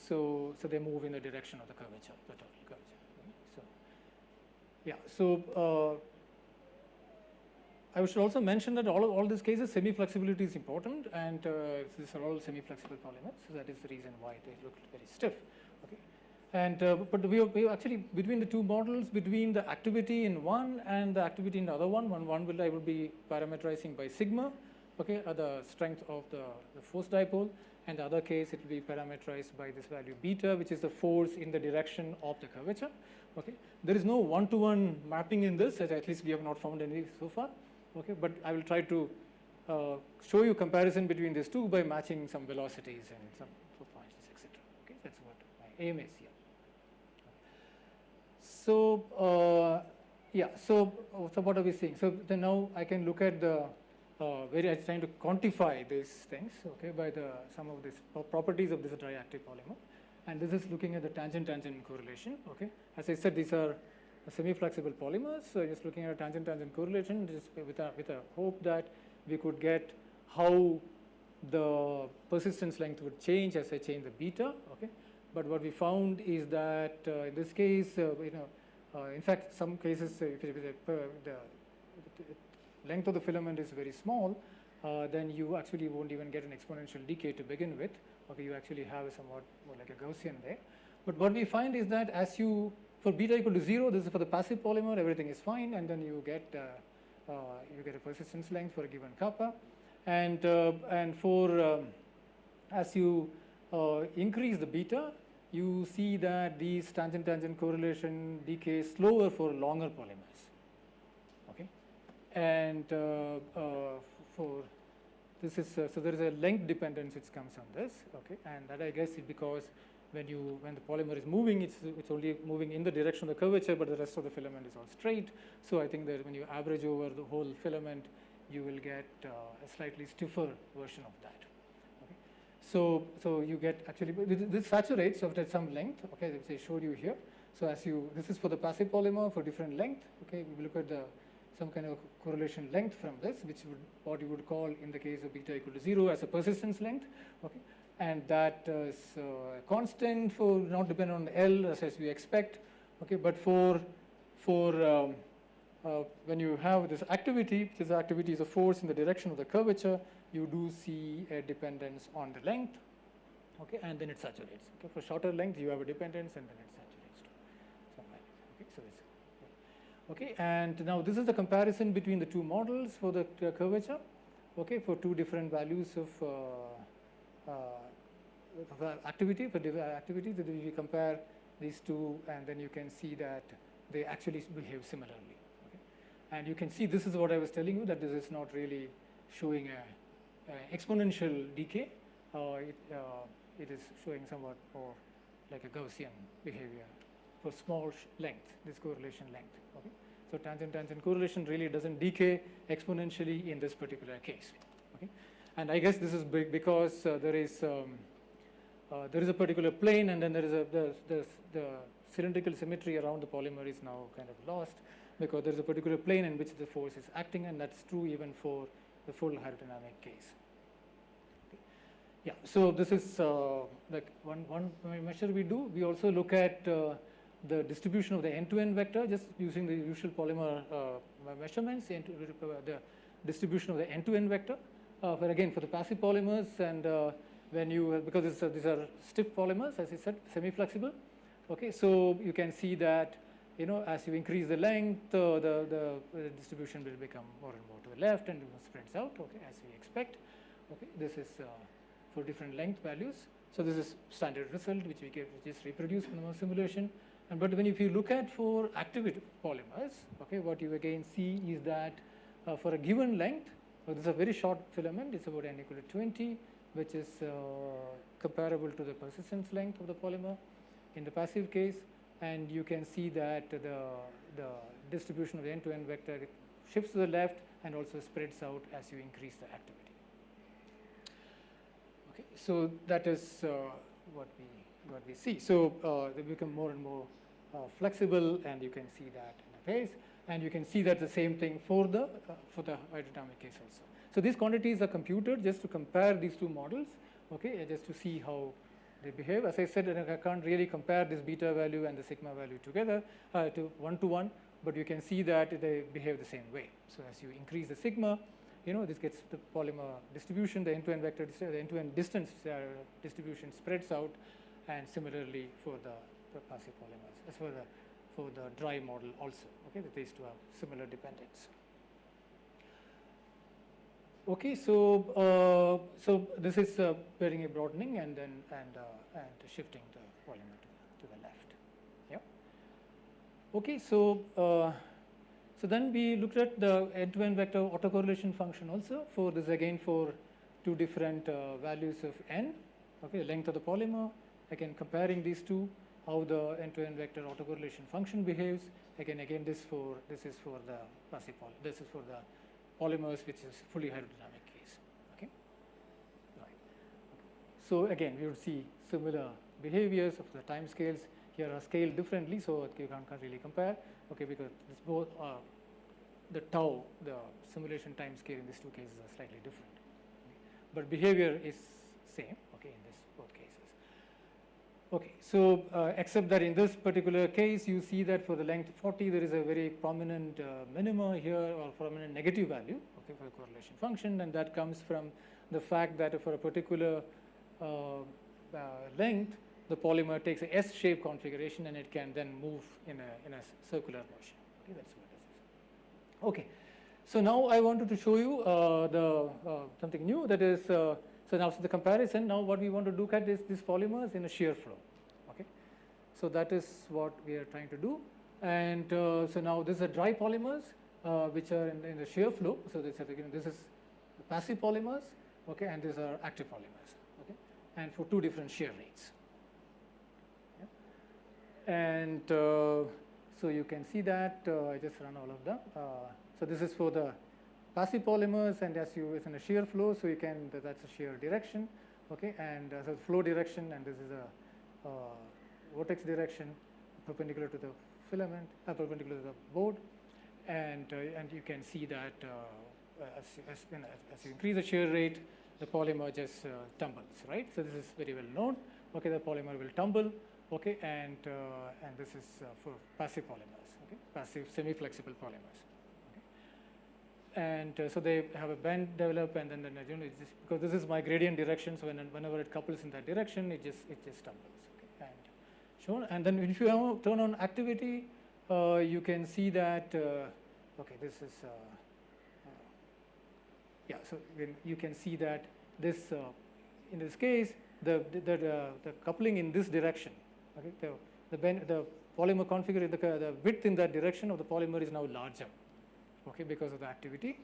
So they move in the direction of the curvature, the total curvature. So yeah, so I should also mention that all these cases semi-flexibility is important, and these are all semi-flexible polymers, so that is the reason why they look very stiff. Okay, and but we actually between the two models, between the activity in one and the activity in the other one I will be parameterizing by sigma. Okay, the strength of the force dipole. And the other case, it will be parameterized by this value beta, which is the force in the direction of the curvature. Okay, there is no one-to-one mapping in this, at least we have not found any so far. Okay, but I will try to show you comparison between these two by matching some velocities and some points, etc. Okay, that's what my aim is here. So yeah, so what are we seeing? So then now I can look at the I'm trying to quantify these things, okay, by some of these properties of this dry active polymer, and this is looking at the tangent-tangent correlation. Okay, as I said, these are semi-flexible polymers, so just looking at tangent-tangent correlation, just with a hope that we could get how the persistence length would change as I change the beta. Okay, but what we found is that in this case, in fact, some cases if the length of the filament is very small, then you actually won't even get an exponential decay to begin with. Okay, you actually have somewhat more like a Gaussian there. But what we find is that for beta equal to 0, this is for the passive polymer, everything is fine, and then you get a persistence length for a given kappa, and for as you increase the beta, you see that these tangent-tangent correlation decays slower for longer polymers. And for this is so there is a length dependence which comes on this. Okay, and that I guess is because when the polymer is moving, it's only moving in the direction of the curvature, but the rest of the filament is all straight. So I think that when you average over the whole filament, you will get a slightly stiffer version of that. Okay, so you get actually this saturates after some length. Okay, which I showed you here. So this is for the passive polymer for different length. Okay, we look at some kind of correlation length from this, which what you would call in the case of beta equal to 0 as a persistence length. Okay, and that is constant for not dependent on L as we expect. Okay, but for when you have this activity, which is activity is a force in the direction of the curvature, you do see a dependence on the length. Okay, and then it saturates. Okay, for shorter length, you have a dependence, and then it saturates. Okay, so this. Okay, and now this is the comparison between the two models for the curvature. Okay, for two different values of activity, for activities, we compare these two, and then you can see that they actually behave similarly. Okay, and you can see this is what I was telling you, that this is not really showing a exponential decay. It is showing somewhat more like a Gaussian behavior for small length, this correlation length. Okay, so tangent-tangent correlation really doesn't decay exponentially in this particular case. Okay, and I guess this is big because there is a particular plane, and then there is the cylindrical symmetry around the polymer is now kind of lost because there is a particular plane in which the force is acting, and that's true even for the full hydrodynamic case. Okay. Yeah, so this is like one measure we do. We also look at the distribution of the end-to-end vector just using the usual polymer measurements. distribution of the end-to-end vector. For again, for the passive polymers, and when you, because these are stiff polymers, as I said, semi-flexible. Okay, so you can see that, you know, as you increase the length, the distribution will become more and more to the left and spreads out, okay, as we expect. Okay, this is for different length values. So this is standard result, which we just reproduce from the simulation. And but if you look at for active polymers, okay, what you again see is that for a given length, this is a very short filament, it's about n equal to 20, which is comparable to the persistence length of the polymer in the passive case. And you can see that the distribution of the end-to-end vector shifts to the left and also spreads out as you increase the activity. Okay, so that is what we see. So they become more and more flexible, and you can see that in the phase. And you can see that the same thing for the hydrodynamic case also. So these quantities are computed just to compare these two models, okay, just to see how they behave. As I said, I can't really compare this beta value and the sigma value together to one, but you can see that they behave the same way. So as you increase the sigma, you know, this gets the polymer distribution, the end-to-end vector, the end-to-end distance distribution spreads out, and similarly for the passive polymers, as for the dry model also. Okay, that these two have similar dependence. Okay, so so this is bearing a broadening and then and shifting the polymer to the left. Yeah. Okay, so so then we looked at the end-to-end vector autocorrelation function also for this, again for two different values of n. Okay, the length of the polymer. Again, comparing these two, how the end-to-end vector autocorrelation function behaves. Again, this is for the passive polymer. This is for the polymers, which is fully hydrodynamic case. Okay. Right. So again, we would see similar behaviors of the time scales. Here are scaled differently, so you can't really compare. Okay, because this both are the tau, the simulation time scale in these two cases are slightly different, okay. But behavior is same. Okay, in this both cases. Okay, so except that in this particular case, you see that for the length 40, there is a very prominent minima here, or prominent negative value, okay, for the correlation function, and that comes from the fact that for a particular length, the polymer takes a S-shaped configuration, and it can then move in a circular motion. Okay, that's what this is. Okay, so now I wanted to show you something new, that is. So now, the comparison, now what we want to look at is these polymers in a shear flow. Okay, so that is what we are trying to do. And so now these are dry polymers which are in the shear flow. So this is passive polymers, okay, and these are active polymers, okay, and for two different shear rates. Yeah. And so you can see that I just run all of them. So this is for the passive polymers, and as it's in a shear flow, so you can, that's a shear direction, okay, and so flow direction, and this is a vortex direction perpendicular to the filament, perpendicular to the board, and you can see that as you increase the shear rate, the polymer just tumbles, right? So this is very well known. Okay, the polymer will tumble, okay, and this is for passive polymers, okay, passive semi-flexible polymers. And so they have a bend develop, and then you know, it's just, because this is my gradient direction, so whenever it couples in that direction, it just tumbles. Okay, and shown. And then if you turn on activity, you can see that. Okay, this is yeah. So you can see that this in this case the coupling in this direction. Okay, the polymer configuration, the width in that direction of the polymer is now larger. Okay, because of the activity,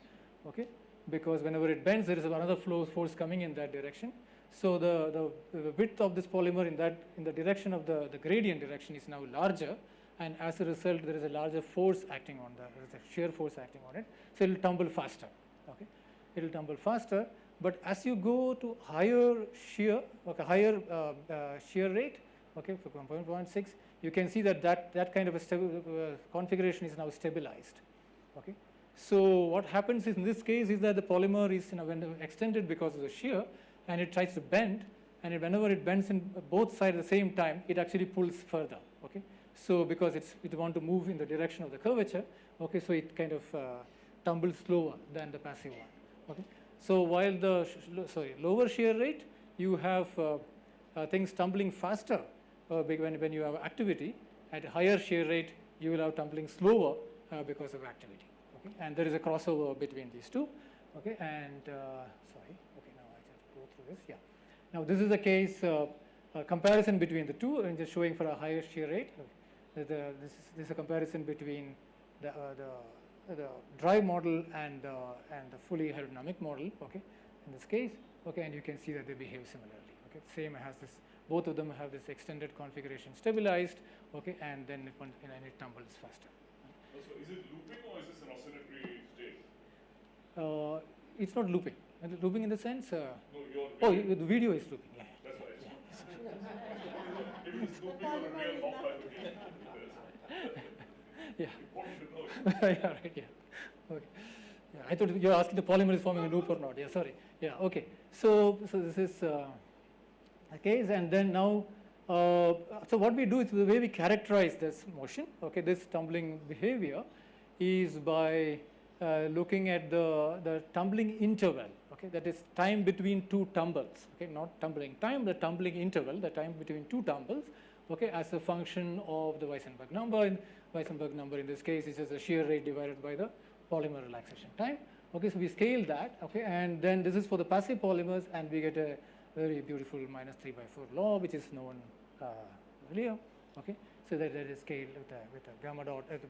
okay, because whenever it bends, there is another force coming in that direction. So the width of this polymer in the direction of the gradient direction is now larger, and as a result, there is a larger force acting on there is a shear force acting on it. So it will tumble faster. Okay, it will tumble faster. But as you go to higher shear, okay, higher shear rate, okay, for 1.6, you can see that kind of a configuration is now stabilized. Okay. So what happens in this case is that the polymer is when extended because of the shear, and it tries to bend, and whenever it bends in both sides at the same time, it actually pulls further. Okay, so because it wants to move in the direction of the curvature, okay, so it kind of tumble slower than the passive one. Okay? So while the lower shear rate, you have things tumbling faster when you have activity. At higher shear rate, you will have tumbling slower because of activity. Okay? And there is a crossover between these two. Okay? And sorry. Okay. Now I have to go through this. Yeah. Now this is a case comparison between the two, and just showing for a higher shear rate. This is a comparison between the dry model and the fully aerodynamic model. Okay, in this case. Okay, and you can see that they behave similarly. Okay, same has this. Both of them have this extended configuration stabilized. Okay, and then it tumbles faster. So is it looping or is this an oscillatory state? It's not looping. Looping in the sense. No, your the video is looping. Yeah. That's right. If it is looping on a real hop machine, yeah. important to know. Yeah, right, yeah. Okay. Yeah, I thought you were asking the polymer is forming a loop or not. Yeah, sorry. Yeah, okay. So this is a case, and then now, so what we do is the way we characterize this motion, okay, this tumbling behavior is by looking at the tumbling interval, okay, that is time between two tumbles, okay, not tumbling time, the tumbling interval, the time between two tumbles, okay, as a function of the Weissenberg number. And Weissenberg number in this case is just the shear rate divided by the polymer relaxation time. Okay, so we scale that, okay, and then this is for the passive polymers, and we get a very beautiful -3/4 law, which is known earlier. Okay, so that is scaled with a gamma dot as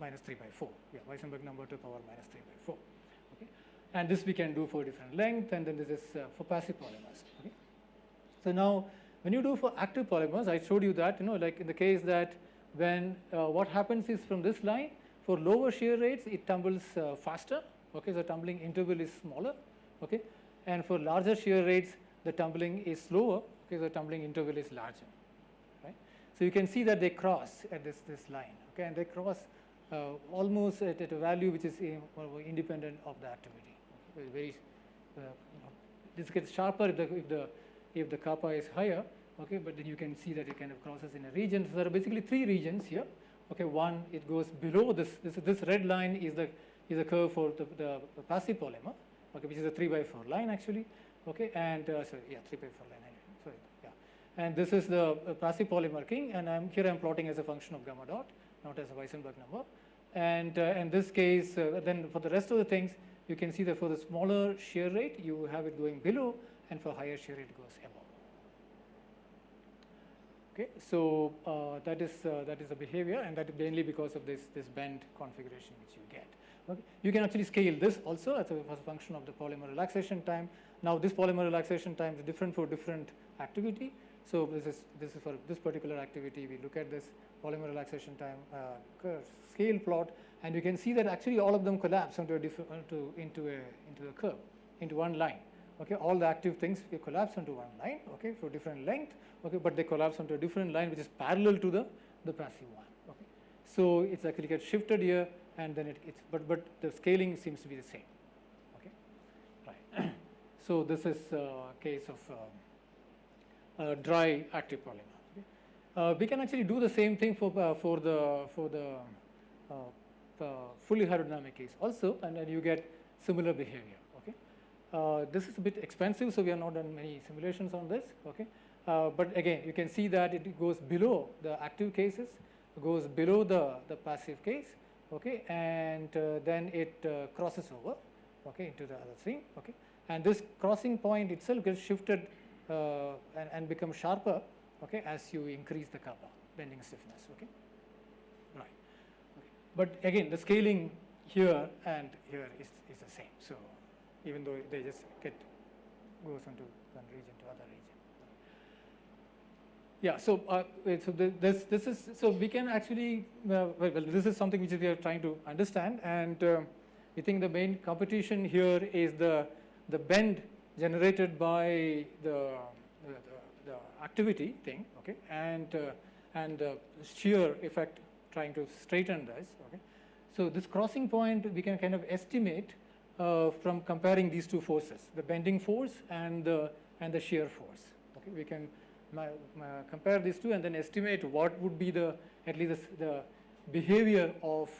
-3/4. Yeah, Weissenberg number to the power -3/4. Okay, and this we can do for different length, and then this is for passive polymers. Okay, so now when you do for active polymers, I showed you that, like in the case that when what happens is from this line, for lower shear rates, it tumbles faster. Okay, the tumbling interval is smaller. Okay, and for larger shear rates, the tumbling is slower. Okay, the tumbling interval is larger. Right. So you can see that they cross at this line. Okay, and they cross almost at a value which is independent of the activity. Okay, very this gets sharper if the kappa is higher. Okay, but then you can see that it kind of crosses in a region. So there are basically three regions here. Okay, one, it goes below this red line is the curve for the passive polymer, okay, which is a 3/4 line actually. Okay, and 3/4 line. Sorry, yeah. And this is the passive polymer king, and I'm plotting as a function of gamma dot, not as a Weissenberg number. And in this case, then for the rest of the things, you can see that for the smaller shear rate, you have it going below, and for higher shear rate, it goes above. Okay, so that is the behavior, and that is mainly because of this bend configuration which you get. Okay. You can actually scale this also as a function of the polymer relaxation time. Now this polymer relaxation time is different for different activity. So this is for this particular activity. We look at this polymer relaxation time scale plot, and you can see that actually all of them collapse into a curve, into one line. Okay, all the active things collapse into one line. Okay, for different length. Okay, but they collapse onto a different line which is parallel to the passive one. Okay, so it's actually gets shifted here, and then but the scaling seems to be the same. Okay, right. So this is a case of dry active polymer. Okay? We can actually do the same thing for the fully aerodynamic case also, and then you get similar behavior. Okay, this is a bit expensive, so we have not done many simulations on this. Okay. But again, you can see that it goes below the active cases, goes below the passive case, okay, and then it crosses over, okay, into the other thing, okay, and this crossing point itself gets shifted and becomes sharper, okay, as you increase the kappa bending stiffness, okay, right. Okay. But again, the scaling here and here is the same. So even though they just goes into one region to other region. Yeah, so this is, so we can actually, well, this is something which we are trying to understand, and we think the main competition here is the bend generated by the activity thing, okay, and the shear effect trying to straighten this, okay. So this crossing point we can kind of estimate from comparing these two forces, the bending force and the shear force, okay. We can compare these two and then estimate what would be at least the behavior of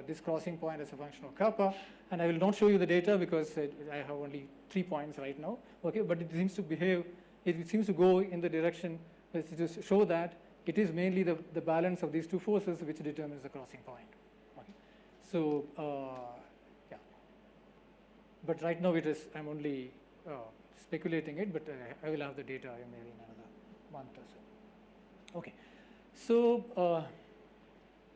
this crossing point as a function of kappa. And I will not show you the data because I have only 3 points right now. Okay, but it seems to behave, it seems to go in the direction to show that it is mainly the balance of these two forces which determines the crossing point. Okay. So, yeah. But right now I'm only speculating it, but I will have the data maybe in another month or so. Okay. So,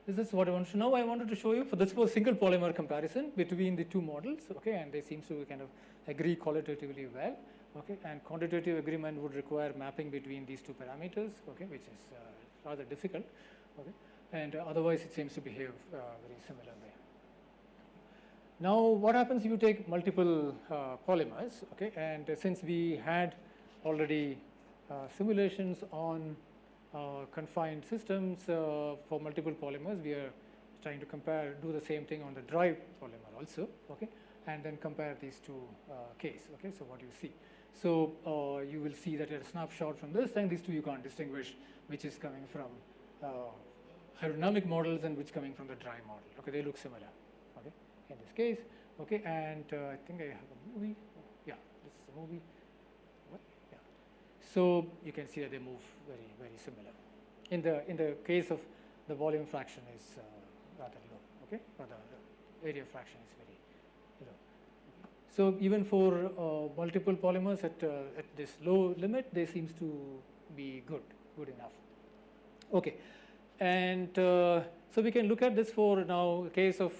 this is what I want to know. I wanted to show you, for this was single polymer comparison between the two models, okay, and they seem to kind of agree qualitatively well, okay, and quantitative agreement would require mapping between these two parameters, okay, which is rather difficult, okay, and otherwise it seems to behave very similarly. Now, what happens if you take multiple polymers, okay, and since we had already simulations on confined systems for multiple polymers, we are trying to do the same thing on the dry polymer also, okay, and then compare these two cases, okay. So, what you see? So, you will see that a snapshot from this, and these two you can't distinguish which is coming from hydrodynamic models and which coming from the dry model, okay. They look similar, okay, in this case, okay, and I think I have a movie, yeah, this is a movie. So, you can see that they move very, very similar. In the case of the volume fraction is rather low, okay, or the area fraction is very low. So, even for multiple polymers at this low limit, they seems to be good enough. Okay, and so we can look at this for now case of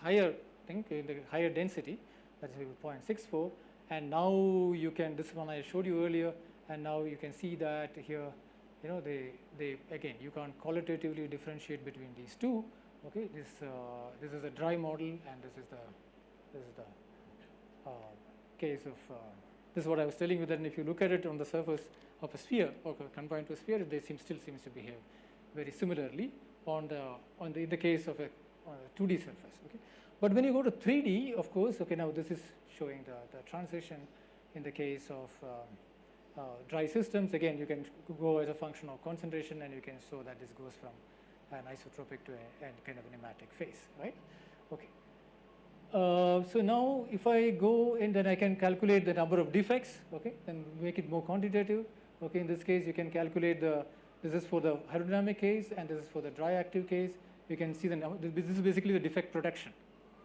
higher, I think in the higher density, that's 0.64, and now you can, this one I showed you earlier. And now you can see that here, you know, they again, you can't qualitatively differentiate between these two. Okay, this is a dry model, and this is the case of this is what I was telling you, that if you look at it on the surface of a sphere, or confined to a sphere, they still seems to behave very similarly in the case of a 2D surface. Okay, but when you go to 3D, of course, okay, now this is showing the transition in the case of dry systems. Again, you can go as a function of concentration, and you can show that this goes from an isotropic to a kind of a nematic phase, right? Okay. So now, if I go in, then I can calculate the number of defects, okay, and make it more quantitative. Okay, in this case, you can calculate this is for the hydrodynamic case, and this is for the dry active case. You can see this is basically the defect production,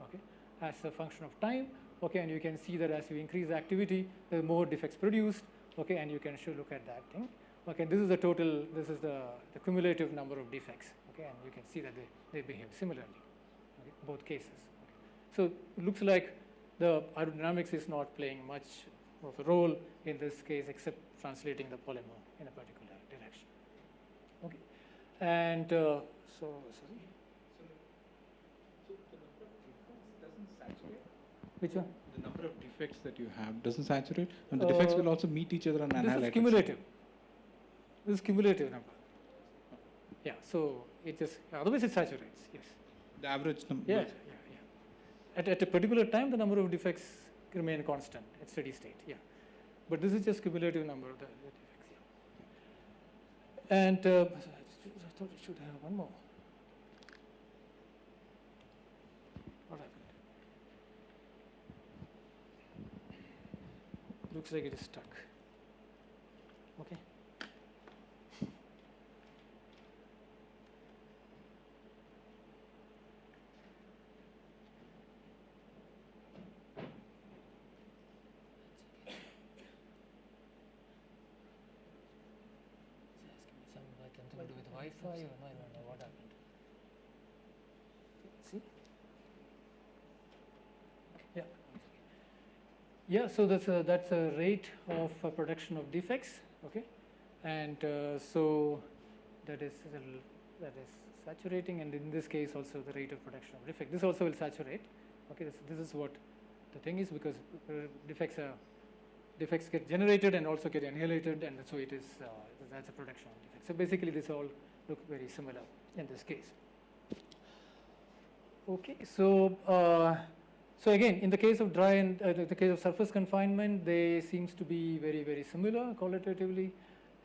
okay, as a function of time, okay, and you can see that as you increase activity, the more defects produced. Okay, and you can look at that thing. Okay, this is the total, this is the cumulative number of defects. Okay, and you can see that they behave similarly, okay, both cases. Okay. So it looks like the aerodynamics is not playing much of a role in this case, except translating the polymer in a particular direction. Okay, and so sorry. So the number of defects doesn't saturate? Which one? The number of defects that you have doesn't saturate, and the defects will also meet each other on an This is cumulative. This is cumulative number. Yeah, so it just, otherwise it saturates, yes. The average number? Yeah, yeah. At a particular time, the number of defects remain constant at steady state, yeah. But this is just cumulative number of the defects, yeah. And I thought it should have one more. What happened? Looks like it is stuck. Okay. Something to do with Wi-Fi, or no, I don't know what happened. See? Yeah. Yeah, so that's a rate of production of defects, okay, and so that is saturating, and in this case also the rate of production of defect. This also will saturate, okay. This is what the thing is, because defects get generated and also get annihilated, and so it is that's a production of defects. So basically, this all look very similar in this case. Okay, so. So again, in the case of dry and the case of surface confinement, they seems to be very, very similar qualitatively,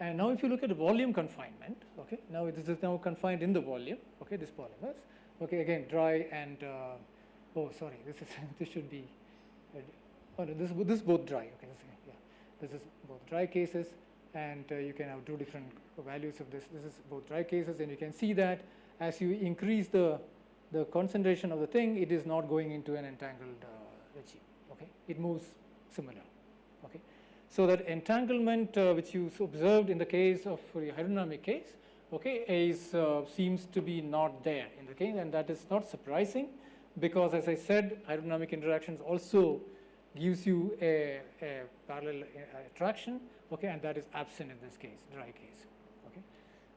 And now if you look at the volume confinement, okay, now this is now confined in the volume, okay, this polymers, okay, again dry and, oh sorry, this is, this should be, oh no, this is both dry, okay, yeah, this is both dry cases, and you can have two different values of this. This is both dry cases, and you can see that as you increase the concentration of the thing, it is not going into an entangled regime, okay, it moves similar, okay. So that entanglement which you observed in the case of the hydrodynamic case, okay, is seems to be not there in the case, and that is not surprising, because as I said, hydrodynamic interactions also gives you a parallel attraction, okay, and that is absent in this case, dry case, okay.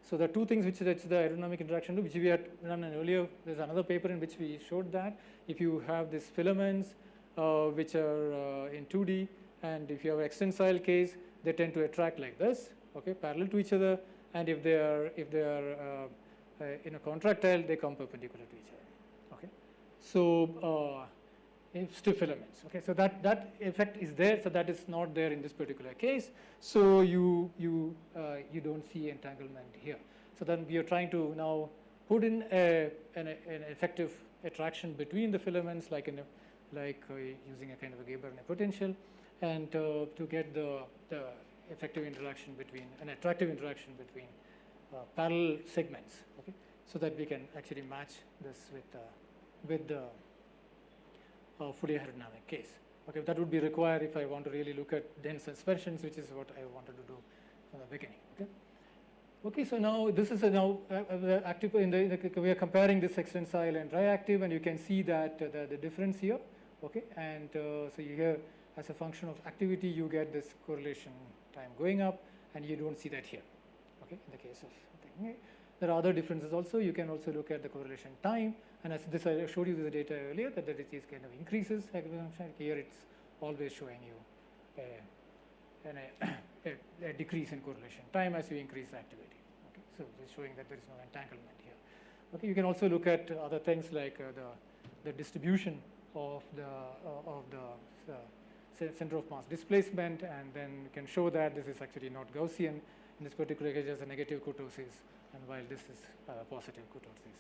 So the two things which the hydrodynamic interaction do, which we had done earlier, there's another paper in which we showed that if you have these filaments which are in 2D, and if you have an extensile case, they tend to attract like this, okay, parallel to each other, and if they are in a contractile, they come perpendicular to each other, okay. So stiff filaments, okay. So that effect is there, so that is not there in this particular case. So you don't see entanglement here. So then we are trying to now put in an effective attraction between the filaments, like using a kind of a Gabor-Mé potential, and to get the effective interaction between, an attractive interaction between parallel segments, okay, so that we can actually match this with the fully hydrodynamic case. Okay, that would be required if I want to really look at dense suspensions, which is what I wanted to do from the beginning. Okay. Okay, so now this is now active we are comparing this extensile and dry active, and you can see that the difference here. Okay, and so you here, as a function of activity, you get this correlation time going up, and you don't see that here. Okay, in the case of okay. There are other differences also. You can also look at the correlation time, and as this I showed you the data earlier that the disease kind of increases. Here it's always showing you a decrease in correlation time as you increase activity. Okay, so it's showing that there is no entanglement here. Okay, you can also look at other things like the distribution of the center of mass displacement, and then you can show that this is actually not Gaussian. In this particular case, there's a negative kurtosis, and while this is positive kurtosis,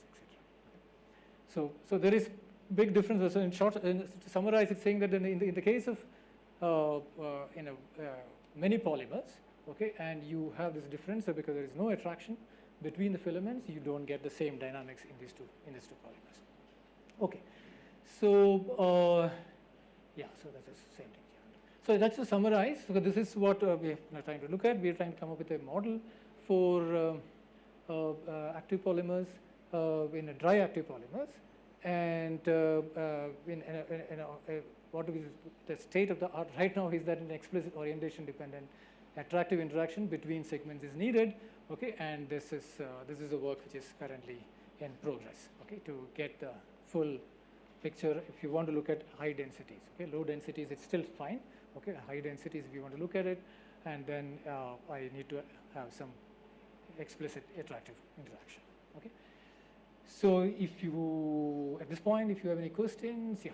etc. So there is big difference. So in short, to summarize, it's saying that in the case of many polymers, okay, and you have this difference, so because there is no attraction between the filaments, you don't get the same dynamics in these two polymers. Okay, so yeah, so that's the same thing. So that's to summarize. So this is what we are trying to look at. We are trying to come up with a model for active polymers in a dry active polymers, and what is the state of the art right now is that an explicit orientation dependent attractive interaction between segments is needed. Okay, and this is the work which is currently in progress. Okay, to get the full picture. If you want to look at high densities, okay, low densities it's still fine. Okay, high densities if you want to look at it, and then I need to have some explicit attractive interaction. Okay, so if you at this point, if you have any questions, yeah.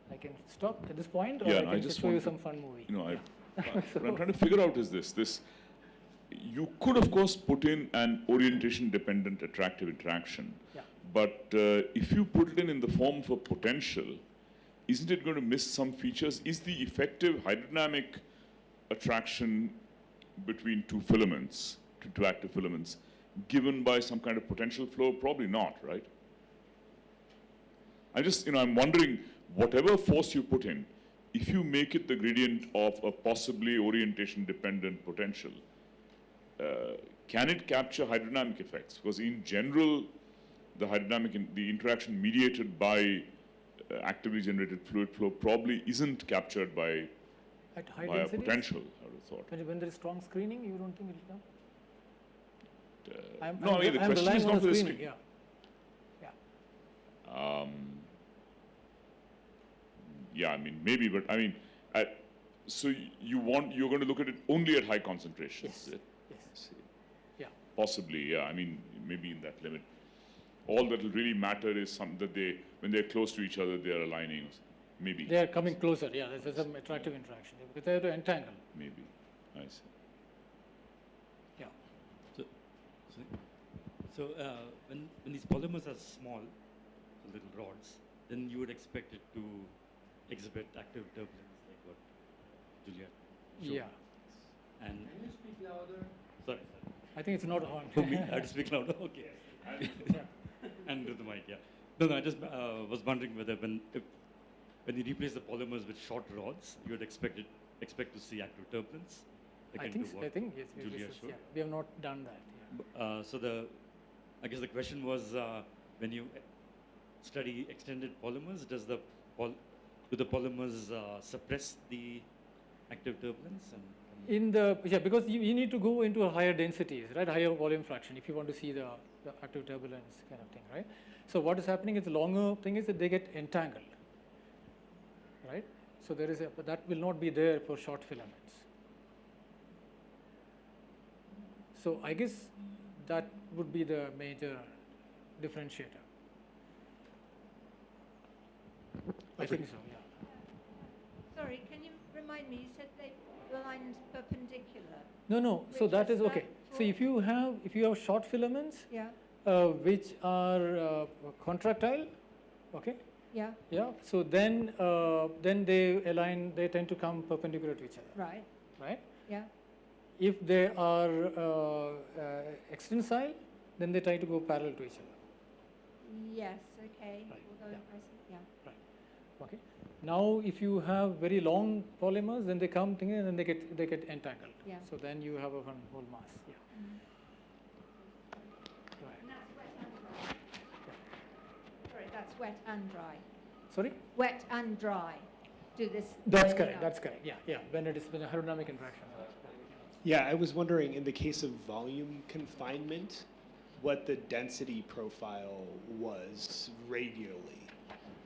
I can stop at this point, or I can just show you some fun movie. You know, what I'm trying to figure out is this. You could, of course, put in an orientation-dependent attractive interaction, yeah. But if you put it in the form of a potential, isn't it going to miss some features? Is the effective hydrodynamic attraction between two filaments, two active filaments, given by some kind of potential flow? Probably not, right? I'm wondering, whatever force you put in, if you make it the gradient of a possibly orientation-dependent potential, can it capture hydrodynamic effects? Because in general, the interaction mediated by actively generated fluid flow probably isn't captured by a potential, I would have thought. When there is strong screening, you don't think it will come? No, the question is not for the screening. Yeah. Yeah. Yeah, I mean, maybe, but I mean, so you're going to look at it only at high concentrations? Yes. Yes. Yeah. Possibly, yeah. I mean, maybe in that limit. All that will really matter is that when they're close to each other, they are aligning. Maybe. They are coming closer, yeah, there's some attractive interaction, because they have to entangle. Maybe. I see. Yeah. So when these polymers are small, so little rods, then you would expect it to exhibit active turbulence, like what Julia showed. Yeah. And Can you speak louder? Sorry. I think it's not on. For me, I have to speak louder. Okay. And with the mic, yeah. No, I just was wondering whether when you replace the polymers with short rods, you would expect to see active turbulence. I akin think, to what yes, Julia should, showed. yeah. We have not done that. Yeah. So I guess the question was, when you study extended polymers, do the polymers suppress the active turbulence? Because you need to go into higher densities, right? Higher volume fraction if you want to see the active turbulence kind of thing, right? So what is happening is the longer thing is that they get entangled, right? So that will not be there for short filaments. So I guess that would be the major differentiator. I think so, yeah. Sorry, can you remind me, you said they aligned perpendicular. No, so Which that is that okay. So for? if you have short filaments, Yeah, which are contractile, okay? yeah, So then they tend to come perpendicular to each other, right, right? yeah. If they are extensile, then they try to go parallel to each other. Yes, okay. Right, Although yeah. I see, yeah. Okay. Now, if you have very long polymers, then they come together and then they get entangled. Yeah. So then you have a whole mass. Yeah. Right. And that's wet and dry. Sorry, that's wet and dry. Sorry. Wet and dry. Do this. That's lining correct. up. That's correct. Yeah. When it is a hydrodynamic interaction. Yeah, I was wondering in the case of volume confinement, what the density profile was radially.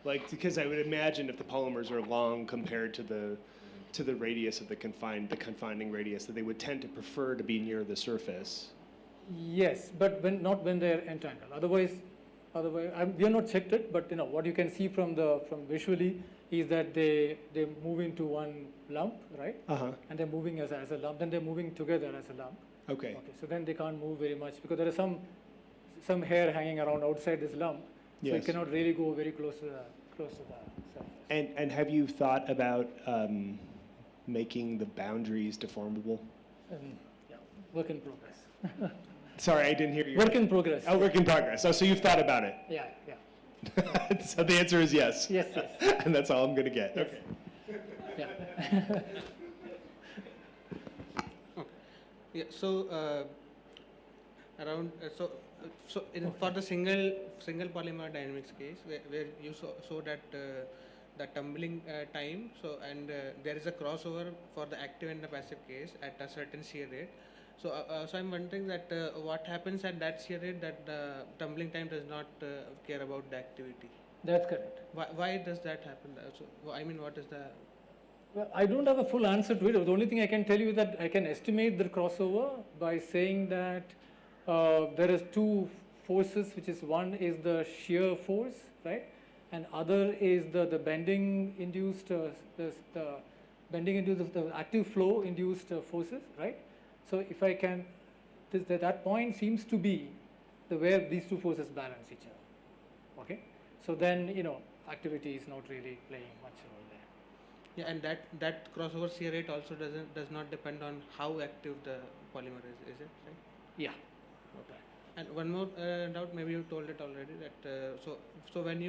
Like, because I would imagine if the polymers are long compared to the radius of the confining radius, that they would tend to prefer to be near the surface. Yes, but not when they are entangled. Otherwise, we have not checked it. But what you can see from visually is that they move into one lump, right? And they're moving as a lump. Then they're moving together as a lump. Okay. So then they can't move very much because there is some hair hanging around outside this lump. So Yes. it cannot really go very close to the surface. And have you thought about making the boundaries deformable? Yeah, work in progress. Sorry, I didn't hear you. Work in progress. Oh, work in progress. Oh, so you've thought about it. Yeah. So the answer is yes. Yes. And that's all I'm going to get. Yes. Okay. Yeah. Yeah. So for the single polymer dynamics case, where you saw that the tumbling time, there is a crossover for the active and the passive case at a certain shear rate. So I'm wondering that what happens at that shear rate that the tumbling time does not care about the activity. That's correct. Why does that happen? So I mean, what is the? Well, I don't have a full answer to it. The only thing I can tell you is that I can estimate the crossover by saying that there is two forces, which is one is the shear force, right, and other is the bending induced the active flow induced forces, right. So if I can, that point seems to be where these two forces balance each other. Okay, so then activity is not really playing much role there. Yeah, and that crossover shear rate also does not depend on how active the polymer is it, right? Yeah. Okay. And one more doubt, maybe you told it already, that so when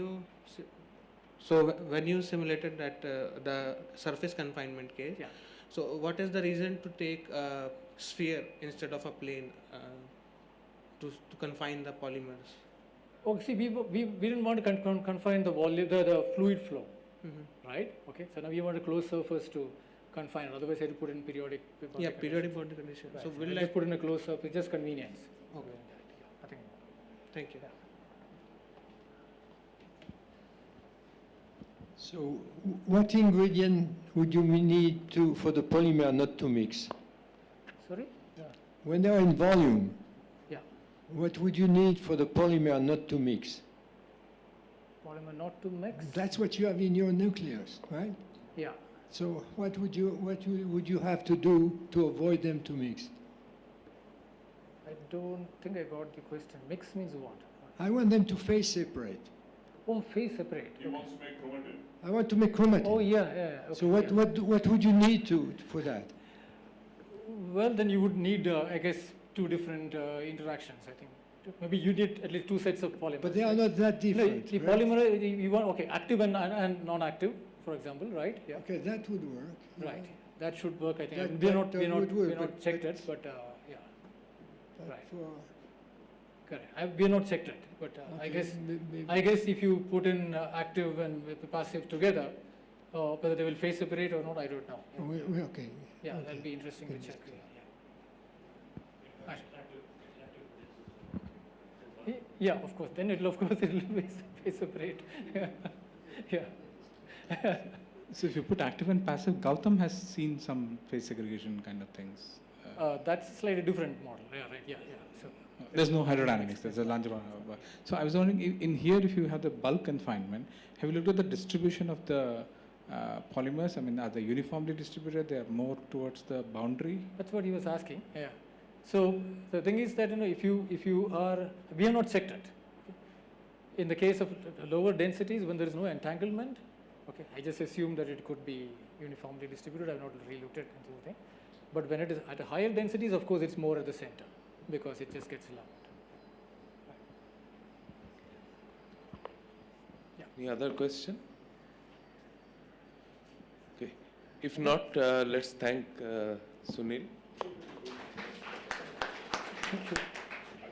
you simulated that the surface confinement case, yeah. So what is the reason to take a sphere instead of a plane to confine the polymers? Oh, see, we didn't want to confine the volume, the fluid flow, right? Okay, so now we want a closed surface to confine. Otherwise, I had to put in periodic. Yeah, periodic boundary condition. Right. So So will just put in a closed surface, just convenience. Okay. Nothing more. Thank you. So what ingredient would you need for the polymer not to mix? Sorry? Yeah. When they are in volume, Yeah. what would you need for the polymer not to mix? polymer not to mix. That's what you have in your nucleus, right? Yeah. So what would you have to do to avoid them to mix? I don't think I got the question. Mix means what? I want them to phase separate. Oh, phase separate. He wants to make chromatin. I want to make chromatin. Oh, yeah. Okay, So what would you need for that? Well, then you would need, I guess, two different interactions, I think. Maybe you need at least two sets of polymers. But they are not that different. No, the right? polymer, you want, okay, active and non-active, for example, right? Yeah. Okay, that would work. Right. That should work, I think. That- We're that, not, would work, we're not but- checked but- it, but yeah. But Right. for- Correct. We're not checked it, but I Okay, guess maybe- I guess if you put in active and passive together, whether they will phase separate or not, I don't know. okay. Yeah, okay. that'll be interesting to check. Yeah. Yeah, of course. Then it'll phase separate. Yeah. So if you put active and passive, Gautam has seen some phase segregation kind of things. That's a slightly different model. Yeah, right. Yeah. So There's no hydrodynamics, there's a Lange-Brown. So I was wondering, in here, if you have the bulk confinement, have you looked at the distribution of the polymers? I mean, are they uniformly distributed? They are more towards the boundary? that's what he was asking. Yeah. So the thing is that if you are, we have not checked it. In the case of lower densities, when there is no entanglement, okay, I just assume that it could be uniformly distributed. I have not really looked at into the thing. But when it is at higher densities, of course, it's more at the center because it just gets lumped. Any other question? Okay. If not, let's thank Sunil. I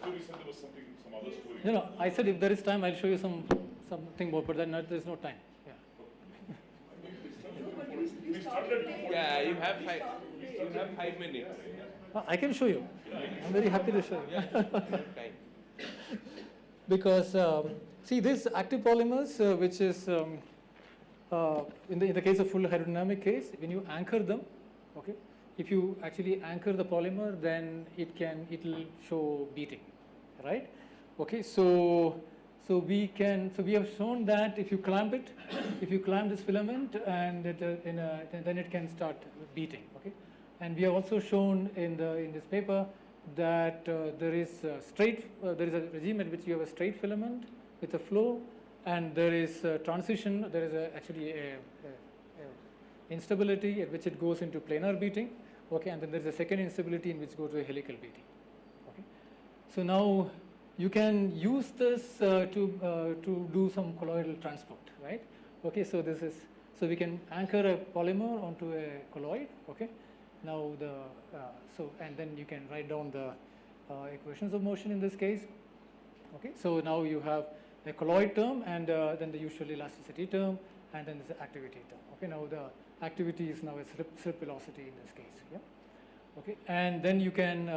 thought you said there was some other story. No, I said if there is time, I'll show you something more, but then there's no time. Yeah. Yeah, you have 5 minutes. I can show you. I'm very happy to show you. Because see, this active polymers, which is in the case of full hydrodynamic case, when you anchor them, okay, if you actually anchor the polymer, then it'll show beating, right? Okay, so we have shown that if you clamp it, if you clamp this filament, and then it can start beating, okay. And we have also shown in this paper that there is a regime at which you have a straight filament with a flow, and there is a transition. There is actually a instability at which it goes into planar beating, okay, and then there is a second instability in which goes to a helical beating. Okay, so now you can use this to do some colloidal transport, right? Okay, so we can anchor a polymer onto a colloid, okay. Now and then you can write down the equations of motion in this case. Okay, so now you have a colloid term and then the usual elasticity term, and then there's the activity term. Okay, now the activity is now a slip velocity in this case. Yeah. Okay, and then you can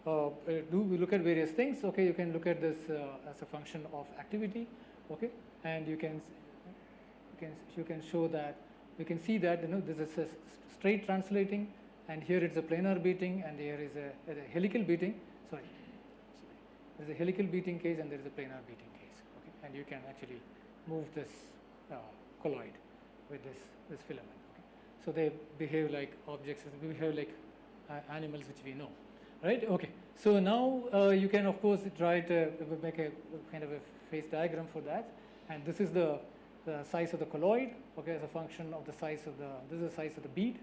we look at various things. Okay, you can look at this as a function of activity. Okay, and you can show that you can see that this is a straight translating. And here it's a planar beating, and here is a helical beating. Sorry, there's a helical beating case, and there is a planar beating case. Okay, and you can actually move this colloid with this filament. Okay, so they behave like objects, they behave like animals, which we know, right? Okay, so now you can of course try to make a kind of a phase diagram for that, and this is the size of the colloid. Okay, as a function of the size of this is the size of the bead.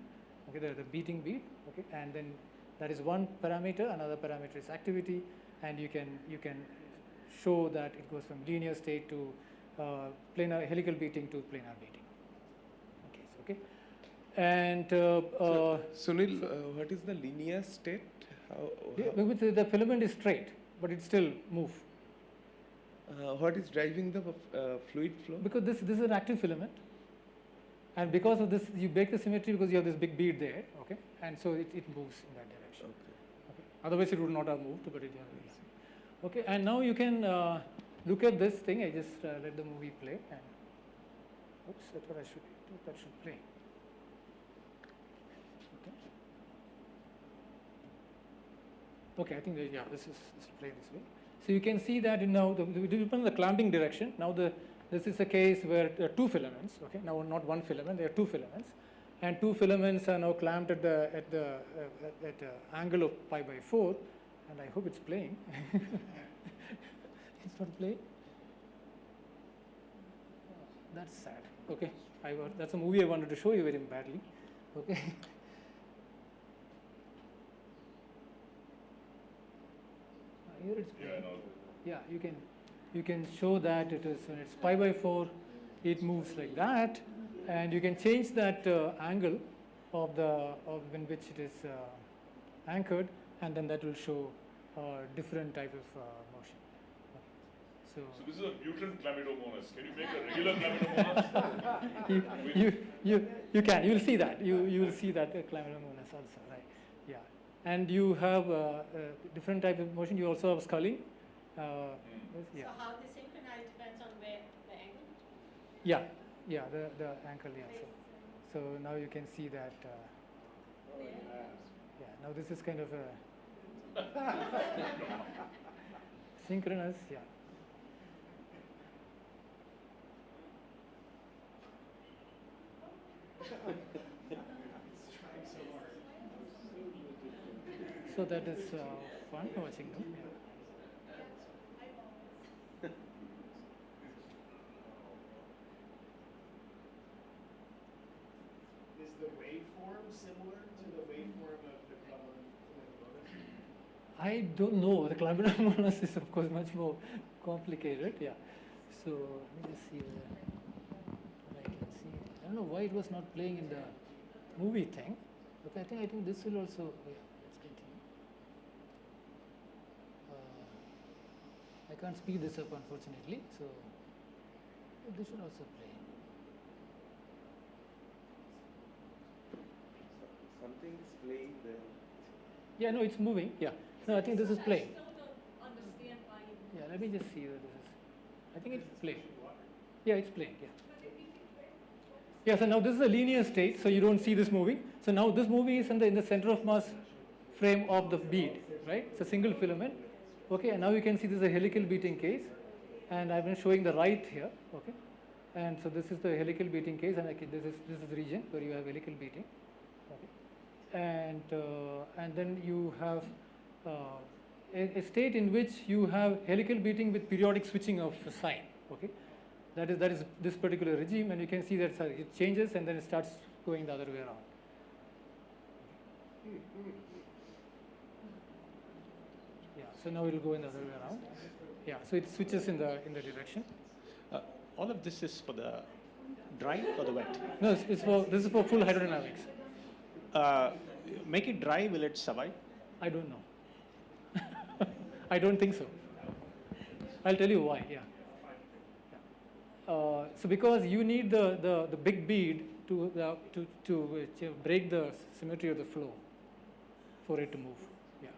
Okay, the beating bead, okay, and then that is one parameter. Another parameter is activity, and you can show that it goes from linear state to planar helical beating to planar beating. Okay, and Sunil, what is the linear state? The filament is straight, but it still moves. What is driving the fluid flow? Because this is an active filament. And because of this, you break the symmetry because you have this big bead there, okay, and so it moves in that direction. Okay. Otherwise, it would not have moved, but it okay. And now you can look at this thing. I just let the movie play. And oops, that's what I should do. That should play. Okay, I think this will play this way. So you can see that now, depending on the clamping direction, now the this is a case where there are two filaments. Okay, now not one filament, there are two filaments, and two filaments are now clamped at the angle of pi by 4, and I hope it's playing. It's not playing. That's sad. Okay, that's a movie I wanted to show you very badly. Okay. Here it's playing. Yeah, you can show that it is when it's pi by 4, it moves like that, and you can change that angle of in which it is anchored, and then that will show different type of motion. So this is a mutant chlamydomonas. Can you make a regular chlamydomonas? you can. You will see that. You will see that chlamydomonas also, right? Yeah. And you have different type of motion. You also have sculling. Yeah. So how they synchronize depends on where the angle? Yeah. Yeah. The angle. Yeah. So now you can see that. Yeah. Now this is kind of a synchronous. Yeah. So that is fun watching them. Yeah. Is the waveform similar to the waveform of the chlamydomonas? I don't know. The chlamydomonas is of course much more complicated. Yeah. So let me just see whether I can see. I don't know why it was not playing in the movie thing. Okay, I think this will also. Yeah, let's continue. I can't speed this up unfortunately. So this should also play. Something is playing there. Yeah, no, it's moving. Yeah. No, I think this is playing. Yeah, let me just see whether this is. I think it's playing. Yeah, it's playing. Yeah. Yeah. So now this is a linear state, so you don't see this moving. So now this moving is in the center of mass frame of the bead, right? It's a single filament. Okay, and now you can see this is a helical beating case, and I've been showing the right here. Okay, and so this is the helical beating case, and this is the region where you have helical beating. Okay, and then you have a state in which you have helical beating with periodic switching of sign. Okay, that is this particular regime, and you can see that it changes and then it starts going the other way around. Yeah, so now it will go in the other way around. Yeah, so it switches in the direction. All of this is for the dry or the wet? No, this is for full hydrodynamics. Make it dry, will it survive? I don't know. I don't think so. I'll tell you why. Yeah. So because you need the big bead to break the symmetry of the flow for it to move. Yeah.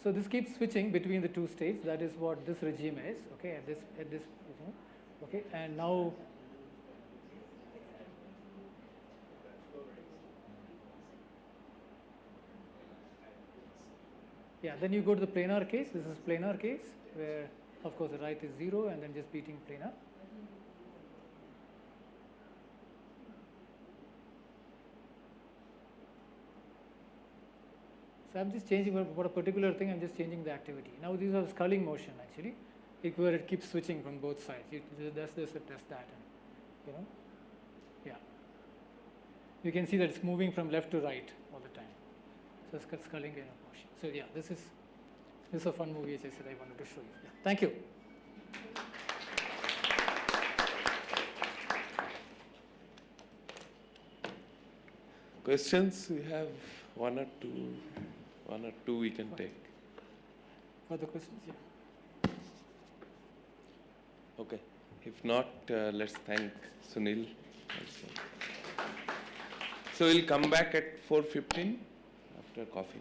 So this keeps switching between the two states. That is what this regime is. Okay. At this regime. Okay. And now. Yeah, then you go to the planar case. This is planar case where, of course, the right is 0 and then just beating planar. So I'm just changing for a particular thing. I'm just changing the activity. Now these are sculling motion actually, where it keeps switching from both sides. It does this, it does that, and, you know, yeah. You can see that it's moving from left to right all the time. So it's sculling kind of motion. So yeah, this is a fun movie as I said I wanted to show you. Yeah. Thank you. Questions? We have one or two we can take. Further questions? Yeah. Okay. If not, let's thank Sunil also. So we'll come back at 4:15 after coffee.